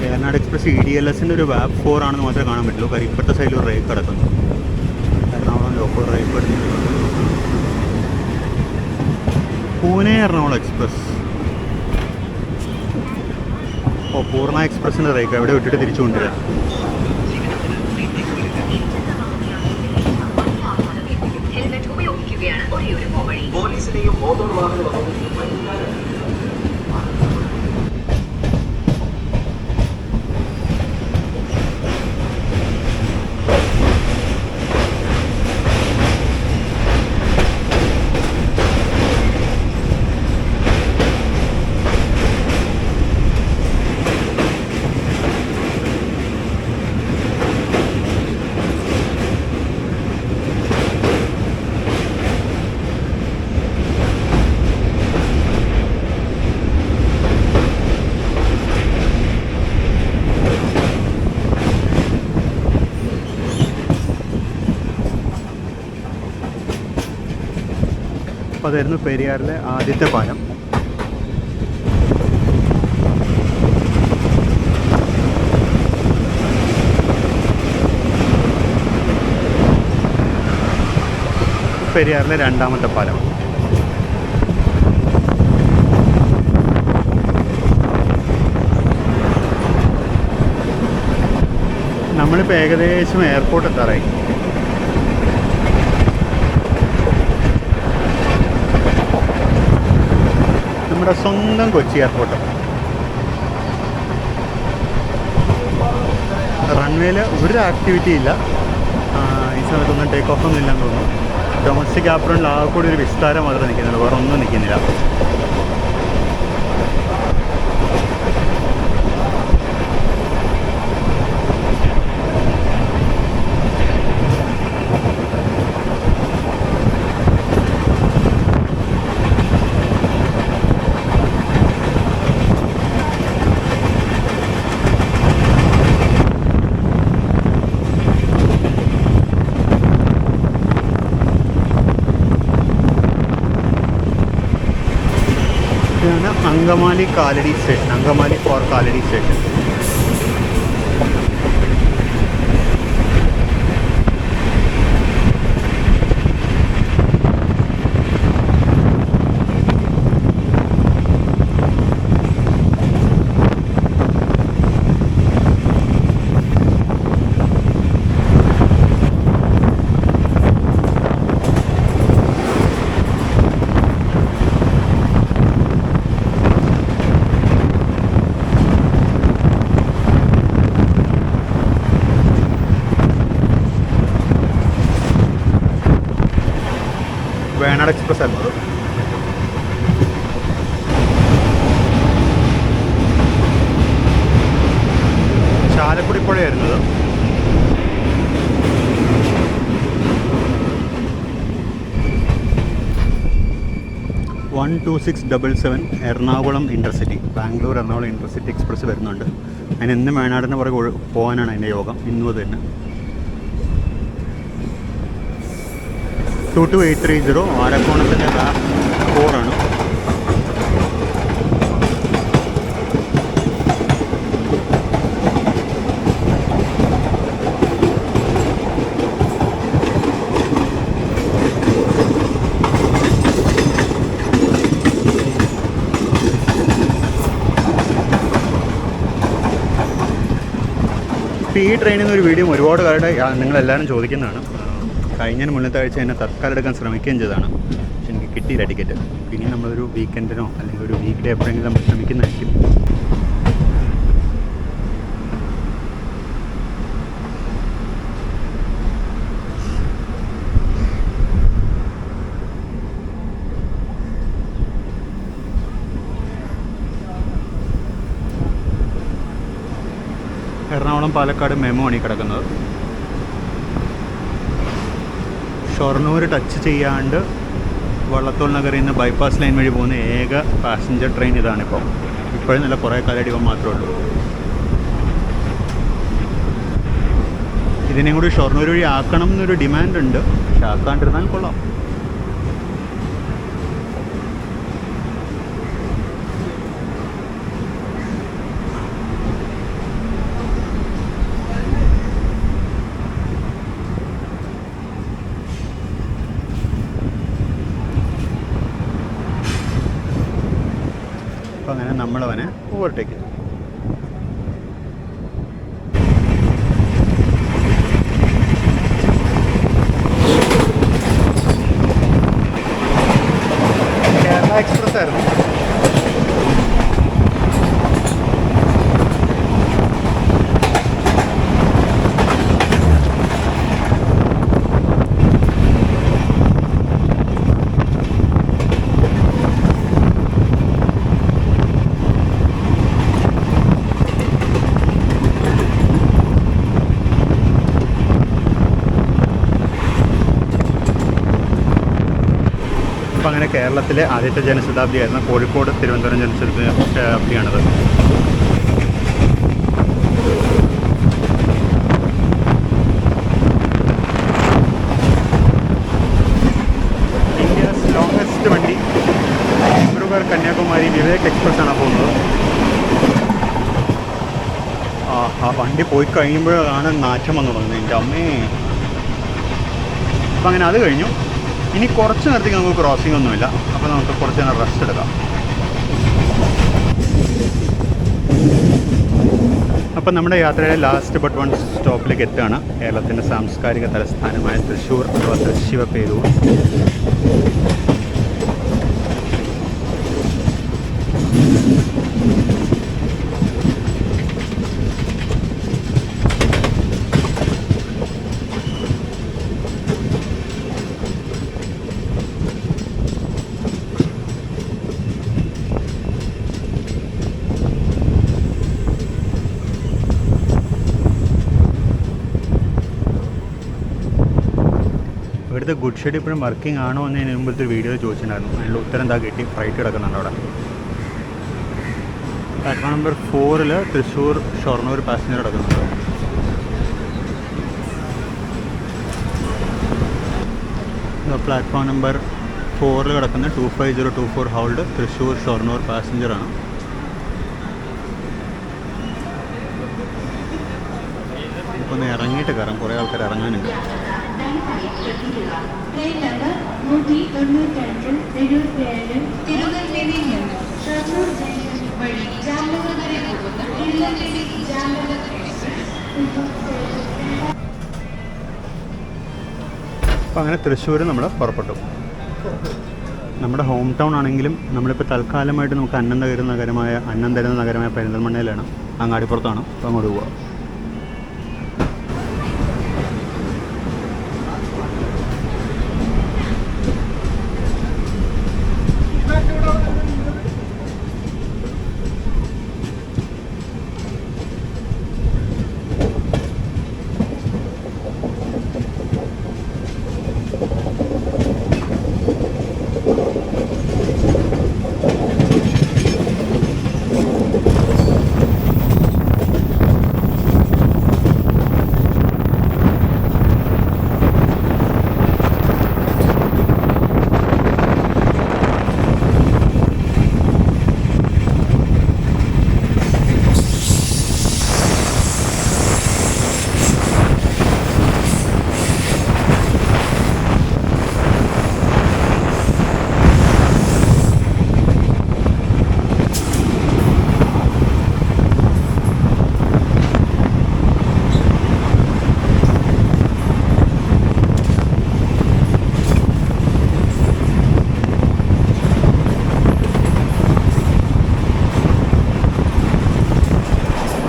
എറണാകുളം എക്സ്പ്രസ് EDLSൻ്റെ ഒരു വാപ്പ് 4 ആണെന്ന് മാത്രമേ കാണാൻ പറ്റുള്ളൂ. കാര്യം ഇപ്പോഴത്തെ സൈഡിൽ ഒരു റേക്ക് കിടക്കുന്നു. എറണാകുളം ലോക്കൽ റേക്ക് വരുന്നുണ്ട്. പൂനെ എറണാകുളം എക്സ്പ്രസ്. പൂർണ്ണ എക്സ്പ്രസിൻ്റെ റേക്ക് എവിടെ വിട്ടിട്ട് തിരിച്ചു കൊണ്ടുവരിക. പോലീസിനെയും മോട്ടോർ വാഹന വകുപ്പിനെയും അപ്പോൾ അതായിരുന്നു പെരിയാറിലെ ആദ്യത്തെ പാലം. പെരിയാറിലെ രണ്ടാമത്തെ പാലം. നമ്മളിപ്പോൾ ഏകദേശം എയർപോർട്ട് എത്താറായി. നമ്മുടെ സ്വന്തം കൊച്ചി എയർപോർട്ട്. റൺവേയിൽ ഒരു ആക്ടിവിറ്റി ഇല്ല. ഈ സമയത്തൊന്നും ടേക്ക് ഓഫ് ഒന്നും ഇല്ലെന്ന് തോന്നുന്നു. ഡൊമസ്റ്റിക് ആപ്രോണിൽ ആകെ കൂടി ഒരു വിസ്താരം മാത്രമേ നിൽക്കുന്നുള്ളൂ, വേറെ ഒന്നും നിൽക്കുന്നില്ല. ഇതാണ് Angamaly Kalady station. Angamaly for Kalady station. Venad express ആയിരുന്നു. ചാലക്കുടി പുഴയായിരുന്നത്. 12677 Ernakulam intercity, Bangalore Ernakulam intercity express വരുന്നുണ്ട്. അതിന് ഇന്ന് വയനാടിന് പുറകെ പോകാനാണ് അതിൻ്റെ യോഗം, ഇന്നും അത് തന്നെ. 22830 ആരക്കോണത്തിൻ്റെ റാപ്പ് 4 ആണ്. ഈ ട്രെയിനിൽ നിന്ന് ഒരു വീഡിയോ ഒരുപാട് കാലമായിട്ട് നിങ്ങളെല്ലാവരും ചോദിക്കുന്നതാണ്. കഴിഞ്ഞതിന് മുന്നത്തെ ആഴ്ച എന്നെ തത്കാലം എടുക്കാൻ ശ്രമിക്കുകയും ചെയ്തതാണ്, പക്ഷെ എനിക്ക് കിട്ടിയില്ല ടിക്കറ്റ്. ഇനി നമ്മളൊരു വീക്കെൻഡിനോ അല്ലെങ്കിൽ ഒരു വീക്ക് ഡേ എപ്പോഴെങ്കിലും നമ്മൾ ശ്രമിക്കുന്നതായിരിക്കും. എറണാകുളം പാലക്കാട് മെമോ ആണ് ഈ കിടക്കുന്നത്. ഷൊർണൂർ ടച്ച് ചെയ്യാണ്ട് വള്ളത്തോൾ നഗറിൽ നിന്ന് ബൈപ്പാസ് ലൈൻ വഴി പോകുന്ന ഏക പാസഞ്ചർ ട്രെയിൻ ഇതാണിപ്പോൾ. ഇപ്പോഴും നല്ല കുറേ കാലമായിട്ട് ഇവ മാത്രമേ ഉള്ളൂ. ഇതിനെയും കൂടി ഷൊർണൂർ വഴി ആക്കണം എന്നൊരു ഡിമാൻഡ് ഉണ്ട്, പക്ഷെ ആക്കാണ്ടിരുന്നാൽ കൊള്ളാം. അപ്പോൾ അങ്ങനെ നമ്മളവനെ ഓവർടേക്ക് ചെയ്തു. കേരള എക്സ്പ്രസ് ആയിരുന്നു. അപ്പോൾ അങ്ങനെ കേരളത്തിലെ ആദ്യത്തെ ജനശതാബ്ദിയായിരുന്ന കോഴിക്കോട് തിരുവനന്തപുരം ജനശതാബ്ദിയാണത്. ഇന്ത്യസ് ലോങ്ങസ്റ്റ് വണ്ടി ദിബ്രുഗർ കന്യാകുമാരി വിവേക് എക്സ്പ്രസ് ആണ് പോകുന്നത്. ആ വണ്ടി പോയി കഴിയുമ്പോഴാണ് നാറ്റം വന്നു തുടങ്ങുന്നത്, എൻ്റെ അമ്മേ. അപ്പം അങ്ങനെ അത് കഴിഞ്ഞു. ഇനി കുറച്ച് നേരത്തേക്ക് നമുക്ക് ക്രോസിംഗ് ഒന്നുമില്ല, അപ്പോൾ നമുക്ക് കുറച്ച് നേരം റെസ്റ്റ് എടുക്കാം. അപ്പം നമ്മുടെ യാത്രയുടെ ലാസ്റ്റ് ബട്ട് വൺ സ്റ്റോപ്പിലേക്ക് എത്തുകയാണ്. കേരളത്തിൻ്റെ സാംസ്കാരിക തലസ്ഥാനമായ തൃശ്ശൂർ അഥവാ തൃശ്ശിവപേരൂർ. ഇവിടുത്തെ ഗുഡ് ഷെഡ് ഇപ്പോഴും വർക്കിംഗ് ആണോ എന്ന് ഇതിന് മുമ്പത്തെ ഒരു വീഡിയോ ചോദിച്ചിട്ടുണ്ടായിരുന്നു. അതിൻ്റെ ഉത്തരം എന്താ കിട്ടി, ഫ്ലൈറ്റ് കിടക്കുന്നുണ്ട് അവിടെ. Platform number 4 Thrissur Shoranur passenger കിടക്കുന്നുണ്ട്. പ്ലാറ്റ്ഫോം നമ്പർ 4 കിടക്കുന്ന 25024 ഹൗൾഡ് തൃശ്ശൂർ ഷൊർണൂർ പാസഞ്ചറാണ്. ഇപ്പോൾ ഒന്ന് ഇറങ്ങിയിട്ട് കയറാം, കുറേ ആൾക്കാർ ഇറങ്ങാനുണ്ട്. ട്രെയിൻ നമ്പർ 192 തിരുനെൽവേലിയിൽ നിന്ന് ഷൊർണൂർ ജംഗ്ഷൻ വഴി ജാംനഗർ വരെ പോകുന്ന തിരുനെൽവേലി ജാംനഗർ എക്സ്പ്രസ്. അപ്പോൾ അങ്ങനെ തൃശ്ശൂർ നമ്മൾ പുറപ്പെട്ടു. നമ്മുടെ ഹോം ടൗൺ ആണെങ്കിലും നമ്മളിപ്പോൾ തൽക്കാലമായിട്ട് നമുക്ക് അന്നം തരുന്ന നഗരമായ പെരിന്തൽമണ്ണയിലാണ്, അങ്ങാടിപ്പുറത്താണ്. അപ്പോൾ അങ്ങോട്ട് പോവാം.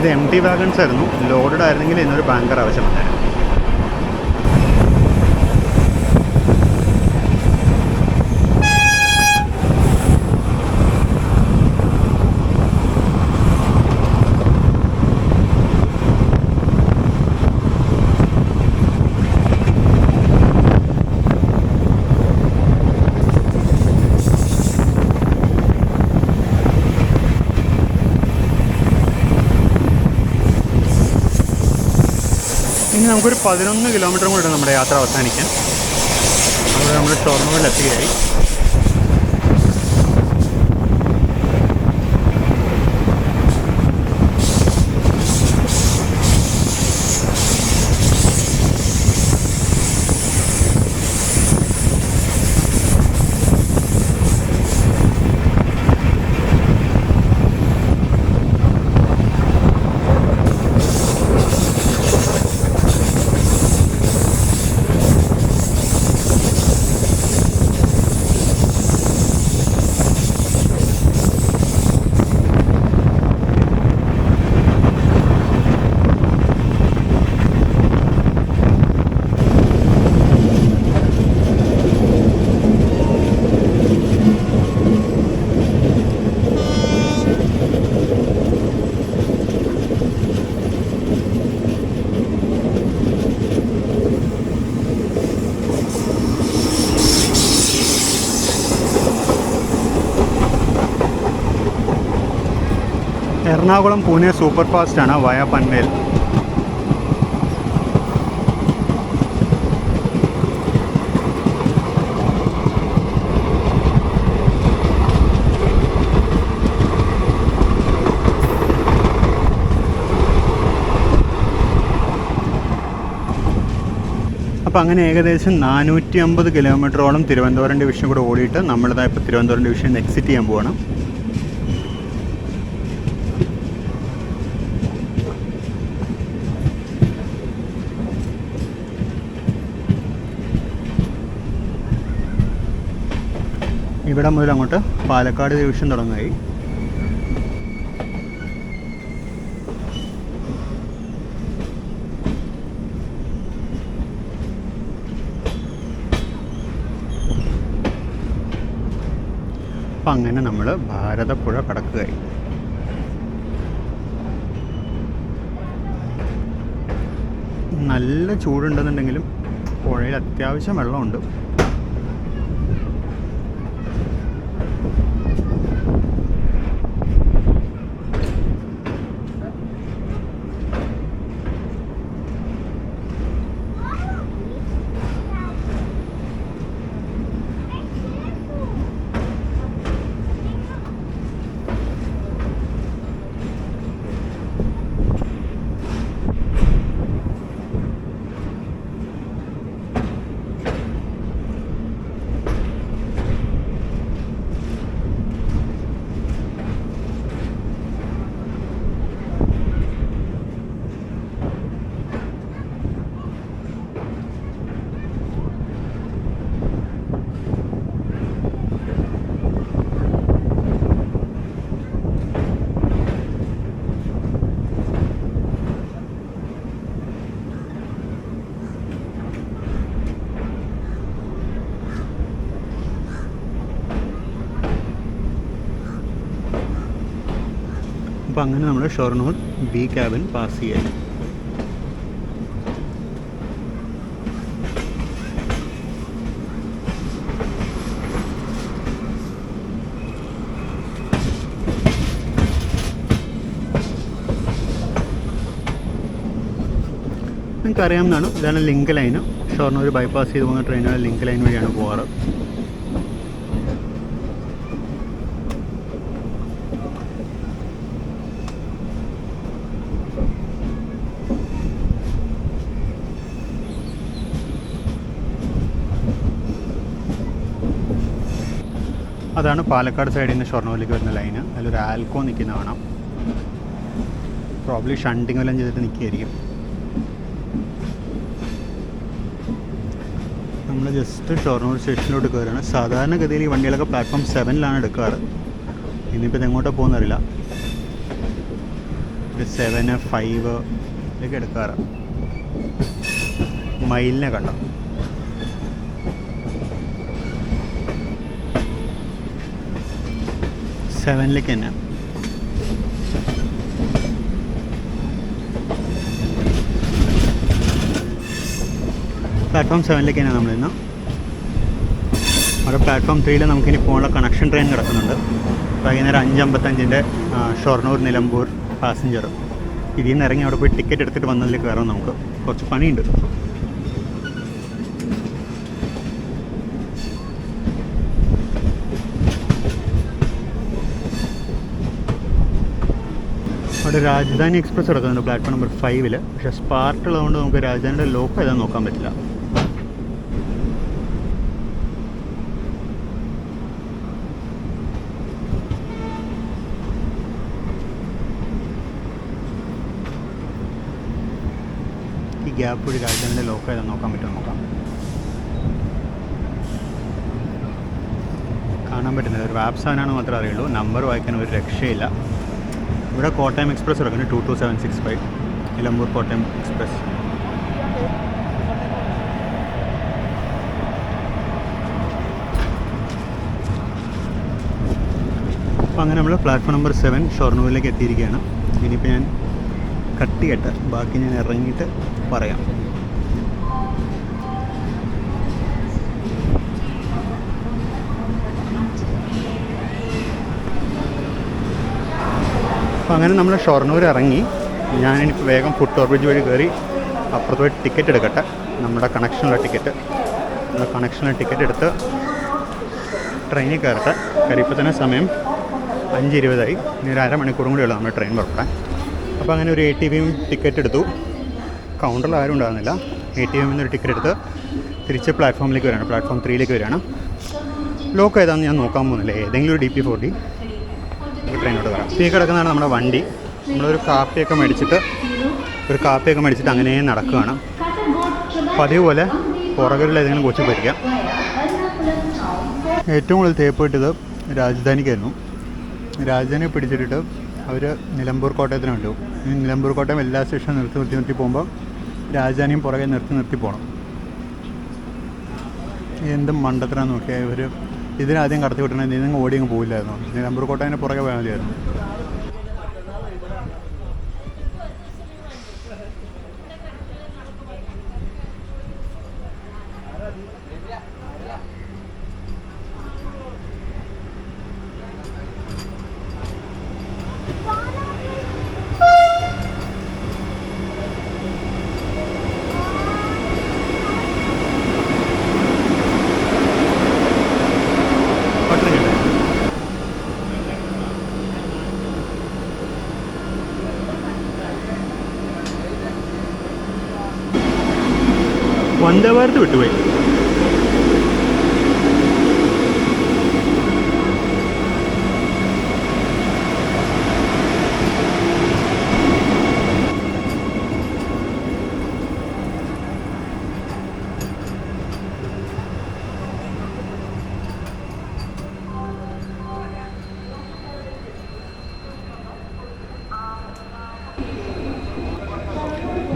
ഇത് empty wagons ആയിരുന്നു. ലോഡഡ് ആയിരുന്നെങ്കിൽ ഇതിനൊരു ബാങ്കർ ആവശ്യമുണ്ടായിരുന്നു. ഇനി നമുക്കൊരു 11 കിലോമീറ്ററും കൂടെ നമ്മുടെ യാത്ര അവസാനിക്കാൻ. അവിടെ നമ്മൾ ഷൊർണൂരിൽ എത്തുകയായി. എറണാകുളം പൂനെ സൂപ്പർ ഫാസ്റ്റാണ് വയ പൻവേൽ. അപ്പോൾ അങ്ങനെ ഏകദേശം 450 കിലോമീറ്ററോളം തിരുവനന്തപുരം ഡിവിഷൻ കൂടെ ഓടിയിട്ട് നമ്മളിതാ ഇപ്പോൾ തിരുവനന്തപുരം ഡിവിഷൻ എക്സിറ്റ് ചെയ്യാൻ പോവാണ്. ഇവിടെ മുതൽ അങ്ങോട്ട് പാലക്കാട് ഡിവിഷൻ തുടങ്ങായി. അപ്പം അങ്ങനെ നമ്മൾ ഭാരതപ്പുഴ കടക്കുകയായി. നല്ല ചൂടുണ്ടെന്നുണ്ടെങ്കിലും പുഴയിൽ അത്യാവശ്യം വെള്ളമുണ്ട്. അപ്പോൾ അങ്ങനെ നമ്മൾ ഷൊർണൂർ ബി ക്യാബിൻ പാസ് ചെയ്യാൻ. നിങ്ങൾക്കറിയാവുന്നതാണ്, ഇതാണ് ലിങ്ക് ലൈന്. ഷൊർണൂർ ബൈപ്പാസ് ചെയ്ത് പോകുന്ന ട്രെയിനുകൾ ലിങ്ക് ലൈൻ വഴിയാണ് പോകാറ്. അതാണ് പാലക്കാട് സൈഡിൽ നിന്ന് ഷൊർണൂരിലേക്ക് വരുന്ന ലൈന്. അതിലൊരു ആൽക്കോ നിൽക്കുന്ന കാണാം. പ്രോബ്ലി ഷണ്ടിങ് വല്ലതും ചെയ്തിട്ട് നിൽക്കുകയായിരിക്കും. നമ്മൾ ജസ്റ്റ് ഷൊർണൂർ സ്റ്റേഷനിലോട്ട് കയറുകയാണ്. സാധാരണഗതിയിൽ ഈ വണ്ടികളൊക്കെ പ്ലാറ്റ്ഫോം 7-ലാണ് എടുക്കാറ്. ഇനിയിപ്പോൾ ഇത് എങ്ങോട്ടാണ് പോകുന്നറിയില്ല. 7, 5 ഇതൊക്കെ എടുക്കാറ്. മയിലിനെ കണ്ടോ? സെവനിലേക്ക് തന്നെ. പ്ലാറ്റ്ഫോം 7ലേക്ക് തന്നെയാണ് നമ്മളിന്ന്. അവിടെ പ്ലാറ്റ്ഫോം 3 നമുക്കിനി പോകാനുള്ള കണക്ഷൻ ട്രെയിൻ കിടക്കുന്നുണ്ട്. വൈകുന്നേരം 5:55 ഷൊർണൂർ നിലമ്പൂർ പാസഞ്ചർ. ഇതിൽ നിന്ന് ഇറങ്ങി അവിടെ പോയി ടിക്കറ്റ് എടുത്തിട്ട് വന്നതിൽ കയറാം. നമുക്ക് കുറച്ച് പണിയുണ്ട്. അവിടെ രാജധാനി എക്സ്പ്രസ് കിടക്കുന്നുണ്ട് പ്ലാറ്റ്ഫോം നമ്പർ 5. പക്ഷേ സ്പാർക്ക് ഉള്ളതുകൊണ്ട് നമുക്ക് രാജധാനിയുടെ ലോക്ക് ഏതാണെന്ന് നോക്കാൻ പറ്റില്ല. ഈ ഗ്യാപ്പ് വഴി രാജധാനിയുടെ ലോക്ക് ഏതാണെന്ന് നോക്കാൻ പറ്റുമോ നോക്കാം. കാണാൻ പറ്റുന്നില്ല. ഒരു വാപ്പ് 7 മാത്രമേ അറിയുള്ളൂ. നമ്പർ വായിക്കാൻ ഒരു രക്ഷയില്ല. ഇവിടെ കോട്ടയം എക്സ്പ്രസ് കിടക്കുന്നു 22765 നിലമ്പൂർ കോട്ടയം എക്സ്പ്രസ്. അപ്പോൾ അങ്ങനെ നമ്മൾ പ്ലാറ്റ്ഫോം നമ്പർ 7 ഷൊർണൂരിലേക്ക് എത്തിയിരിക്കുകയാണ്. ഇനിയിപ്പോൾ ഞാൻ കട്ട് ചെയ്യട്ടെ, ബാക്കി ഞാൻ ഇറങ്ങിയിട്ട് പറയാം. അപ്പോൾ അങ്ങനെ നമ്മൾ ഷൊർണൂർ ഇറങ്ങി. ഞാനിപ്പോൾ വേഗം ഫുട് ഓവർ വഴി കയറി അപ്പുറത്ത് പോയി ടിക്കറ്റ് എടുക്കട്ടെ. നമ്മുടെ കണക്ഷനുള്ള ടിക്കറ്റ്. നമ്മുടെ കണക്ഷനുള്ള ടിക്കറ്റ് എടുത്ത് ട്രെയിനിൽ കയറട്ടെ. കയറിയപ്പോൾ തന്നെ സമയം 5:20. ഇനി ഒരു അരമണിക്കൂറും കൂടി ഉള്ളൂ നമ്മുടെ ട്രെയിൻ പുറപ്പെടാൻ. അപ്പോൾ അങ്ങനെ ഒരു ATVയും ടിക്കറ്റ് എടുത്തു. കൗണ്ടറിൽ ആരും ഉണ്ടാകുന്നില്ല. ATVയിൽ നിന്നൊരു ടിക്കറ്റ് എടുത്ത് തിരിച്ച് പ്ലാറ്റ്ഫോമിലേക്ക് വരികയാണ്. പ്ലാറ്റ്ഫോം 3ലേക്ക് വരികയാണ്. ലോക്ക് ഏതാണെന്ന് ഞാൻ നോക്കാൻ പോകുന്നില്ല. ഏതെങ്കിലും ഒരു DP40 ട്രെയിനോട്ട് വരാം. ഈ കിടക്കുന്നതാണ് നമ്മുടെ വണ്ടി. നമ്മളൊരു കാപ്പിയൊക്കെ മേടിച്ചിട്ട് അങ്ങനെ നടക്കുകയാണ്. പതിവ് പോലെ പുറകിലുള്ള ഏതെങ്കിലും കൊച്ചു പരിക്കാം. ഏറ്റവും കൂടുതൽ തേപ്പ് കിട്ടിയത് രാജധാനിക്കായിരുന്നു. രാജധാനി പിടിച്ചിട്ടിട്ട് അവർ നിലമ്പൂർ കോട്ടയത്തിന് വേണ്ടി പോകും. ഈ നിലമ്പൂർ കോട്ടയം എല്ലാ സ്റ്റേഷനും നിർത്തി പോകുമ്പോൾ രാജധാനിയും പുറകെ നിർത്തി പോകണം. എന്തും മണ്ടത്തിനാന്ന് നോക്കിയാൽ ഇവർ ഇതിനാദ്യം കടത്തി വിട്ടണമെങ്കിൽ ഇതിന് ഓടിയങ്ങ് പോയില്ലായിരുന്നു. നിലമ്പൂർ കോട്ടയത്തിന് പുറകെ പോയാൽ മതിയായിരുന്നു. വന്ദേ ഭാരത് വിട്ടുപോയി.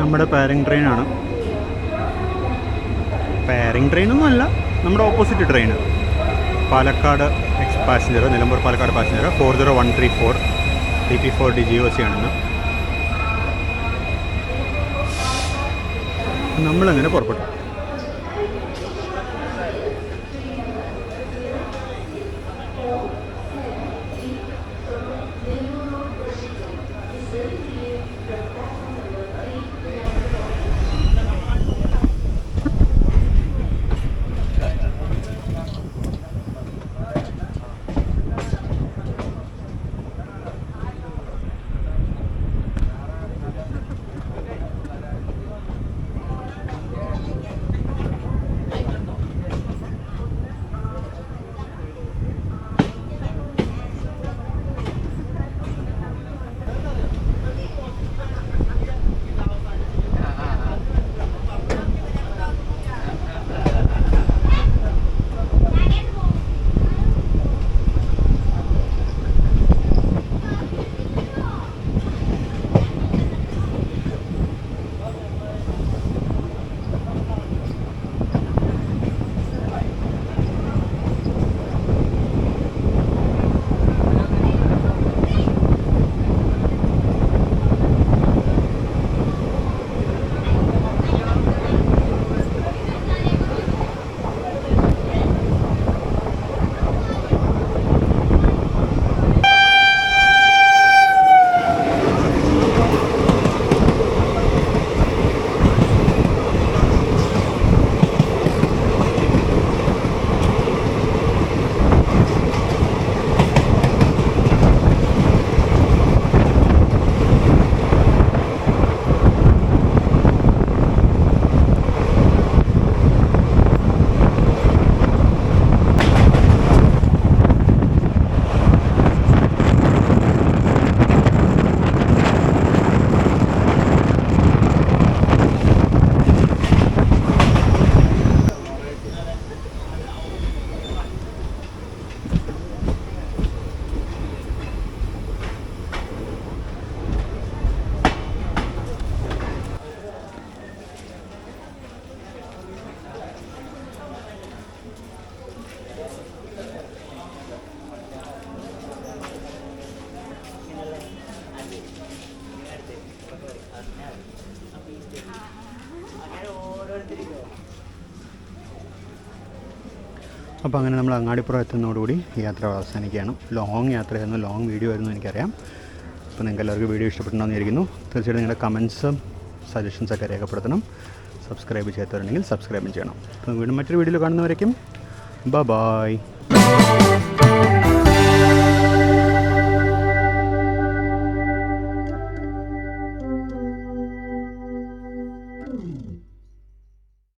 നമ്മുടെ പാരിങ് ട്രെയിനാണ്. പാരിങ് ട്രെയിനൊന്നും അല്ല, നമ്മുടെ opposite train. Palakkad passenger, Nilambur Palakkad passenger 40134 DP4D GOC ആണെന്ന്. നമ്മളങ്ങനെ പുറപ്പെട്ടു. അപ്പോൾ അങ്ങനെ നമ്മൾ അങ്ങാടിപ്പുറം എത്തുന്നതോടുകൂടി യാത്ര അവസാനിക്കുകയാണ്. ലോങ് യാത്രയായിരുന്നു, ലോങ് വീഡിയോ ആയിരുന്നു എനിക്കറിയാം. അപ്പോൾ നിങ്ങൾക്ക് എല്ലാവർക്കും വീഡിയോ ഇഷ്ടപ്പെട്ടുണ്ടെന്ന് വിചാരിക്കുന്നു. തീർച്ചയായിട്ടും നിങ്ങളുടെ കമൻസും സജഷൻസൊക്കെ രേഖപ്പെടുത്തണം. സബ്സ്ക്രൈബ് ചെയ്യാത്തവരുണ്ടെങ്കിൽ സബ്സ്ക്രൈബും ചെയ്യണം. അപ്പോൾ വീണ്ടും മറ്റൊരു വീഡിയോയിൽ കാണുന്നവരേക്കും ബൈ.